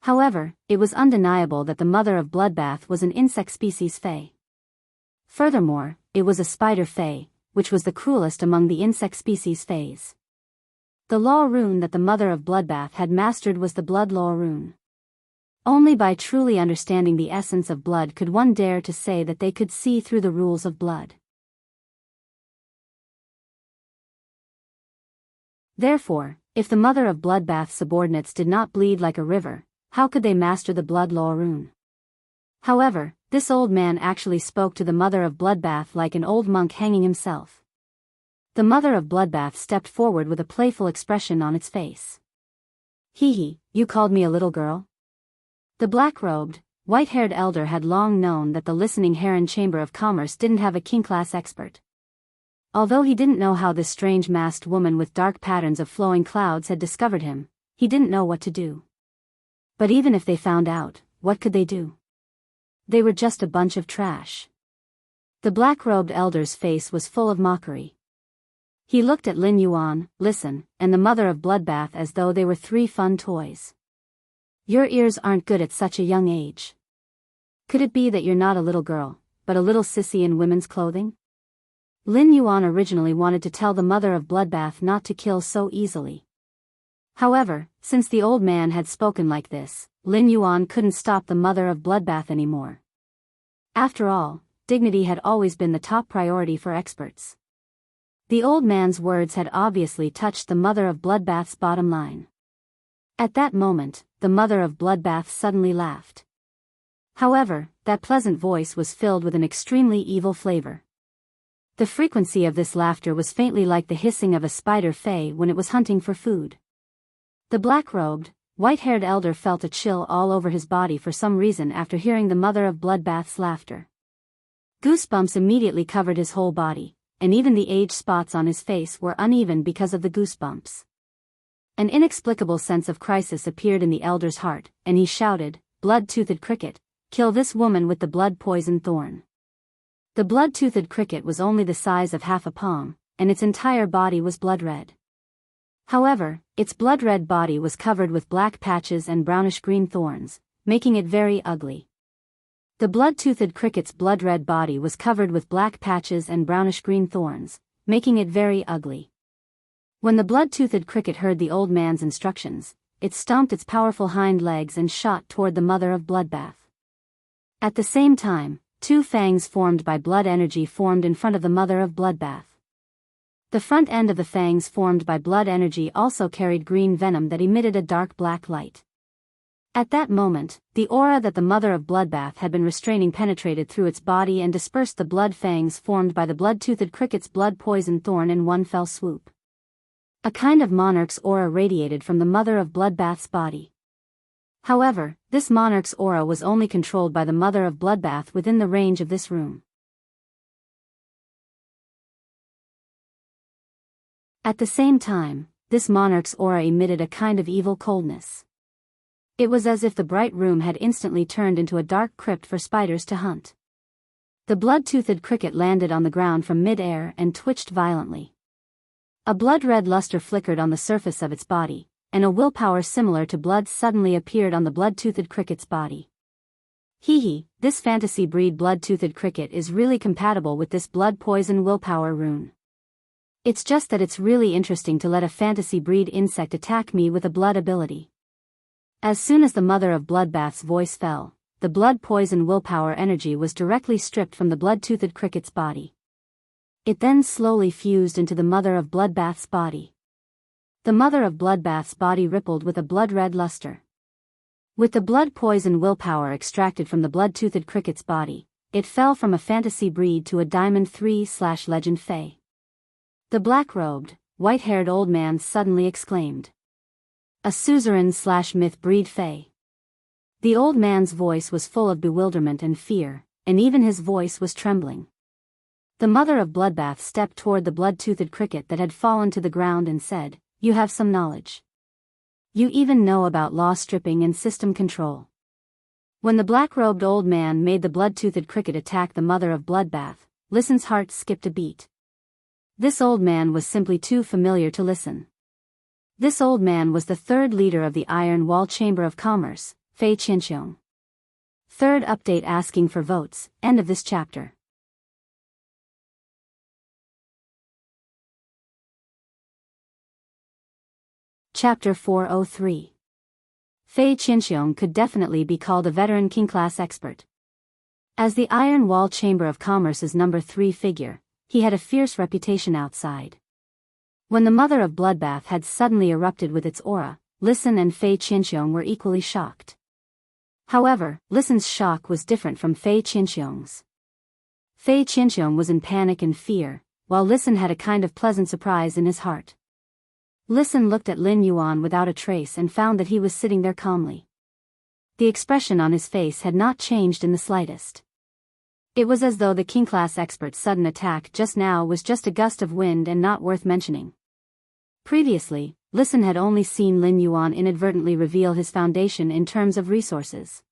However, it was undeniable that the mother of Bloodbath was an insect species fae. Furthermore, it was a spider fae, which was the cruelest among the insect species faes. The law rune that the mother of Bloodbath had mastered was the blood law rune. Only by truly understanding the essence of blood could one dare to say that they could see through the rules of blood. Therefore, if the mother of Bloodbath's subordinates did not bleed like a river, how could they master the blood law rune? However, this old man actually spoke to the mother of Bloodbath like an old monk hanging himself. The mother of Bloodbath stepped forward with a playful expression on its face. "Hee hee, you called me a little girl?" The black-robed, white-haired elder had long known that the listening Heron Chamber of Commerce didn't have a king-class expert. Although he didn't know how this strange masked woman with dark patterns of flowing clouds had discovered him, he didn't know what to do. But even if they found out, what could they do? They were just a bunch of trash. The black-robed elder's face was full of mockery. He looked at Lin Yuan, Listen, and the mother of Bloodbath as though they were three fun toys. "Your ears aren't good at such a young age. Could it be that you're not a little girl, but a little sissy in women's clothing?" Lin Yuan originally wanted to tell the mother of Bloodbath not to kill so easily. However, since the old man had spoken like this, Lin Yuan couldn't stop the mother of Bloodbath anymore. After all, dignity had always been the top priority for experts. The old man's words had obviously touched the mother of Bloodbath's bottom line. At that moment, the mother of Bloodbath suddenly laughed. However, that pleasant voice was filled with an extremely evil flavor. The frequency of this laughter was faintly like the hissing of a spider fae when it was hunting for food. The black-robed, white-haired elder felt a chill all over his body for some reason after hearing the mother of Bloodbath's laughter. Goosebumps immediately covered his whole body, and even the age spots on his face were uneven because of the goosebumps. An inexplicable sense of crisis appeared in the elder's heart, and he shouted, "Blood-toothed cricket, kill this woman with the blood-poison thorn." The blood-toothed cricket was only the size of half a palm, and its entire body was blood-red. However, its blood-red body was covered with black patches and brownish-green thorns, making it very ugly. The blood-toothed cricket's blood-red body was covered with black patches and brownish-green thorns, making it very ugly. When the blood-toothed cricket heard the old man's instructions, it stomped its powerful hind legs and shot toward the mother of Bloodbath. At the same time, two fangs formed by blood energy formed in front of the mother of Bloodbath. The front end of the fangs formed by blood energy also carried green venom that emitted a dark black light. At that moment, the aura that the mother of Bloodbath had been restraining penetrated through its body and dispersed the blood fangs formed by the blood-toothed cricket's blood-poison thorn in one fell swoop. A kind of monarch's aura radiated from the mother of Bloodbath's body. However, this monarch's aura was only controlled by the mother of Bloodbath within the range of this room. At the same time, this monarch's aura emitted a kind of evil coldness. It was as if the bright room had instantly turned into a dark crypt for spiders to hunt. The blood-toothed cricket landed on the ground from mid-air and twitched violently. A blood-red luster flickered on the surface of its body, and a willpower similar to blood suddenly appeared on the blood-toothed cricket's body. Hee hee, this fantasy breed blood-toothed cricket is really compatible with this blood-poison willpower rune. It's just that it's really interesting to let a fantasy breed insect attack me with a blood ability. As soon as the mother of Bloodbath's voice fell, the blood-poison willpower energy was directly stripped from the blood-toothed cricket's body. It then slowly fused into the mother of Bloodbath's body. The mother of Bloodbath's body rippled with a blood-red luster. With the blood-poison willpower extracted from the blood-toothed cricket's body, it fell from a fantasy breed to a Diamond 3/Legend Fae. The black-robed, white-haired old man suddenly exclaimed. A suzerain/myth breed Fae. The old man's voice was full of bewilderment and fear, and even his voice was trembling. The mother of Bloodbath stepped toward the blood-toothed cricket that had fallen to the ground and said, "You have some knowledge. You even know about law stripping and system control. When the black-robed old man made the blood-toothed cricket attack the mother of Bloodbath, Listen's heart skipped a beat. This old man was simply too familiar to Listen. This old man was the third leader of the Iron Wall Chamber of Commerce, Fei Qianxiong. Third update asking for votes, end of this chapter. Chapter 403. Fei Qianxiong could definitely be called a veteran king-class expert. As the Iron Wall Chamber of Commerce's number 3 figure, he had a fierce reputation outside. When the mother of Bloodbath had suddenly erupted with its aura, Listen and Fei Qianxiong were equally shocked. However, Listen's shock was different from Fei Qianxiong's. Fei Qianxiong was in panic and fear, while Listen had a kind of pleasant surprise in his heart. Listen looked at Lin Yuan without a trace and found that he was sitting there calmly. The expression on his face had not changed in the slightest. It was as though the king-class expert's sudden attack just now was just a gust of wind and not worth mentioning. Previously, Listen had only seen Lin Yuan inadvertently reveal his foundation in terms of resources.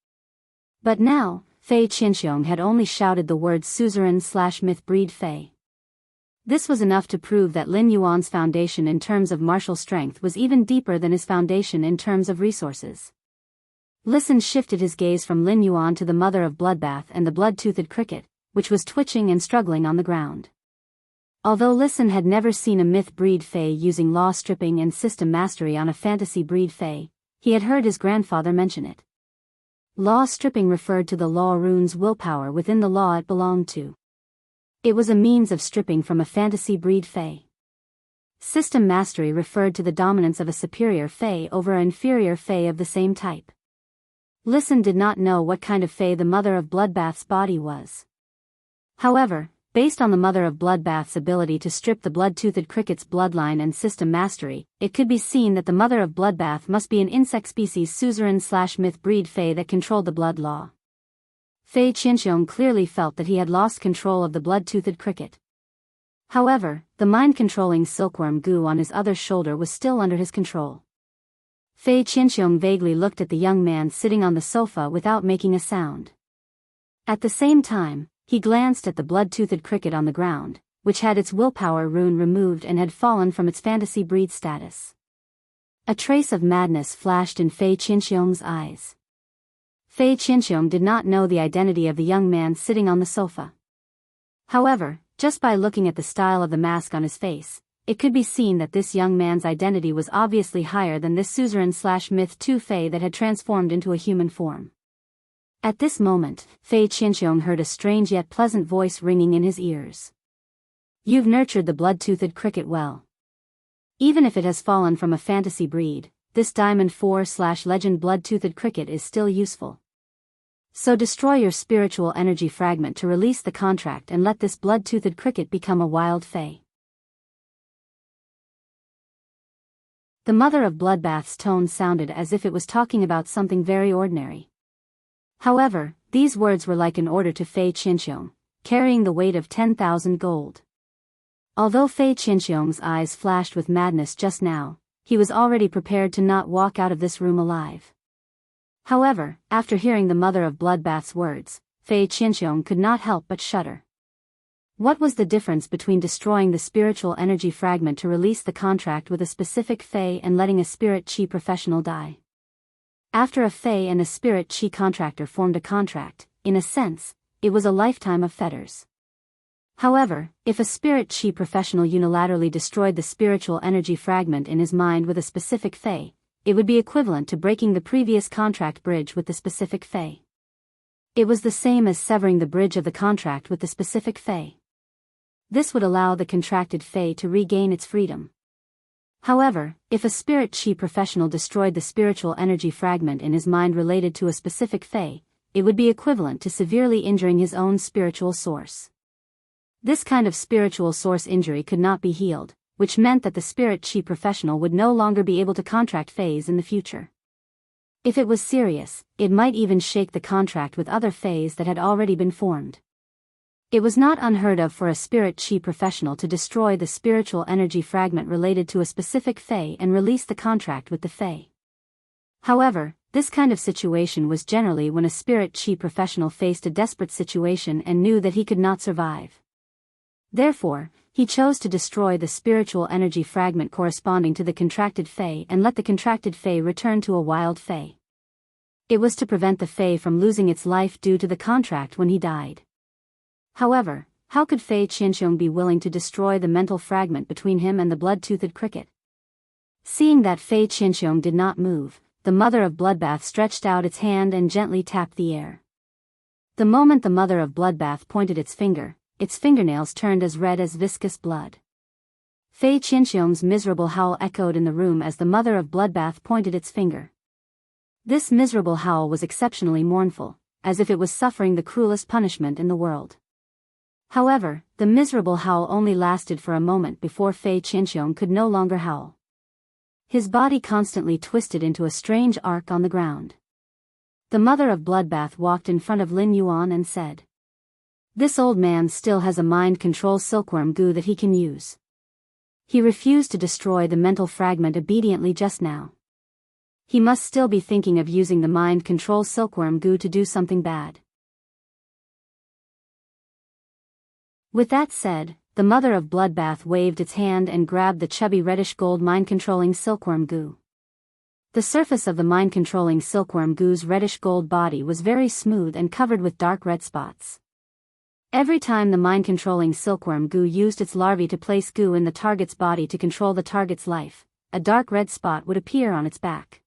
But now, Fei Qianxiong had only shouted the words suzerain/myth breed Fei. This was enough to prove that Lin Yuan's foundation in terms of martial strength was even deeper than his foundation in terms of resources. Listen shifted his gaze from Lin Yuan to the mother of Bloodbath and the blood-toothed cricket, which was twitching and struggling on the ground. Although Listen had never seen a myth breed Fei using law stripping and system mastery on a fantasy breed Fei, he had heard his grandfather mention it. Law stripping referred to the law rune's willpower within the law it belonged to. It was a means of stripping from a fantasy breed Fei. System mastery referred to the dominance of a superior Fei over an inferior Fei of the same type. Listen did not know what kind of Fei the mother of Bloodbath's body was. However, based on the mother of Bloodbath's ability to strip the blood-toothed cricket's bloodline and system mastery, it could be seen that the mother of Bloodbath must be an insect species suzerain/myth breed Fei that controlled the blood law. Fei Qianxiong clearly felt that he had lost control of the blood-toothed cricket. However, the mind-controlling silkworm goo on his other shoulder was still under his control. Fei Qianxiong vaguely looked at the young man sitting on the sofa without making a sound. At the same time, he glanced at the blood-toothed cricket on the ground, which had its willpower rune removed and had fallen from its fantasy breed status. A trace of madness flashed in Fei Qianxiong's eyes. Fei Qianxiong did not know the identity of the young man sitting on the sofa. However, just by looking at the style of the mask on his face, it could be seen that this young man's identity was obviously higher than this suzerain/myth 2 Fei that had transformed into a human form. At this moment, Fei Qianxiong heard a strange yet pleasant voice ringing in his ears. "You've nurtured the blood-toothed cricket well. Even if it has fallen from a fantasy breed, this Diamond 4/Legend blood-toothed cricket is still useful. So destroy your spiritual energy fragment to release the contract and let this blood-toothed cricket become a wild Fei." The mother of Bloodbath's tone sounded as if it was talking about something very ordinary. However, these words were like an order to Fei Qianxiong, carrying the weight of 10,000 gold. Although Fei Qianxiong's eyes flashed with madness just now, he was already prepared to not walk out of this room alive. However, after hearing the mother of Bloodbath's words, Fei Qianxiong could not help but shudder. What was the difference between destroying the spiritual energy fragment to release the contract with a specific Fei and letting a spirit chi professional die? After a Fei and a spirit chi contractor formed a contract, in a sense, it was a lifetime of fetters. However, if a spirit chi professional unilaterally destroyed the spiritual energy fragment in his mind with a specific Fei, it would be equivalent to breaking the previous contract bridge with the specific Fei. It was the same as severing the bridge of the contract with the specific Fei. This would allow the contracted Fei to regain its freedom. However, if a spirit chi professional destroyed the spiritual energy fragment in his mind related to a specific Fei, it would be equivalent to severely injuring his own spiritual source. This kind of spiritual source injury could not be healed, which meant that the spirit chi professional would no longer be able to contract Feis in the future. If it was serious, it might even shake the contract with other Feis that had already been formed. It was not unheard of for a spirit chi professional to destroy the spiritual energy fragment related to a specific Fei and release the contract with the Fei. However, This kind of situation was generally when a spirit chi professional faced a desperate situation and knew that he could not survive. Therefore, he chose to destroy the spiritual energy fragment corresponding to the contracted Fae and let the contracted Fae return to a wild Fae. It was to prevent the Fae from losing its life due to the contract when he died. However, how could Fei Qianxiong be willing to destroy the mental fragment between him and the blood-toothed cricket? Seeing that Fei Qianxiong did not move, the mother of Bloodbath stretched out its hand and gently tapped the air. The moment the mother of Bloodbath pointed its fingernails turned as red as viscous blood. Fei Qianxiong's miserable howl echoed in the room as the mother of Bloodbath pointed its finger. This miserable howl was exceptionally mournful, as if it was suffering the cruelest punishment in the world. However, the miserable howl only lasted for a moment before Fei Qianxiong could no longer howl. His body constantly twisted into a strange arc on the ground. The mother of Bloodbath walked in front of Lin Yuan and said, "This old man still has a mind control silkworm goo that he can use. He refused to destroy the mental fragment obediently just now. He must still be thinking of using the mind control silkworm goo to do something bad." With that said, the mother of Bloodbath waved its hand and grabbed the chubby reddish-gold mind-controlling silkworm goo. The surface of the mind-controlling silkworm goo's reddish-gold body was very smooth and covered with dark red spots. Every time the mind-controlling silkworm goo used its larvae to place goo in the target's body to control the target's life, a dark red spot would appear on its back.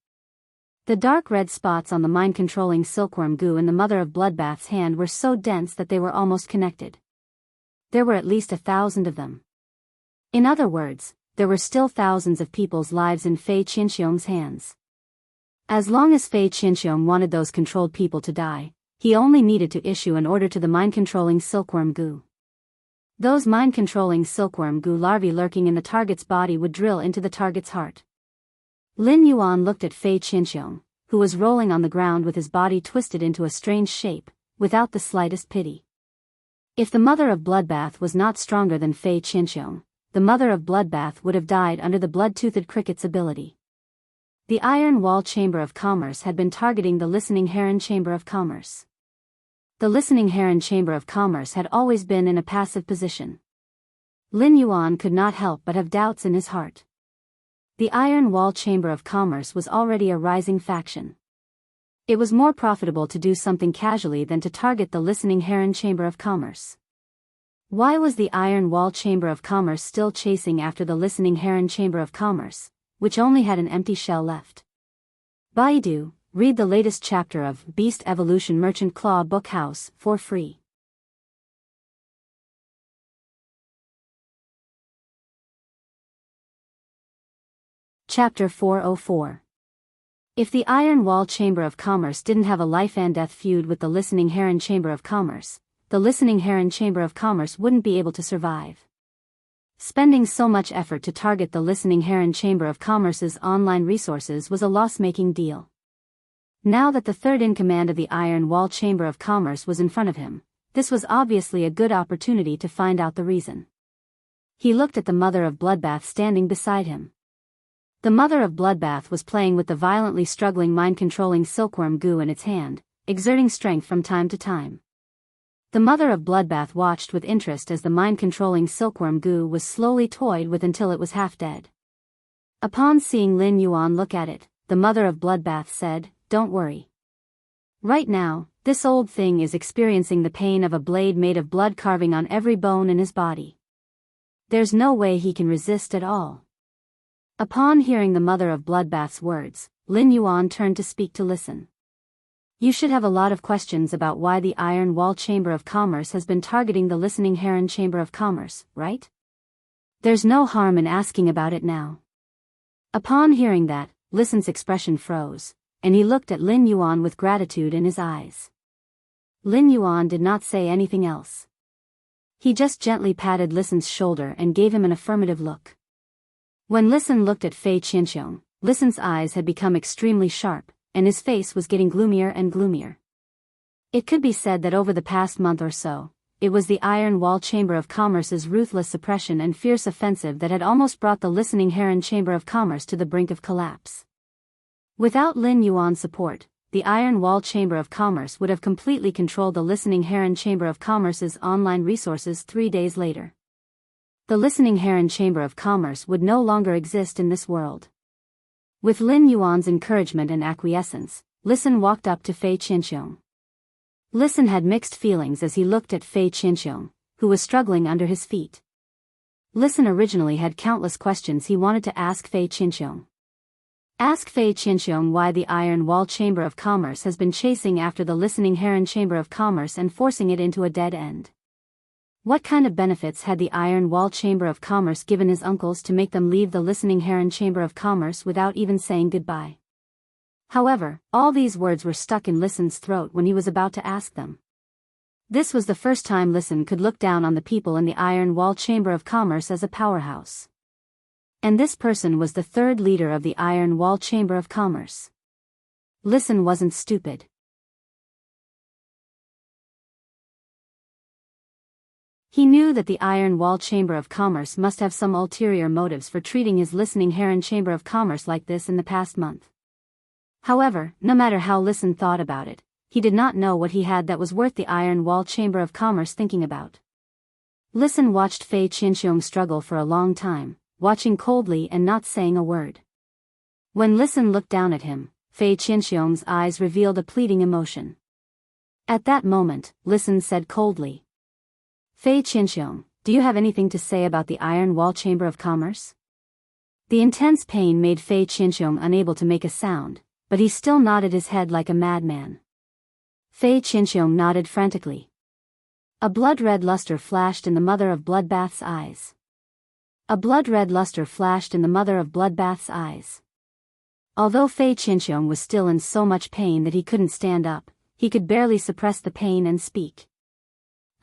The dark red spots on the mind-controlling silkworm goo in the mother of Bloodbath's hand were so dense that they were almost connected. There were at least 1,000 of them. In other words, there were still thousands of people's lives in Fei Qianxiong's hands. As long as Fei Qianxiong wanted those controlled people to die, he only needed to issue an order to the mind-controlling silkworm goo. Those mind-controlling silkworm goo larvae lurking in the target's body would drill into the target's heart. Lin Yuan looked at Fei Qianxiong, who was rolling on the ground with his body twisted into a strange shape, without the slightest pity. If the mother of Bloodbath was not stronger than Fei Qianxiong, the mother of Bloodbath would have died under the blood-toothed cricket's ability. The Iron Wall Chamber of Commerce had been targeting the Listening Heron Chamber of Commerce. The Listening Heron Chamber of Commerce had always been in a passive position. Lin Yuan could not help but have doubts in his heart. The Iron Wall Chamber of Commerce was already a rising faction. It was more profitable to do something casually than to target the Listening Heron Chamber of Commerce. Why was the Iron Wall Chamber of Commerce still chasing after the Listening Heron Chamber of Commerce, which only had an empty shell left? Baidu, read the latest chapter of Beast Evolution Merchant Claw Book House for free. Chapter 404. If the Iron Wall Chamber of Commerce didn't have a life-and-death feud with the Listening Heron Chamber of Commerce, the Listening Heron Chamber of Commerce wouldn't be able to survive. Spending so much effort to target the Listening Heron Chamber of Commerce's online resources was a loss-making deal. Now that the third-in-command of the Iron Wall Chamber of Commerce was in front of him, this was obviously a good opportunity to find out the reason. He looked at the mother of Bloodbath standing beside him. The mother of Bloodbath was playing with the violently struggling mind-controlling silkworm goo in its hand, exerting strength from time to time. The mother of Bloodbath watched with interest as the mind-controlling silkworm goo was slowly toyed with until it was half dead. Upon seeing Lin Yuan look at it, the mother of Bloodbath said, "Don't worry. Right now, this old thing is experiencing the pain of a blade made of blood carving on every bone in his body. There's no way he can resist at all." Upon hearing the mother of Bloodbath's words, Lin Yuan turned to speak to listen. "You should have a lot of questions about why the Iron Wall Chamber of Commerce has been targeting the Listening Heron Chamber of Commerce, right? There's no harm in asking about it now." Upon hearing that, Listen's expression froze, and he looked at Lin Yuan with gratitude in his eyes. Lin Yuan did not say anything else. He just gently patted Listen's shoulder and gave him an affirmative look. When Listen looked at Fei Qianxiong, Listen's eyes had become extremely sharp, and his face was getting gloomier and gloomier. It could be said that over the past month or so, it was the Iron Wall Chamber of Commerce's ruthless suppression and fierce offensive that had almost brought the Listening Heron Chamber of Commerce to the brink of collapse. Without Lin Yuan's support, the Iron Wall Chamber of Commerce would have completely controlled the Listening Heron Chamber of Commerce's online resources 3 days later. The Listening Heron Chamber of Commerce would no longer exist in this world. With Lin Yuan's encouragement and acquiescence, Listen walked up to Fei Qianxiong. Listen had mixed feelings as he looked at Fei Qianxiong, who was struggling under his feet. Listen originally had countless questions he wanted to ask Fei Qianxiong. Ask Fei Qianxiong why the Iron Wall Chamber of Commerce has been chasing after the Listening Heron Chamber of Commerce and forcing it into a dead end. What kind of benefits had the Iron Wall Chamber of Commerce given his uncles to make them leave the Listening Heron Chamber of Commerce without even saying goodbye? However, all these words were stuck in Listen's throat when he was about to ask them. This was the first time Listen could look down on the people in the Iron Wall Chamber of Commerce as a powerhouse. And this person was the third leader of the Iron Wall Chamber of Commerce. Listen wasn't stupid. He knew that the Iron Wall Chamber of Commerce must have some ulterior motives for treating his Listening Heron Chamber of Commerce like this in the past month. However, no matter how Listen thought about it, he did not know what he had that was worth the Iron Wall Chamber of Commerce thinking about. Listen watched Fei Qianxiong struggle for a long time, watching coldly and not saying a word. When Listen looked down at him, Fei Qianxiong's eyes revealed a pleading emotion. At that moment, Listen said coldly, "Fei Qianxiong, do you have anything to say about the Iron Wall Chamber of Commerce?" The intense pain made Fei Qianxiong unable to make a sound, but he still nodded his head like a madman. Fei Qianxiong nodded frantically. A blood-red luster flashed in the mother of Bloodbath's eyes. A blood-red luster flashed in the mother of Bloodbath's eyes. Although Fei Qianxiong was still in so much pain that he couldn't stand up, he could barely suppress the pain and speak.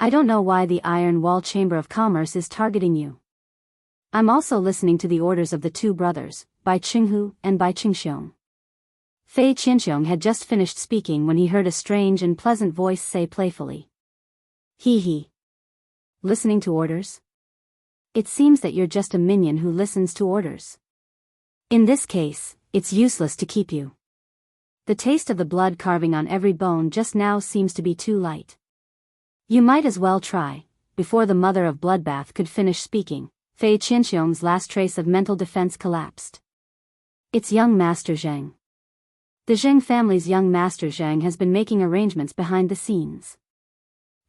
"I don't know why the Iron Wall Chamber of Commerce is targeting you. I'm also listening to the orders of the two brothers, Bai Qinghu and Bai Qingxiong." Fei Qianxiong had just finished speaking when he heard a strange and pleasant voice say playfully, "Hee hee. Listening to orders? It seems that you're just a minion who listens to orders. In this case, it's useless to keep you. The taste of the blood carving on every bone just now seems to be too light. You might as well try." Before the mother of Bloodbath could finish speaking, Fei Qianxiong's last trace of mental defense collapsed. "It's young Master Zhang. The Zheng family's young Master Zhang has been making arrangements behind the scenes."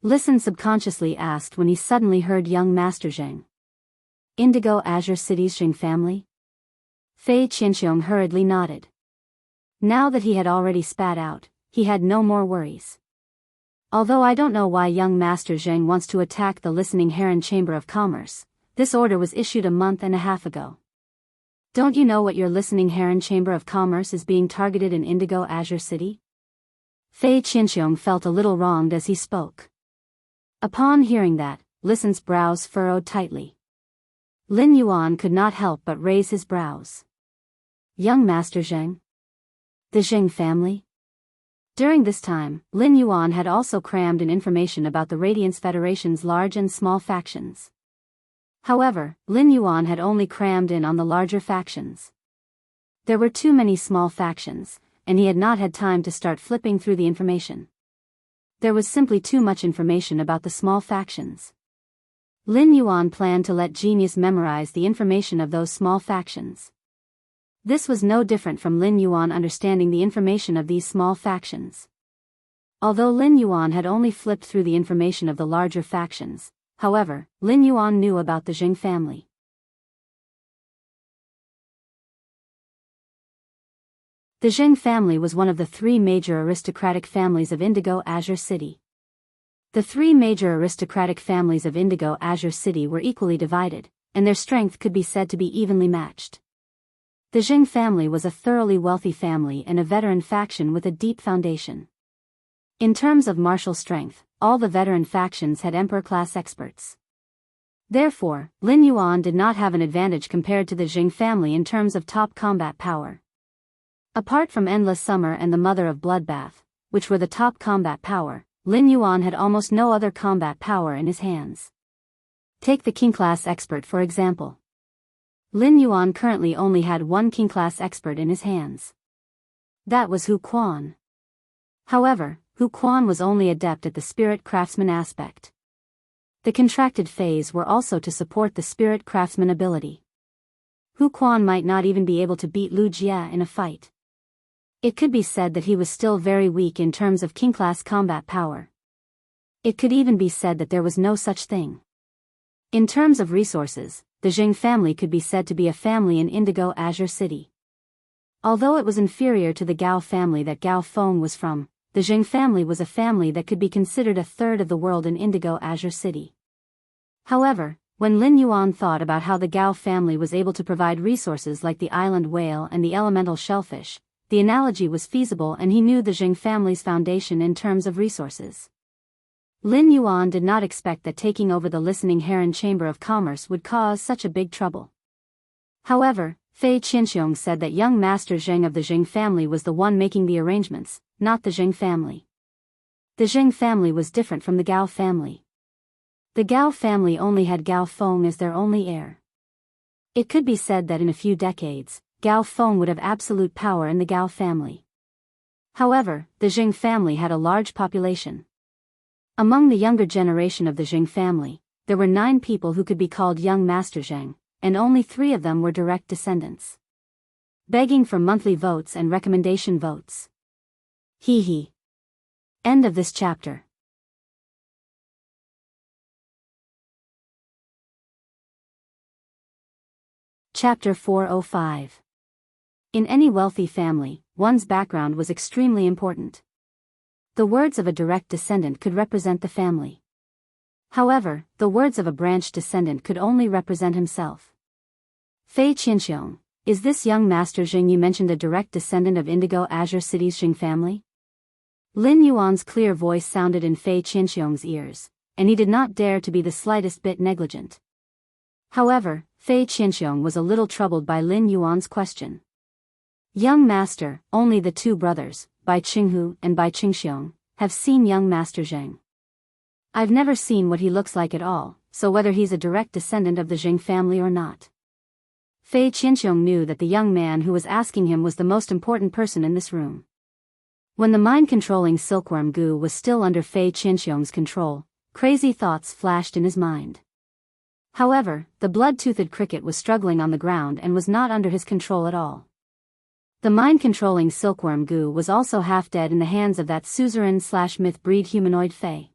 Listen subconsciously asked when he suddenly heard young Master Zhang. "Indigo Azure City's Zheng family?" Fei Qianxiong hurriedly nodded. Now that he had already spat out, he had no more worries. "Although I don't know why young Master Zhang wants to attack the Listening Heron Chamber of Commerce, this order was issued a month and a half ago. Don't you know what your Listening Heron Chamber of Commerce is being targeted in Indigo Azure City?" Fei Qianxiong felt a little wronged as he spoke. Upon hearing that, Listen's brows furrowed tightly. Lin Yuan could not help but raise his brows. Young Master Zheng? The Zheng family? During this time, Lin Yuan had also crammed in information about the Radiance Federation's large and small factions. However, Lin Yuan had only crammed in on the larger factions. There were too many small factions, and he had not had time to start flipping through the information. There was simply too much information about the small factions. Lin Yuan planned to let Genius memorize the information of those small factions. This was no different from Lin Yuan understanding the information of these small factions. Although Lin Yuan had only flipped through the information of the larger factions, however, Lin Yuan knew about the Zheng family. The Zheng family was one of the 3 major aristocratic families of Indigo Azure City. The 3 major aristocratic families of Indigo Azure City were equally divided, and their strength could be said to be evenly matched. The Zheng family was a thoroughly wealthy family and a veteran faction with a deep foundation. In terms of martial strength, all the veteran factions had Emperor-class experts. Therefore, Lin Yuan did not have an advantage compared to the Zheng family in terms of top combat power. Apart from Endless Summer and the Mother of Bloodbath, which were the top combat power, Lin Yuan had almost no other combat power in his hands. Take the King-class expert for example. Lin Yuan currently only had one King-class expert in his hands. That was Hu Quan. However, Hu Quan was only adept at the spirit craftsman aspect. The contracted phase were also to support the spirit craftsman ability. Hu Quan might not even be able to beat Lu Jie in a fight. It could be said that he was still very weak in terms of king-class combat power. It could even be said that there was no such thing. In terms of resources, the Jing family could be said to be a family in Indigo Azure City. Although it was inferior to the Gao family that Gao Feng was from, the Jing family was a family that could be considered a third of the world in Indigo Azure City. However, when Lin Yuan thought about how the Gao family was able to provide resources like the island whale and the elemental shellfish, the analogy was feasible and he knew the Jing family's foundation in terms of resources. Lin Yuan did not expect that taking over the Listening Heron Chamber of Commerce would cause such a big trouble. However, Fei Qinxiong said that young Master Zheng of the Jing family was the one making the arrangements, not the Jing family. The Jing family was different from the Gao family. The Gao family only had Gao Feng as their only heir. It could be said that in a few decades, Gao Feng would have absolute power in the Gao family. However, the Jing family had a large population. Among the younger generation of the Jing family, there were 9 people who could be called young Master Zheng, and only 3 of them were direct descendants. Begging for monthly votes and recommendation votes. Hee hee. End of this chapter. Chapter 405. In any wealthy family, one's background was extremely important. The words of a direct descendant could represent the family. However, the words of a branch descendant could only represent himself. Fei Qinxiong, is this young Master Jing you mentioned a direct descendant of Indigo Azure City's Jing family? Lin Yuan's clear voice sounded in Fei Qinxiong's ears, and he did not dare to be the slightest bit negligent. However, Fei Qinxiong was a little troubled by Lin Yuan's question. Young Master, only the 2 brothers, Bai Qinghu and Bai Qingxiong, have seen young Master Zheng. I've never seen what he looks like at all, so whether he's a direct descendant of the Jing family or not. Fei Qinxiong knew that the young man who was asking him was the most important person in this room. When the mind-controlling silkworm goo was still under Fei Qinxiong's control, crazy thoughts flashed in his mind. However, the blood-toothed cricket was struggling on the ground and was not under his control at all. The mind-controlling silkworm goo was also half dead in the hands of that suzerain/myth breed humanoid Fei.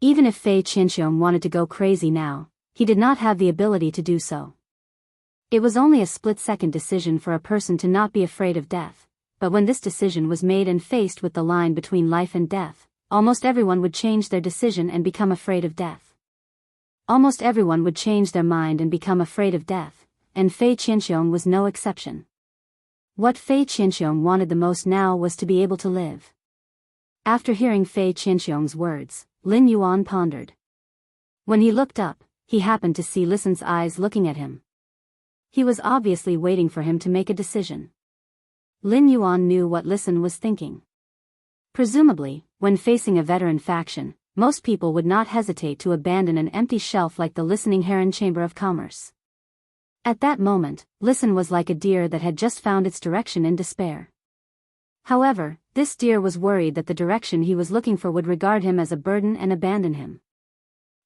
Even if Fei Qinxiong wanted to go crazy now, he did not have the ability to do so. It was only a split-second decision for a person to not be afraid of death, but when this decision was made and faced with the line between life and death, almost everyone would change their decision and become afraid of death. Almost everyone would change their mind and become afraid of death, and Fei Qinxiong was no exception. What Fei Qinxiong wanted the most now was to be able to live. After hearing Fei Qinxiong's words, Lin Yuan pondered. When he looked up, he happened to see Listen's eyes looking at him. He was obviously waiting for him to make a decision. Lin Yuan knew what Listen was thinking. Presumably, when facing a veteran faction, most people would not hesitate to abandon an empty shelf like the Listening Heron Chamber of Commerce. At that moment, Listen was like a deer that had just found its direction in despair. However, this deer was worried that the direction he was looking for would regard him as a burden and abandon him.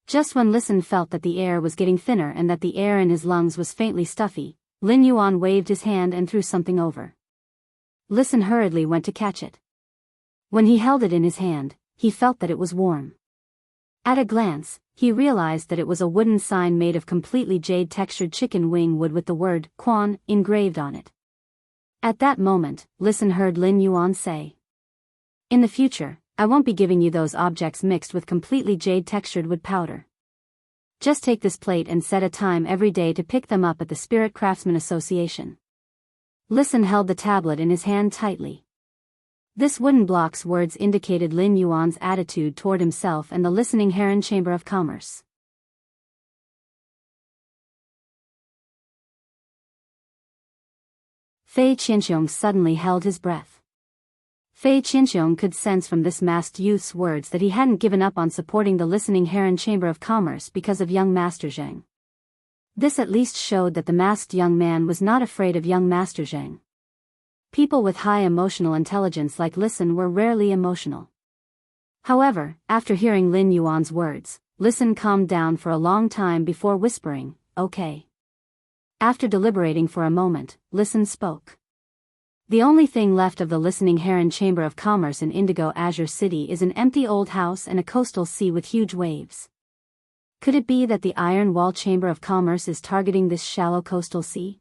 Just when Listen felt that the air was getting thinner and that the air in his lungs was faintly stuffy, Lin Yuan waved his hand and threw something over. Listen hurriedly went to catch it. When he held it in his hand, he felt that it was warm. At a glance, he realized that it was a wooden sign made of completely jade-textured chicken wing wood with the word Quan engraved on it. At that moment, Listen heard Lin Yuan say, "In the future, I won't be giving you those objects mixed with completely jade-textured wood powder. Just take this plate and set a time every day to pick them up at the Spirit Craftsman Association." Listen held the tablet in his hand tightly. This wooden block's words indicated Lin Yuan's attitude toward himself and the Listening Heron Chamber of Commerce. Fei Qinxiong suddenly held his breath. Fei Qinxiong could sense from this masked youth's words that he hadn't given up on supporting the Listening Heron Chamber of Commerce because of young Master Zheng. This at least showed that the masked young man was not afraid of young Master Zheng. People with high emotional intelligence like Listen were rarely emotional. However, after hearing Lin Yuan's words, Listen calmed down for a long time before whispering, "Okay." After deliberating for a moment, Listen spoke. The only thing left of the Listening Heron Chamber of Commerce in Indigo Azure City is an empty old house and a coastal sea with huge waves. Could it be that the Iron Wall Chamber of Commerce is targeting this shallow coastal sea?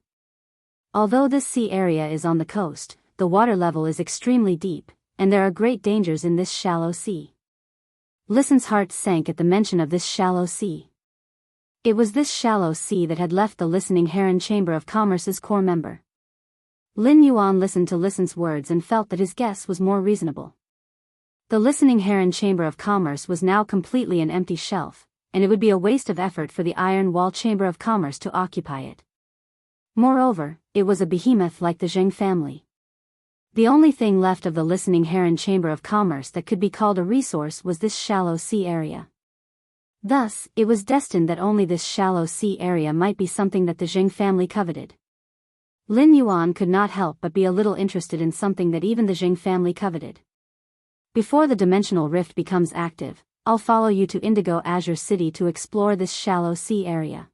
Although this sea area is on the coast, the water level is extremely deep, and there are great dangers in this shallow sea. Listen's heart sank at the mention of this shallow sea. It was this shallow sea that had left the Listening Heron Chamber of Commerce's core member. Lin Yuan listened to Listen's words and felt that his guess was more reasonable. The Listening Heron Chamber of Commerce was now completely an empty shelf, and it would be a waste of effort for the Iron Wall Chamber of Commerce to occupy it. Moreover, it was a behemoth like the Zheng family. The only thing left of the Listening Heron Chamber of Commerce that could be called a resource was this shallow sea area. Thus, it was destined that only this shallow sea area might be something that the Zheng family coveted. Lin Yuan could not help but be a little interested in something that even the Zheng family coveted. Before the dimensional rift becomes active, I'll follow you to Indigo Azure City to explore this shallow sea area.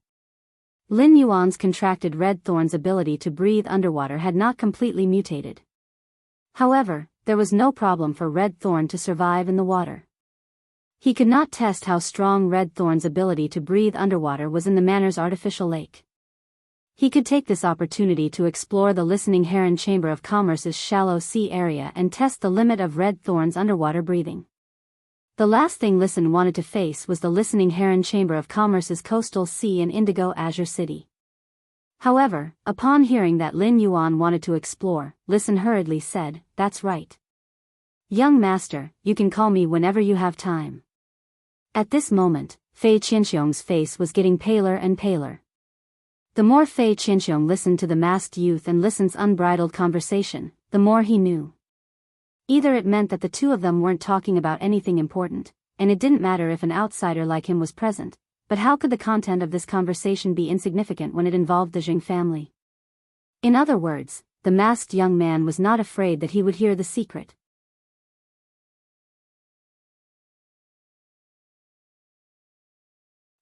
Lin Yuan's contracted red thorn's ability to breathe underwater had not completely mutated. However, there was no problem for Red Thorn to survive in the water. He could not test how strong Red Thorn's ability to breathe underwater was in the manor's artificial lake. He could take this opportunity to explore the Listening Heron Chamber of Commerce's shallow sea area and test the limit of Red Thorn's underwater breathing. The last thing Listen wanted to face was the Listening Heron Chamber of Commerce's coastal sea in Indigo Azure City. However, upon hearing that Lin Yuan wanted to explore, Listen hurriedly said, "That's right. Young master, you can call me whenever you have time." At this moment, Fei Qianxiong's face was getting paler and paler. The more Fei Qianxiong listened to the masked youth and Listen's unbridled conversation, the more he knew. Either it meant that the two of them weren't talking about anything important, and it didn't matter if an outsider like him was present, but how could the content of this conversation be insignificant when it involved the Zheng family? In other words, the masked young man was not afraid that he would hear the secret.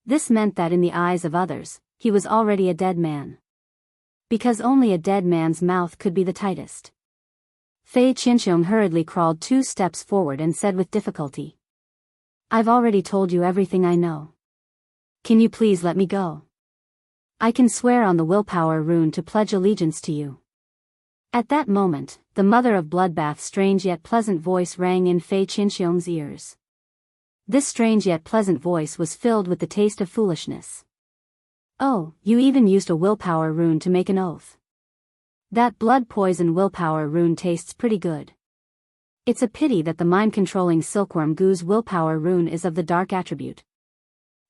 This meant that in the eyes of others, he was already a dead man. Because only a dead man's mouth could be the tightest. Fei Qianxiong hurriedly crawled 2 steps forward and said with difficulty, "I've already told you everything I know. Can you please let me go? I can swear on the willpower rune to pledge allegiance to you." At that moment, the mother of Bloodbath's strange yet pleasant voice rang in Fei Qianxiong's ears. This strange yet pleasant voice was filled with the taste of foolishness. "Oh, you even used a willpower rune to make an oath. That blood poison willpower rune tastes pretty good. It's a pity that the mind-controlling silkworm goo's willpower rune is of the dark attribute.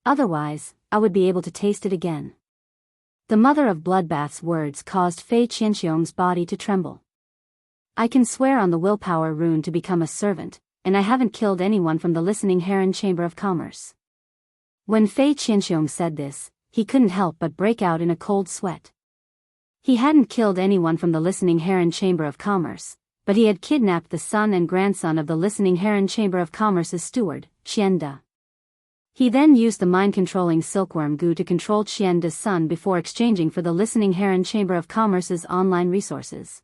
Otherwise, I would be able to taste it again." The mother of Bloodbath's words caused Fei Qianxiong's body to tremble. "I can swear on the willpower rune to become a servant, and I haven't killed anyone from the Listening Heron Chamber of Commerce." When Fei Qianxiong said this, he couldn't help but break out in a cold sweat. He hadn't killed anyone from the Listening Heron Chamber of Commerce, but he had kidnapped the son and grandson of the Listening Heron Chamber of Commerce's steward, Qianda. He then used the mind-controlling silkworm goo to control Qianda's son before exchanging for the Listening Heron Chamber of Commerce's online resources.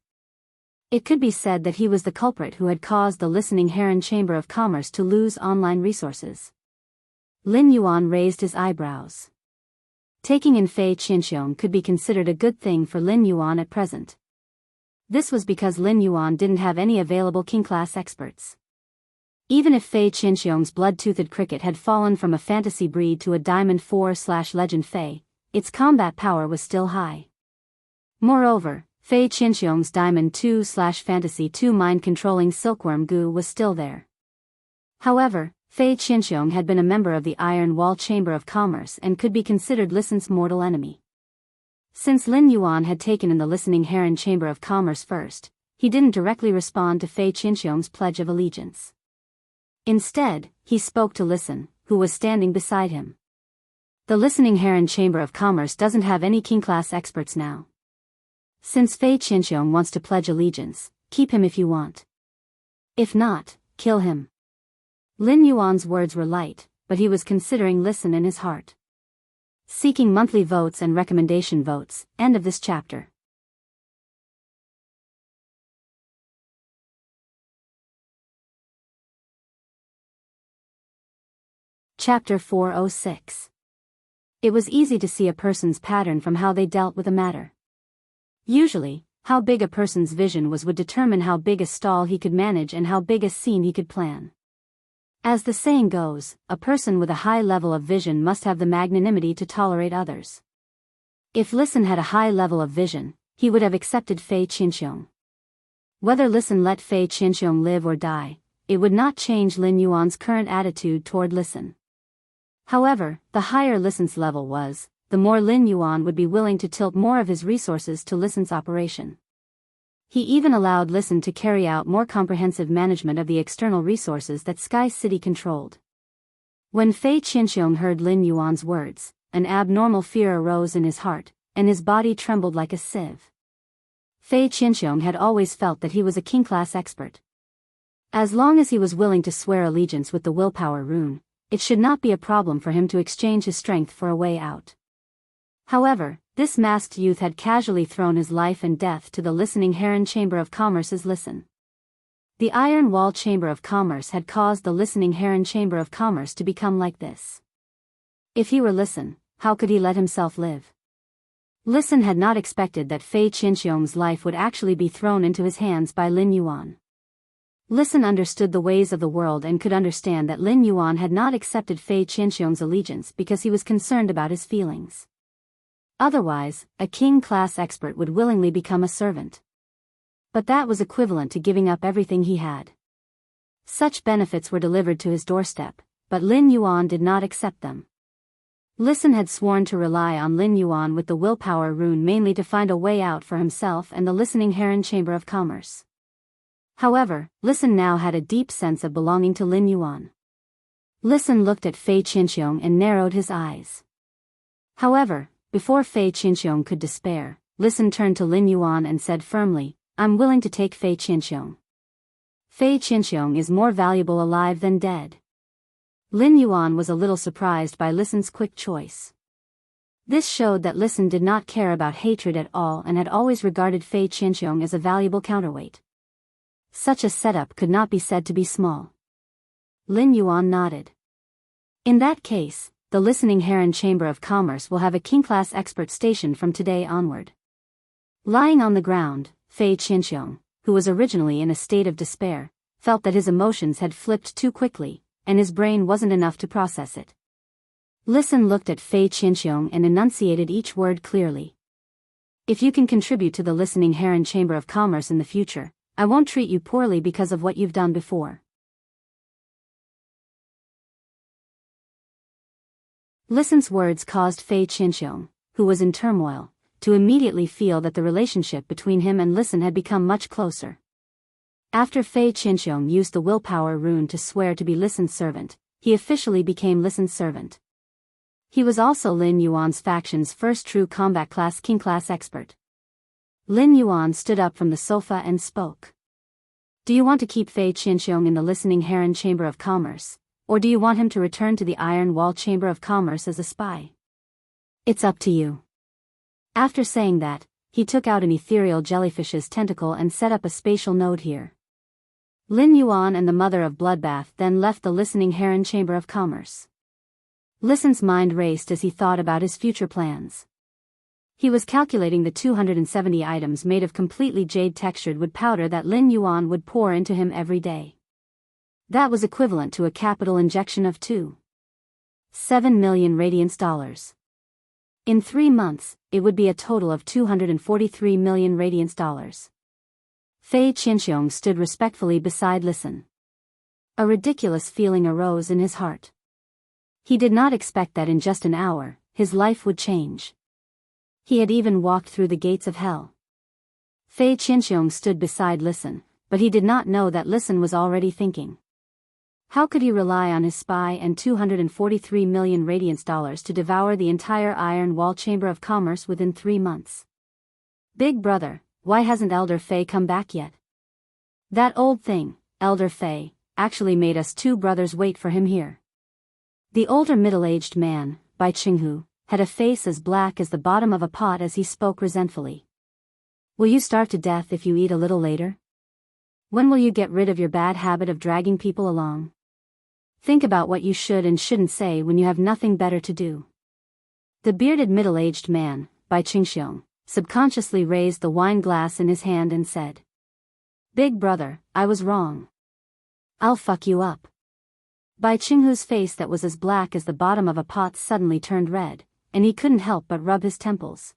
It could be said that he was the culprit who had caused the Listening Heron Chamber of Commerce to lose online resources. Lin Yuan raised his eyebrows. Taking in Fei Qianxiong could be considered a good thing for Lin Yuan at present. This was because Lin Yuan didn't have any available king-class experts. Even if Fei Qianxiong's blood-toothed cricket had fallen from a fantasy breed to a Diamond 4/Legend Fei, its combat power was still high. Moreover, Fei Qianxiong's Diamond 2/Fantasy 2 mind-controlling silkworm goo was still there. However, Fei Qianxiong had been a member of the Iron Wall Chamber of Commerce and could be considered Listen's mortal enemy. Since Lin Yuan had taken in the Listening Heron Chamber of Commerce first, he didn't directly respond to Fei Qianxiong's pledge of allegiance. Instead, he spoke to Listen, who was standing beside him. "The Listening Heron Chamber of Commerce doesn't have any king-class experts now. Since Fei Qinxiong wants to pledge allegiance, keep him if you want. If not, kill him. Lin Yuan's words were light, but he was considering listen in his heart. Seeking monthly votes and recommendation votes. End of this chapter. Chapter 406. It was easy to see a person's pattern from how they dealt with a matter. Usually, how big a person's vision was would determine how big a stall he could manage and how big a scene he could plan. As the saying goes, a person with a high level of vision must have the magnanimity to tolerate others. If Listen had a high level of vision, he would have accepted Fei Qinxiong. Whether Listen let Fei Qinxiong live or die, it would not change Lin Yuan's current attitude toward Listen. However, the higher Listen's level was, the more Lin Yuan would be willing to tilt more of his resources to Listen's operation. He even allowed Listen to carry out more comprehensive management of the external resources that Sky City controlled. When Fei Qinxiong heard Lin Yuan's words, an abnormal fear arose in his heart, and his body trembled like a sieve. Fei Qinxiong had always felt that he was a king-class expert. As long as he was willing to swear allegiance with the willpower rune, it should not be a problem for him to exchange his strength for a way out. However, this masked youth had casually thrown his life and death to the listening Heron Chamber of Commerce's Listen. The Iron Wall Chamber of Commerce had caused the listening Heron Chamber of Commerce to become like this. If he were Listen, how could he let himself live? Listen had not expected that Fei Qinxiong's life would actually be thrown into his hands by Lin Yuan. Listen understood the ways of the world and could understand that Lin Yuan had not accepted Fei Qinxiong's allegiance because he was concerned about his feelings. Otherwise, a king-class expert would willingly become a servant. But that was equivalent to giving up everything he had. Such benefits were delivered to his doorstep, but Lin Yuan did not accept them. Listen had sworn to rely on Lin Yuan with the willpower rune mainly to find a way out for himself and the listening Heron Chamber of Commerce. However, Listen now had a deep sense of belonging to Lin Yuan. Listen looked at Fei Qinxiong and narrowed his eyes. However, before Fei Qinxiong could despair, Listen turned to Lin Yuan and said firmly, "I'm willing to take Fei Qinxiong. Fei Qinxiong is more valuable alive than dead." Lin Yuan was a little surprised by Listen's quick choice. This showed that Listen did not care about hatred at all and had always regarded Fei Qinxiong as a valuable counterweight. Such a setup could not be said to be small. Lin Yuan nodded. In that case, the listening Heron Chamber of Commerce will have a king-class expert stationed from today onward. Lying on the ground, Fei Qinxiong, who was originally in a state of despair, felt that his emotions had flipped too quickly, and his brain wasn't enough to process it. Listen looked at Fei Qinxiong and enunciated each word clearly. "If you can contribute to the listening Heron Chamber of Commerce in the future, I won't treat you poorly because of what you've done before." Listen's words caused Fei Qinxiong, who was in turmoil, to immediately feel that the relationship between him and Listen had become much closer. After Fei Qinxiong used the willpower rune to swear to be Listen's servant, he officially became Listen's servant. He was also Lin Yuan's faction's first true combat class king-class expert. Lin Yuan stood up from the sofa and spoke. "Do you want to keep Fei Qinxiong in the listening Heron Chamber of Commerce, or do you want him to return to the Iron Wall Chamber of Commerce as a spy? It's up to you." After saying that, he took out an ethereal jellyfish's tentacle and set up a spatial node here. Lin Yuan and the Mother of Bloodbath then left the listening Heron Chamber of Commerce. Listen's mind raced as he thought about his future plans. He was calculating the 270 items made of completely jade-textured wood powder that Lin Yuan would pour into him every day. That was equivalent to a capital injection of 2.7 million radiance dollars. In 3 months, it would be a total of 243 million radiance dollars. Fei Qinxiong stood respectfully beside Listen. A ridiculous feeling arose in his heart. He did not expect that in just an hour, his life would change. He had even walked through the gates of hell. Fei Qinxiong stood beside Listen, but he did not know that Listen was already thinking. How could he rely on his spy and 243 million radiance dollars to devour the entire Iron Wall Chamber of Commerce within 3 months? Big brother, why hasn't Elder Fei come back yet? That old thing, Elder Fei, actually made us two brothers wait for him here. The older middle-aged man, Bai Qinghu, had a face as black as the bottom of a pot as he spoke resentfully. Will you starve to death if you eat a little later? When will you get rid of your bad habit of dragging people along? Think about what you should and shouldn't say when you have nothing better to do. The bearded middle-aged man, Bai Qingxiong, subconsciously raised the wine glass in his hand and said, Big brother, I was wrong. I'll fuck you up. Bai Qinghu's face that was as black as the bottom of a pot suddenly turned red, and he couldn't help but rub his temples.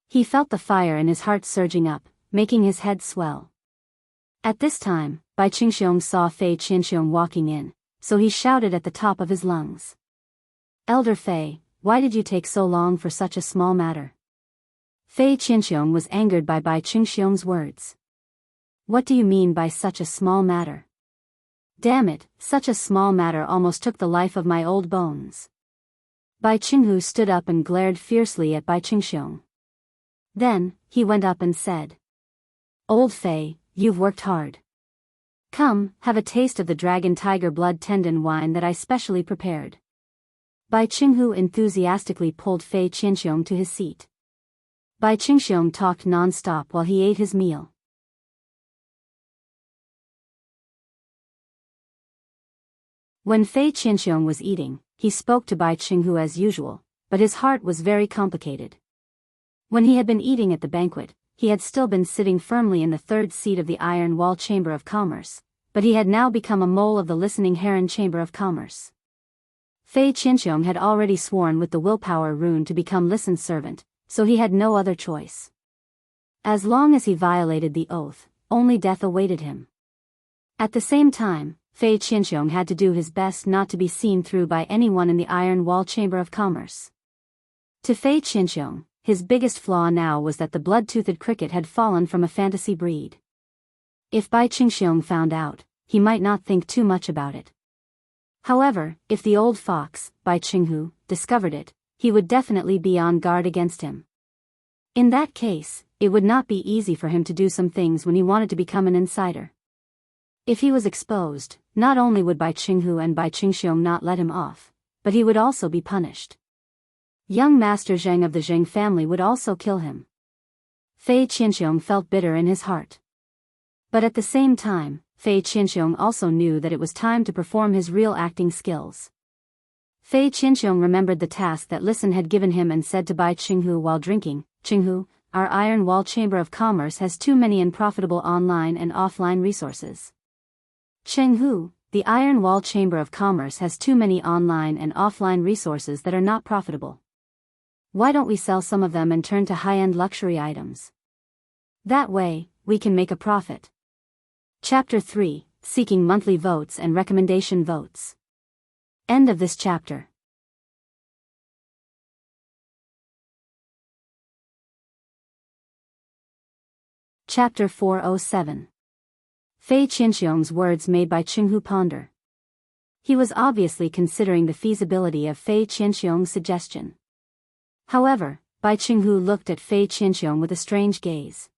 He felt the fire in his heart surging up, making his head swell. At this time, Bai Qingxiong saw Fei Qianxiong walking in, so he shouted at the top of his lungs. Elder Fei, why did you take so long for such a small matter? Fei Qianxiong was angered by Bai Qingxiong's words. What do you mean by such a small matter? Damn it, such a small matter almost took the life of my old bones. Bai Qinghu stood up and glared fiercely at Bai Qingxiong. Then, he went up and said, Old Fei, you've worked hard. Come, have a taste of the dragon tiger blood tendon wine that I specially prepared. Bai Qinghu enthusiastically pulled Fei Qianxiong to his seat. Bai Qingxiong talked non-stop while he ate his meal. When Fei Qianxiong was eating, he spoke to Bai Qinghu as usual, but his heart was very complicated. When he had been eating at the banquet, he had still been sitting firmly in the third seat of the Iron Wall Chamber of Commerce, but he had now become a mole of the Listening Heron Chamber of Commerce. Fei Qianxiong had already sworn with the willpower rune to become Listen's servant, so he had no other choice. As long as he violated the oath, only death awaited him. At the same time, Fei Qianxiong had to do his best not to be seen through by anyone in the Iron Wall Chamber of Commerce. To Fei Qianxiong, his biggest flaw now was that the blood-toothed cricket had fallen from a fantasy breed. If Bai Qingxiong found out, he might not think too much about it. However, if the old fox, Bai Qinghu, discovered it, he would definitely be on guard against him. In that case, it would not be easy for him to do some things when he wanted to become an insider. If he was exposed, not only would Bai Qinghu and Bai Qingxiong not let him off, but he would also be punished. Young Master Zheng of the Zheng family would also kill him. Fei Qianxiong felt bitter in his heart. But at the same time, Fei Qianxiong also knew that it was time to perform his real acting skills. Fei Qianxiong remembered the task that Listen had given him and said to Bai Qinghu while drinking, Qinghu, our Iron Wall Chamber of Commerce has too many unprofitable online and offline resources. Qinghu, the Iron Wall Chamber of Commerce has too many online and offline resources that are not profitable. Why don't we sell some of them and turn to high-end luxury items? That way, we can make a profit. Chapter 3, Seeking Monthly Votes and Recommendation Votes. End of this chapter. Chapter 407. Fei Qianxiong's words made Bai Qinghu ponder. He was obviously considering the feasibility of Fei Qianxiong's suggestion. However, Bai Qinghu looked at Fei Qianxiong with a strange gaze.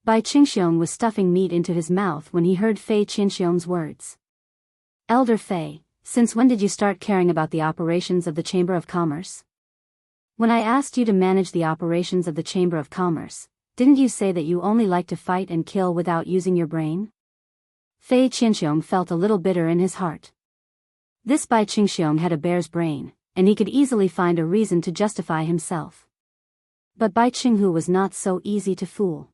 Bai Qingxiong was stuffing meat into his mouth when he heard Fei Qianxiong's words. Elder Fei, since when did you start caring about the operations of the Chamber of Commerce? When I asked you to manage the operations of the Chamber of Commerce, didn't you say that you only like to fight and kill without using your brain? Fei Qianxiong felt a little bitter in his heart. This Bai Qingxiong had a bear's brain, and he could easily find a reason to justify himself. But Bai Qinghu was not so easy to fool.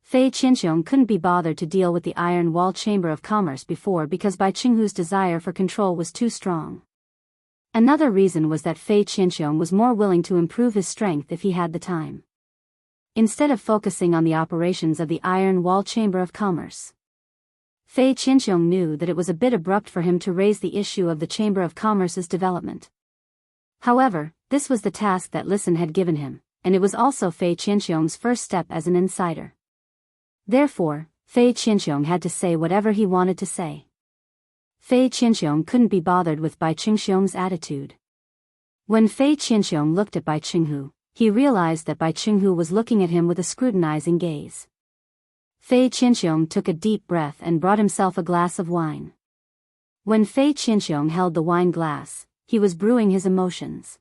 Fei Qianxiong couldn't be bothered to deal with the Iron Wall Chamber of Commerce before because Bai Qinghu's desire for control was too strong. Another reason was that Fei Qianxiong was more willing to improve his strength if he had the time. Instead of focusing on the operations of the Iron Wall Chamber of Commerce, Fei Qianxiong knew that it was a bit abrupt for him to raise the issue of the Chamber of Commerce's development. However, this was the task that Listen had given him, and it was also Fei Qianxiong's first step as an insider. Therefore, Fei Qianxiong had to say whatever he wanted to say. Fei Qianxiong couldn't be bothered with Bai Qingxiong's attitude. When Fei Qianxiong looked at Bai Qinghu, he realized that Bai Qinghu was looking at him with a scrutinizing gaze. Fei Qinxiong took a deep breath and brought himself a glass of wine. When Fei Qinxiong held the wine glass, he was brewing his emotions.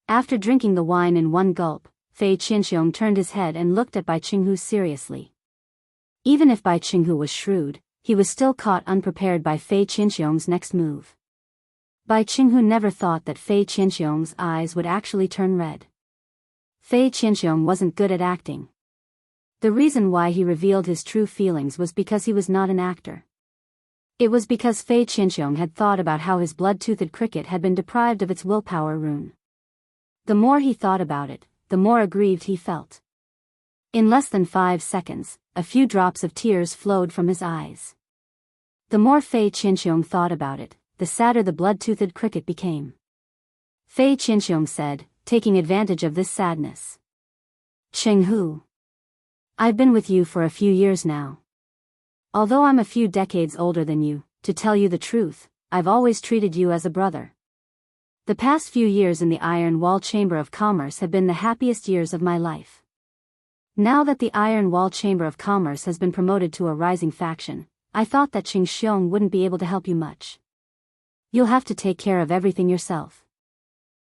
After drinking the wine in one gulp, Fei Qinxiong turned his head and looked at Bai Qinghu seriously. Even if Bai Qinghu was shrewd, he was still caught unprepared by Fei Qinxiong's next move. Bai Qinghu never thought that Fei Qinxiong's eyes would actually turn red. Fei Qinxiong wasn't good at acting. The reason why he revealed his true feelings was because he was not an actor. It was because Fei Qinxiong had thought about how his blood-toothed cricket had been deprived of its willpower rune. The more he thought about it, the more aggrieved he felt. In less than 5 seconds, a few drops of tears flowed from his eyes. The more Fei Qinxiong thought about it, the sadder the blood-toothed cricket became. Fei Qinxiong said, taking advantage of this sadness. "Jianghu, I've been with you for a few years now. Although I'm a few decades older than you, to tell you the truth, I've always treated you as a brother. The past few years in the Iron Wall Chamber of Commerce have been the happiest years of my life. Now that the Iron Wall Chamber of Commerce has been promoted to a rising faction, I thought that Qingxiong wouldn't be able to help you much. You'll have to take care of everything yourself.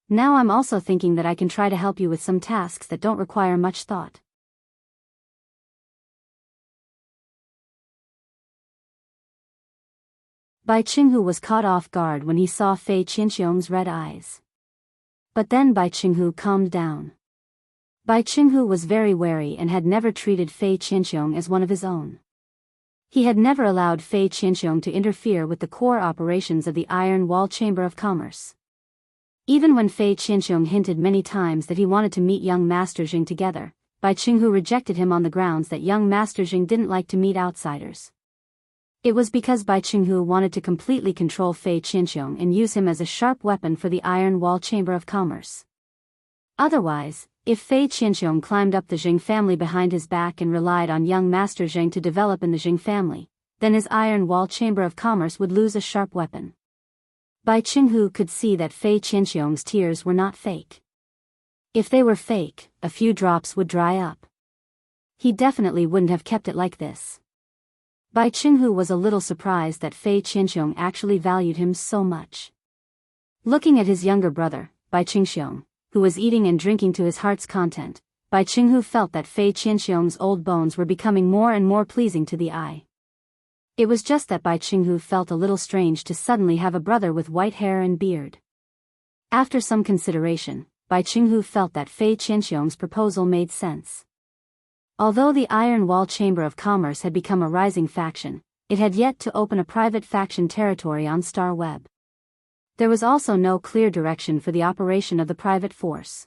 Now I'm also thinking that I can try to help you with some tasks that don't require much thought." Bai Qinghu was caught off guard when he saw Fei Qinxiong's red eyes. But then Bai Qinghu calmed down. Bai Qinghu was very wary and had never treated Fei Qinxiong as one of his own. He had never allowed Fei Qinxiong to interfere with the core operations of the Iron Wall Chamber of Commerce. Even when Fei Qinxiong hinted many times that he wanted to meet young Master Jing together, Bai Qinghu rejected him on the grounds that young Master Jing didn't like to meet outsiders. It was because Bai Qinghu wanted to completely control Fei Qinxiong and use him as a sharp weapon for the Iron Wall Chamber of Commerce. Otherwise, if Fei Qinxiong climbed up the Jing family behind his back and relied on young Master Jing to develop in the Jing family, then his Iron Wall Chamber of Commerce would lose a sharp weapon. Bai Qinghu could see that Fei Qinxiong's tears were not fake. If they were fake, a few drops would dry up. He definitely wouldn't have kept it like this. Bai Qinghu was a little surprised that Fei Qinxiong actually valued him so much. Looking at his younger brother, Bai Qingxiong, who was eating and drinking to his heart's content, Bai Qinghu felt that Fei Qinxiong's old bones were becoming more and more pleasing to the eye. It was just that Bai Qinghu felt a little strange to suddenly have a brother with white hair and beard. After some consideration, Bai Qinghu felt that Fei Qinxiong's proposal made sense. Although the Iron Wall Chamber of Commerce had become a rising faction, it had yet to open a private faction territory on Star Web. There was also no clear direction for the operation of the private force.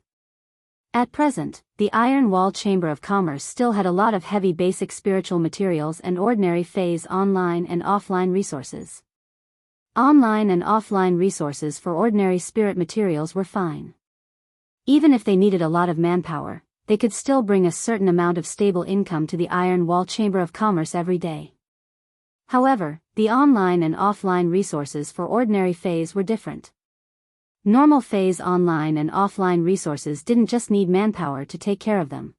At present, the Iron Wall Chamber of Commerce still had a lot of heavy basic spiritual materials and ordinary phase online and offline resources. Online and offline resources for ordinary spirit materials were fine. Even if they needed a lot of manpower, they could still bring a certain amount of stable income to the Iron Wall Chamber of Commerce every day. However, the online and offline resources for ordinary phase were different. Normal phase online and offline resources didn't just need manpower to take care of them.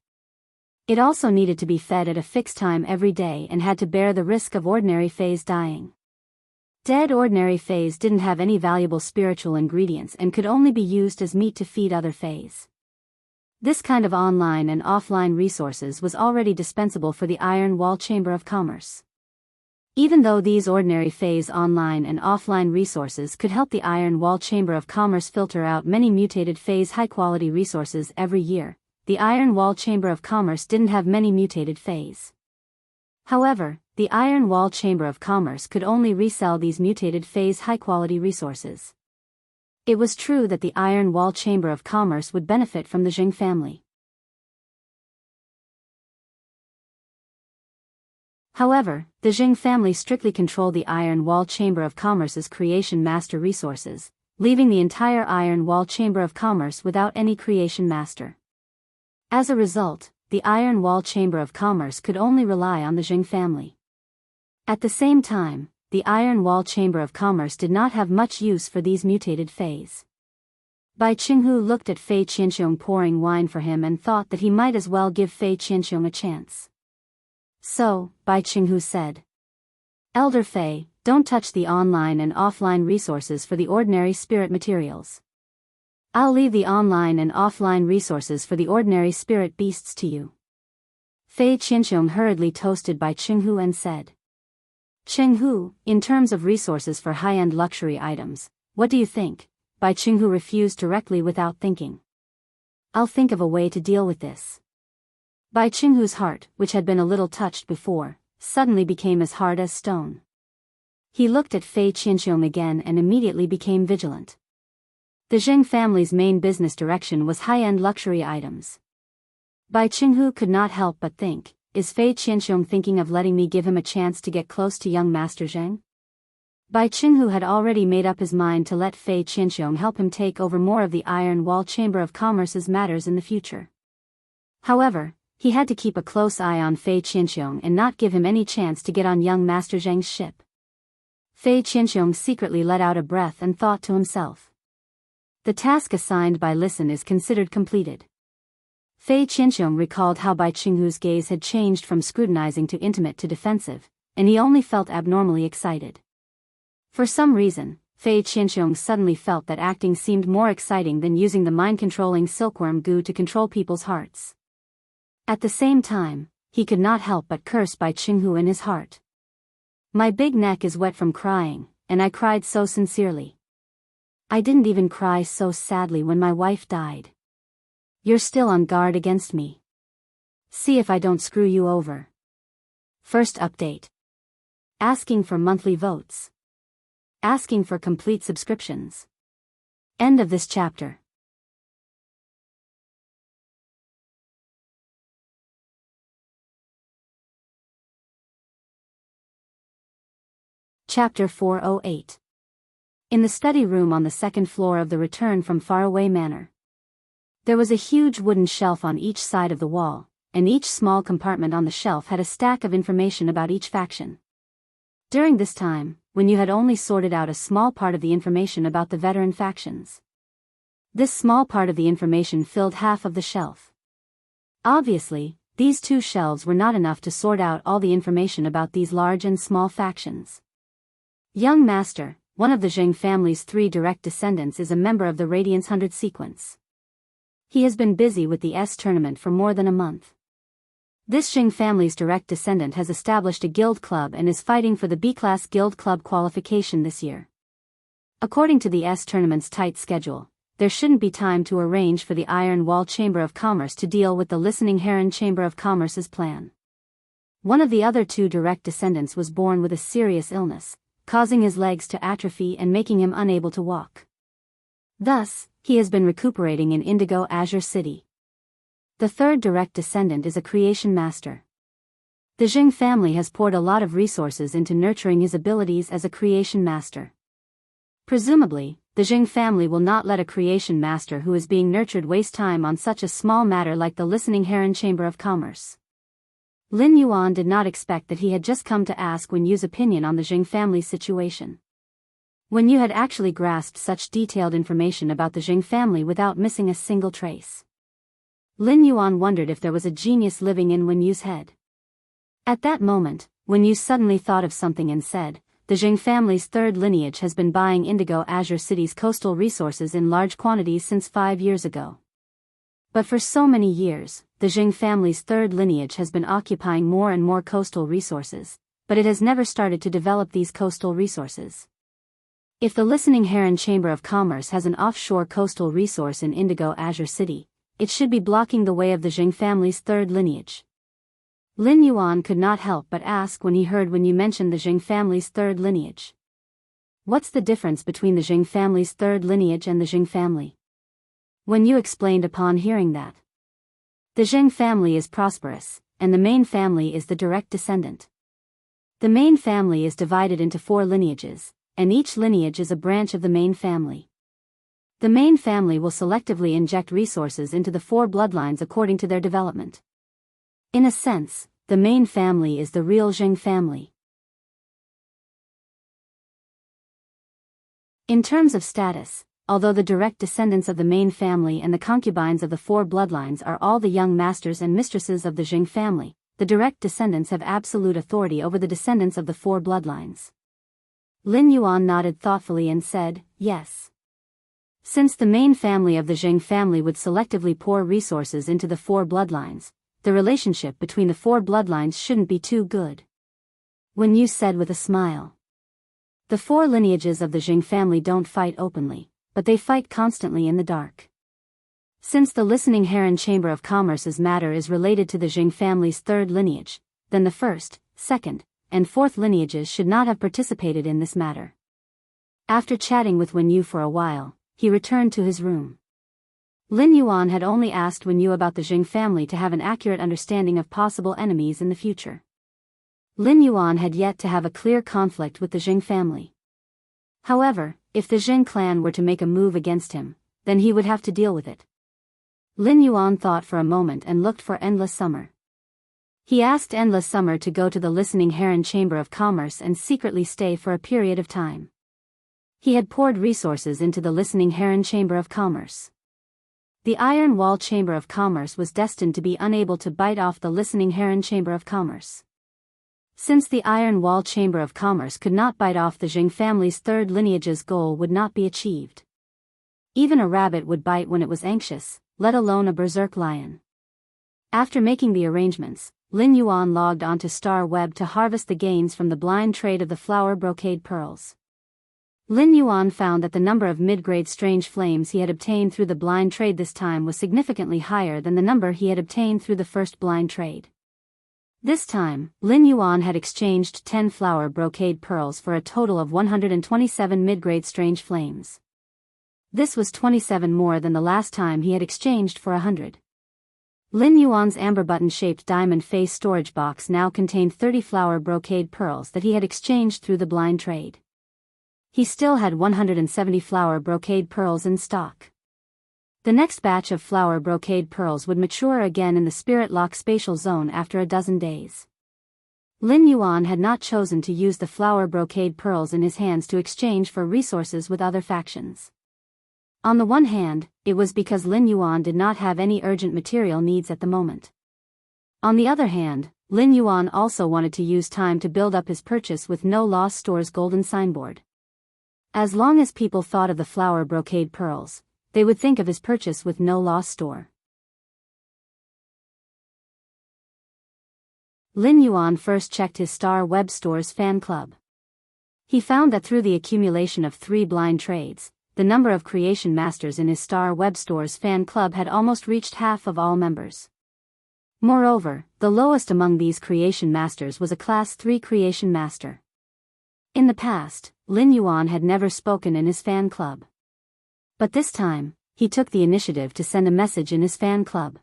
It also needed to be fed at a fixed time every day and had to bear the risk of ordinary phase dying. Dead ordinary phase didn't have any valuable spiritual ingredients and could only be used as meat to feed other phase. This kind of online and offline resources was already dispensable for the Iron Wall Chamber of Commerce. Even though these ordinary phase online and offline resources could help the Iron Wall Chamber of Commerce filter out many mutated phase high-quality resources every year, the Iron Wall Chamber of Commerce didn't have many mutated phase. However, the Iron Wall Chamber of Commerce could only resell these mutated phase high-quality resources. It was true that the Iron Wall Chamber of Commerce would benefit from the Jing family. However, the Jing family strictly controlled the Iron Wall Chamber of Commerce's creation master resources, leaving the entire Iron Wall Chamber of Commerce without any creation master. As a result, the Iron Wall Chamber of Commerce could only rely on the Jing family. At the same time, the Iron Wall Chamber of Commerce did not have much use for these mutated phase. Bai Qinghu looked at Fei Qianxiong pouring wine for him and thought that he might as well give Fei Qianxiong a chance. So, Bai Qinghu said, "Elder Fei, don't touch the online and offline resources for the ordinary spirit materials. I'll leave the online and offline resources for the ordinary spirit beasts to you." Fei Qianxiong hurriedly toasted Bai Qinghu and said, "Qinghu, in terms of resources for high-end luxury items, what do you think?" Bai Qinghu refused directly without thinking. "I'll think of a way to deal with this." Bai Qinghu's heart, which had been a little touched before, suddenly became as hard as stone. He looked at Fei Qianxiong again and immediately became vigilant. The Zheng family's main business direction was high-end luxury items. Bai Qinghu could not help but think, is Fei Qianxiong thinking of letting me give him a chance to get close to young Master Zheng? Bai Qinghu had already made up his mind to let Fei Qianxiong help him take over more of the Iron Wall Chamber of Commerce's matters in the future. However, he had to keep a close eye on Fei Qianxiong and not give him any chance to get on young Master Zheng's ship. Fei Qianxiong secretly let out a breath and thought to himself, "The task assigned by Listen is considered completed." Fei Qianxiong recalled how Bai Qinghu's gaze had changed from scrutinizing to intimate to defensive, and he only felt abnormally excited. For some reason, Fei Qianxiong suddenly felt that acting seemed more exciting than using the mind-controlling silkworm goo to control people's hearts. At the same time, he could not help but curse Bai Qinghu in his heart. "My big neck is wet from crying, and I cried so sincerely. I didn't even cry so sadly when my wife died. You're still on guard against me. See if I don't screw you over." First update. Asking for monthly votes. Asking for complete subscriptions. End of this chapter. Chapter 408. In the study room on the second floor of the Return from Faraway Manor. There was a huge wooden shelf on each side of the wall, and each small compartment on the shelf had a stack of information about each faction. During this time, when you had only sorted out a small part of the information about the veteran factions. This small part of the information filled half of the shelf. Obviously, these two shelves were not enough to sort out all the information about these large and small factions. Young Master, one of the Zheng family's 3 direct descendants, is a member of the Radiance 100 sequence. He has been busy with the S tournament for more than a month. This Zheng family's direct descendant has established a guild club and is fighting for the B-class guild club qualification this year. According to the S tournament's tight schedule, there shouldn't be time to arrange for the Iron Wall Chamber of Commerce to deal with the Listening Heron Chamber of Commerce's plan. One of the other 2 direct descendants was born with a serious illness, causing his legs to atrophy and making him unable to walk. Thus, he has been recuperating in Indigo Azure City. The 3rd direct descendant is a creation master. The Zheng family has poured a lot of resources into nurturing his abilities as a creation master. Presumably, the Zheng family will not let a creation master who is being nurtured waste time on such a small matter like the Listening Heron Chamber of Commerce. Lin Yuan did not expect that he had just come to ask Wen Yu's opinion on the Zheng family's situation. Wen Yu had actually grasped such detailed information about the Zheng family without missing a single trace. Lin Yuan wondered if there was a genius living in Wen Yu's head. At that moment, Wen Yu suddenly thought of something and said, "The Zheng family's 3rd lineage has been buying Indigo Azure City's coastal resources in large quantities since 5 years ago. But for so many years, the Zheng family's 3rd lineage has been occupying more and more coastal resources, but it has never started to develop these coastal resources. If the Listening Heron Chamber of Commerce has an offshore coastal resource in Indigo Azure City, it should be blocking the way of the Zheng family's 3rd lineage." Lin Yuan could not help but ask when he heard Wen Yu mention the Zheng family's 3rd lineage. What's the difference between the Zheng family's 3rd lineage and the Zheng family? Wen Yu explained upon hearing that. The Zheng family is prosperous, and the main family is the direct descendant. The main family is divided into 4 lineages, and each lineage is a branch of the main family. The main family will selectively inject resources into the 4 bloodlines according to their development. In a sense, the main family is the real Zheng family. In terms of status, although the direct descendants of the main family and the concubines of the four bloodlines are all the young masters and mistresses of the Jing family, the direct descendants have absolute authority over the descendants of the four bloodlines. Lin Yuan nodded thoughtfully and said, yes. Since the main family of the Jing family would selectively pour resources into the four bloodlines, the relationship between the four bloodlines shouldn't be too good. Wen Yu said with a smile. The four lineages of the Jing family don't fight openly, but they fight constantly in the dark. Since the Listening Heron Chamber of Commerce's matter is related to the Jing family's third lineage, then the first, second, and fourth lineages should not have participated in this matter. After chatting with Wen Yu for a while, he returned to his room. Lin Yuan had only asked Wen Yu about the Jing family to have an accurate understanding of possible enemies in the future. Lin Yuan had yet to have a clear conflict with the Jing family. However, if the Jing clan were to make a move against him, then he would have to deal with it. Lin Yuan thought for a moment and looked for Endless Summer. He asked Endless Summer to go to the Listening Heron Chamber of Commerce and secretly stay for a period of time. He had poured resources into the Listening Heron Chamber of Commerce. The Iron Wall Chamber of Commerce was destined to be unable to bite off the Listening Heron Chamber of Commerce. Since the Iron Wall Chamber of Commerce could not bite off the Jing family's third lineage's goal would not be achieved. Even a rabbit would bite when it was anxious, let alone a berserk lion. After making the arrangements, Lin Yuan logged onto Star Web to harvest the gains from the blind trade of the flower brocade pearls. Lin Yuan found that the number of mid-grade strange flames he had obtained through the blind trade this time was significantly higher than the number he had obtained through the first blind trade. This time, Lin Yuan had exchanged 10 flower brocade pearls for a total of 127 mid-grade strange flames. This was 27 more than the last time he had exchanged for 100. Lin Yuan's amber button-shaped diamond face storage box now contained 30 flower brocade pearls that he had exchanged through the blind trade. He still had 170 flower brocade pearls in stock. The next batch of flower brocade pearls would mature again in the Spirit Lock spatial zone after a dozen days. Lin Yuan had not chosen to use the flower brocade pearls in his hands to exchange for resources with other factions. On the one hand, it was because Lin Yuan did not have any urgent material needs at the moment. On the other hand, Lin Yuan also wanted to use time to build up his purchase with No Loss Store's golden signboard. As long as people thought of the flower brocade pearls, they would think of his purchase with No Loss Store. Lin Yuan first checked his Star Web Store's fan club. He found that through the accumulation of 3 blind trades, the number of creation masters in his Star Web Store's fan club had almost reached half of all members. Moreover, the lowest among these creation masters was a Class 3 creation master. In the past, Lin Yuan had never spoken in his fan club. But this time, he took the initiative to send a message in his fan club.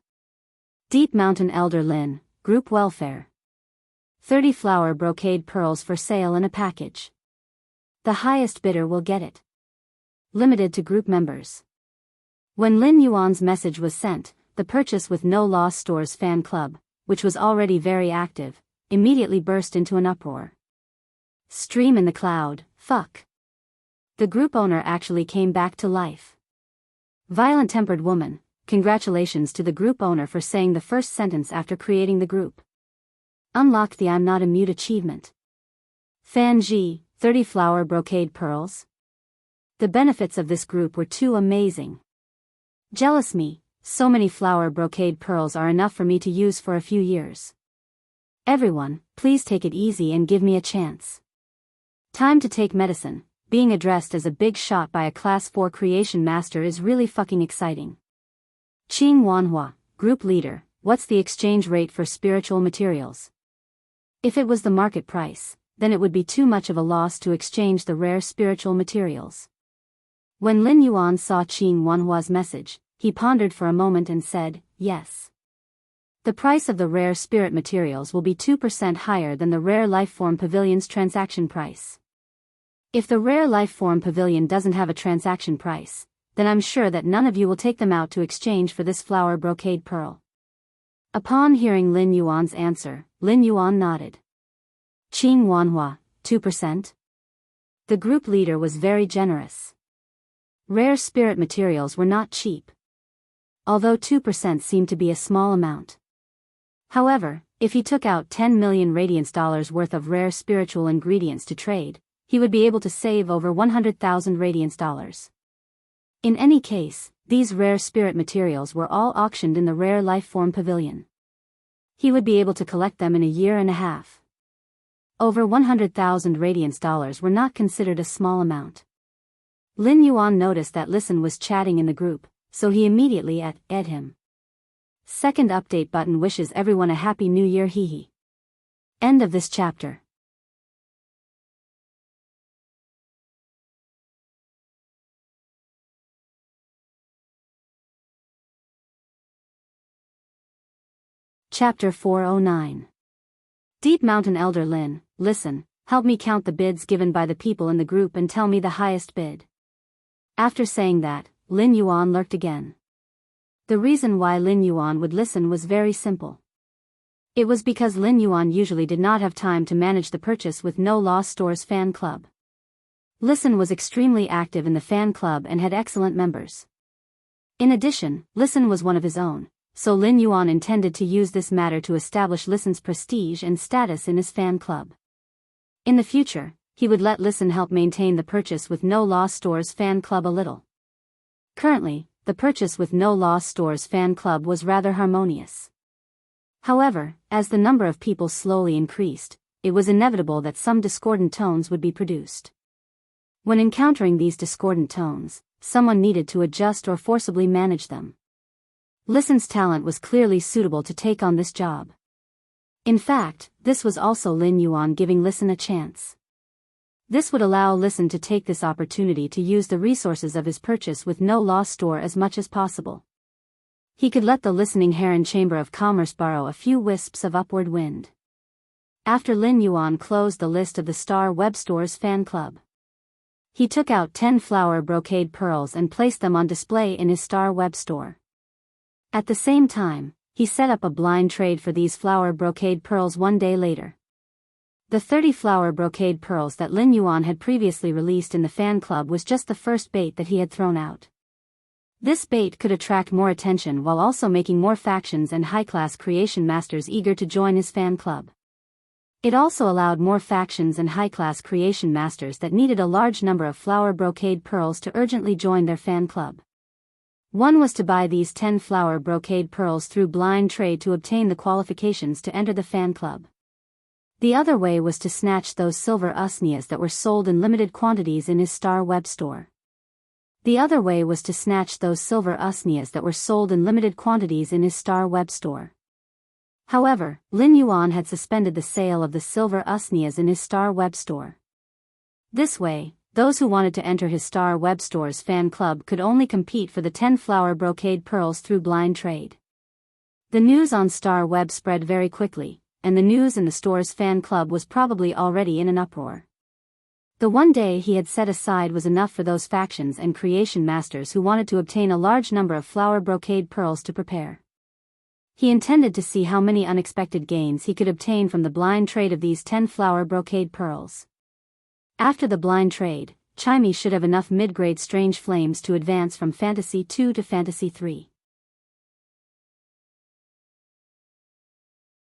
Deep Mountain Elder Lin, Group Welfare. 30 flower brocade pearls for sale in a package. The highest bidder will get it. Limited to group members. When Lin Yuan's message was sent, the purchase with No Loss Store's fan club, which was already very active, immediately burst into an uproar. Stream in the cloud, fuck. The group owner actually came back to life. Violent-tempered woman, congratulations to the group owner for saying the first sentence after creating the group. Unlock the I'm not a mute achievement. Fan G, 30 flower brocade pearls. The benefits of this group were too amazing. Jealous me, so many flower brocade pearls are enough for me to use for a few years. Everyone, please take it easy and give me a chance. Time to take medicine. Being addressed as a big shot by a Class 4 creation master is really fucking exciting. Qing Wanhua, Group Leader, what's the exchange rate for spiritual materials? If it was the market price, then it would be too much of a loss to exchange the rare spiritual materials. When Lin Yuan saw Qing Wanhua's message, he pondered for a moment and said, yes. The price of the rare spirit materials will be 2% higher than the Rare Lifeform Pavilion's transaction price. If the Rare Lifeform Pavilion doesn't have a transaction price, then I'm sure that none of you will take them out to exchange for this flower brocade pearl. Upon hearing Lin Yuan's answer, Lin Yuan nodded. Qing Wanhua, 2%? The group leader was very generous. Rare spirit materials were not cheap. Although 2% seemed to be a small amount. However, if he took out 10 million radiance dollars worth of rare spiritual ingredients to trade, he would be able to save over 100,000 radiance dollars. In any case, these rare spirit materials were all auctioned in the Rare Life Form Pavilion. He would be able to collect them in a year and a half. Over 100,000 radiance dollars were not considered a small amount. Lin Yuan noticed that Listen was chatting in the group, so he immediately added him. Second update button wishes everyone a happy new year. Hehe. End of this chapter. Chapter 409. Deep Mountain Elder Lin, listen, help me count the bids given by the people in the group and tell me the highest bid. After saying that, Lin Yuan lurked again. The reason why Lin Yuan would listen was very simple. It was because Lin Yuan usually did not have time to manage the Purchase with No Loss Stores fan club. Listen was extremely active in the fan club and had excellent members. In addition, Listen was one of his own, so Lin Yuan intended to use this matter to establish Listen's prestige and status in his fan club. In the future, he would let Listen help maintain the Purchase with No Loss Stores fan club a little. Currently, the Purchase with No Loss Stores fan club was rather harmonious. However, as the number of people slowly increased, it was inevitable that some discordant tones would be produced. When encountering these discordant tones, someone needed to adjust or forcibly manage them. Listen's talent was clearly suitable to take on this job. In fact, this was also Lin Yuan giving Listen a chance. This would allow Listen to take this opportunity to use the resources of his Purchase with No Loss Store as much as possible. He could let the Listening Heron Chamber of Commerce borrow a few wisps of upward wind. After Lin Yuan closed the list of the Star Web Store's fan club, he took out 10 flower brocade pearls and placed them on display in his Star Web Store. At the same time, he set up a blind trade for these flower brocade pearls one day later. The 30 flower brocade pearls that Lin Yuan had previously released in the fan club was just the first bait that he had thrown out. This bait could attract more attention while also making more factions and high-class creation masters eager to join his fan club. It also allowed more factions and high-class creation masters that needed a large number of flower brocade pearls to urgently join their fan club. One was to buy these 10 flower brocade pearls through blind trade to obtain the qualifications to enter the fan club. The other way was to snatch those silver usnias that were sold in limited quantities in his Star Web Store. The other way was to snatch those silver usnias that were sold in limited quantities in his Star Web Store. However, Lin Yuan had suspended the sale of the silver usnias in his Star Web Store. This way, those who wanted to enter his Star Web Store's fan club could only compete for the 10 flower brocade pearls through blind trade. The news on Star Web spread very quickly, and the news in the store's fan club was probably already in an uproar. The one day he had set aside was enough for those factions and creation masters who wanted to obtain a large number of flower brocade pearls to prepare. He intended to see how many unexpected gains he could obtain from the blind trade of these 10 flower brocade pearls. After the blind trade, Chimey should have enough mid-grade strange flames to advance from Fantasy 2 to Fantasy 3.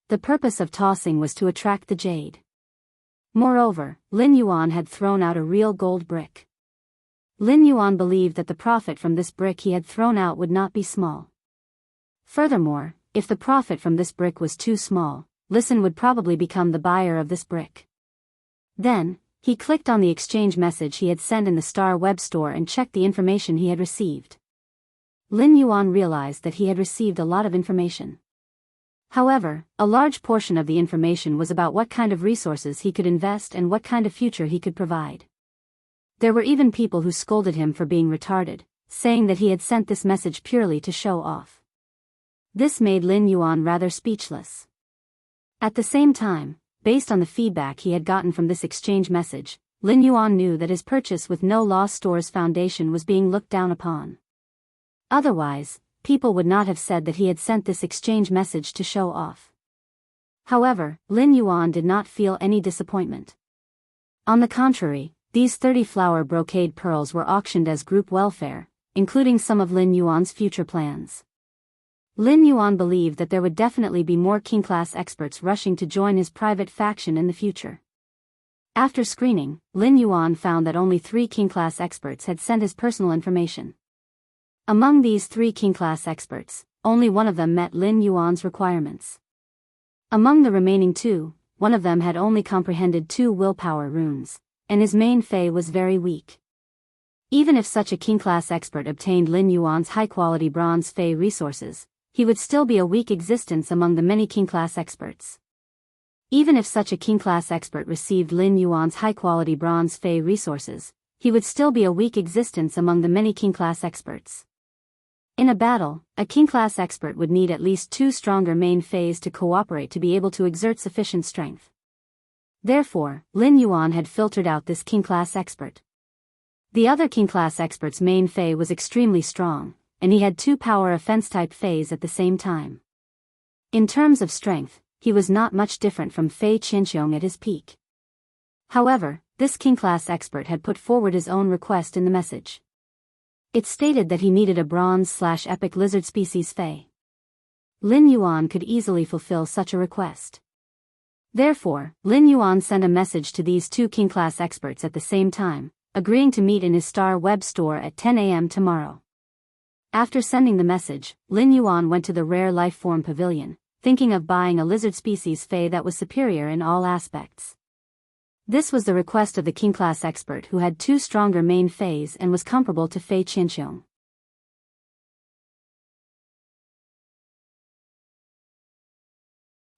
The purpose of tossing was to attract the jade. Moreover, Lin Yuan had thrown out a real gold brick. Lin Yuan believed that the profit from this brick he had thrown out would not be small. Furthermore, if the profit from this brick was too small, Listen would probably become the buyer of this brick. Then, he clicked on the exchange message he had sent in the Star Web Store and checked the information he had received. Lin Yuan realized that he had received a lot of information. However, a large portion of the information was about what kind of resources he could invest and what kind of future he could provide. There were even people who scolded him for being retarded, saying that he had sent this message purely to show off. This made Lin Yuan rather speechless. At the same time, based on the feedback he had gotten from this exchange message, Lin Yuan knew that his Purchase with No Loss Stores foundation was being looked down upon. Otherwise, people would not have said that he had sent this exchange message to show off. However, Lin Yuan did not feel any disappointment. On the contrary, these 30 flower brocade pearls were auctioned as group welfare, including some of Lin Yuan's future plans. Lin Yuan believed that there would definitely be more king-class experts rushing to join his private faction in the future. After screening, Lin Yuan found that only 3 king-class experts had sent his personal information. Among these 3 king-class experts, only one of them met Lin Yuan's requirements. Among the remaining 2, one of them had only comprehended 2 willpower runes, and his main fei was very weak. Even if such a king-class expert obtained Lin Yuan's high-quality bronze fei resources, he would still be a weak existence among the many king-class experts. Even if such a king-class expert received Lin Yuan's high-quality bronze fei resources, he would still be a weak existence among the many king-class experts. In a battle, a king-class expert would need at least 2 stronger main feis to cooperate to be able to exert sufficient strength. Therefore, Lin Yuan had filtered out this king-class expert. The other king-class expert's main fei was extremely strong, and he had 2 power offense-type feis at the same time. In terms of strength, he was not much different from Fei Qianqiong at his peak. However, this king-class expert had put forward his own request in the message. It stated that he needed a bronze/epic lizard species fei. Lin Yuan could easily fulfill such a request. Therefore, Lin Yuan sent a message to these 2 king-class experts at the same time, agreeing to meet in his Star Web store at 10 a.m. tomorrow. After sending the message, Lin Yuan went to the Rare Life Form Pavilion, thinking of buying a lizard species fei that was superior in all aspects. This was the request of the king-class expert who had 2 stronger main feis and was comparable to Fei Qianqiong.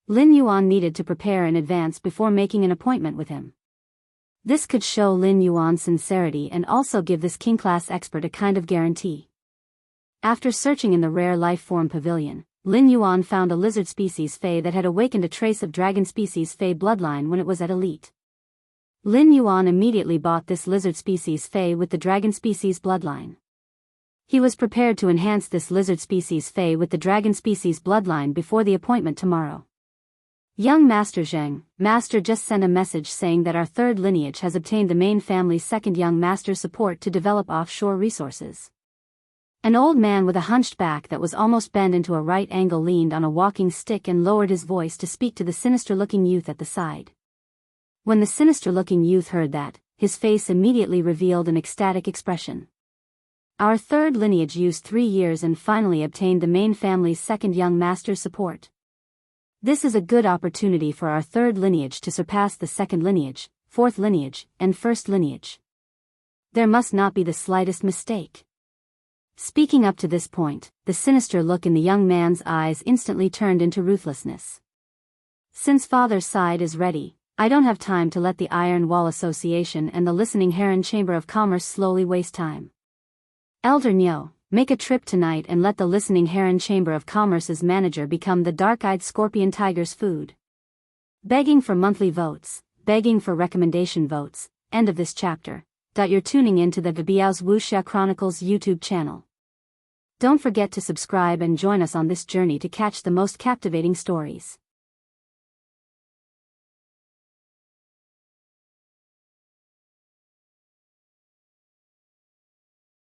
Lin Yuan needed to prepare in advance before making an appointment with him. This could show Lin Yuan's sincerity and also give this king-class expert a kind of guarantee. After searching in the Rare Life Form Pavilion, Lin Yuan found a lizard species fei that had awakened a trace of dragon species fei bloodline when it was at elite. Lin Yuan immediately bought this lizard species fei with the dragon species bloodline. He was prepared to enhance this lizard species fei with the dragon species bloodline before the appointment tomorrow. Young Master Zheng, Master just sent a message saying that our 3rd lineage has obtained the main family's 2nd young master support to develop offshore resources. An old man with a hunched back that was almost bent into a right angle leaned on a walking stick and lowered his voice to speak to the sinister-looking youth at the side. When the sinister-looking youth heard that, his face immediately revealed an ecstatic expression. Our 3rd lineage used 3 years and finally obtained the main family's 2nd young master's support. This is a good opportunity for our 3rd lineage to surpass the 2nd lineage, 4th lineage, and 1st lineage. There must not be the slightest mistake. Speaking up to this point, the sinister look in the young man's eyes instantly turned into ruthlessness. Since father's side is ready, I don't have time to let the Iron Wall Association and the Listening Heron Chamber of Commerce slowly waste time. Elder Nyo, make a trip tonight and let the Listening Heron Chamber of Commerce's manager become the dark-eyed scorpion tiger's food. Begging for monthly votes, begging for recommendation votes, end of this chapter. You're tuning into the Biyao's Wuxia Chronicles YouTube channel. Don't forget to subscribe and join us on this journey to catch the most captivating stories.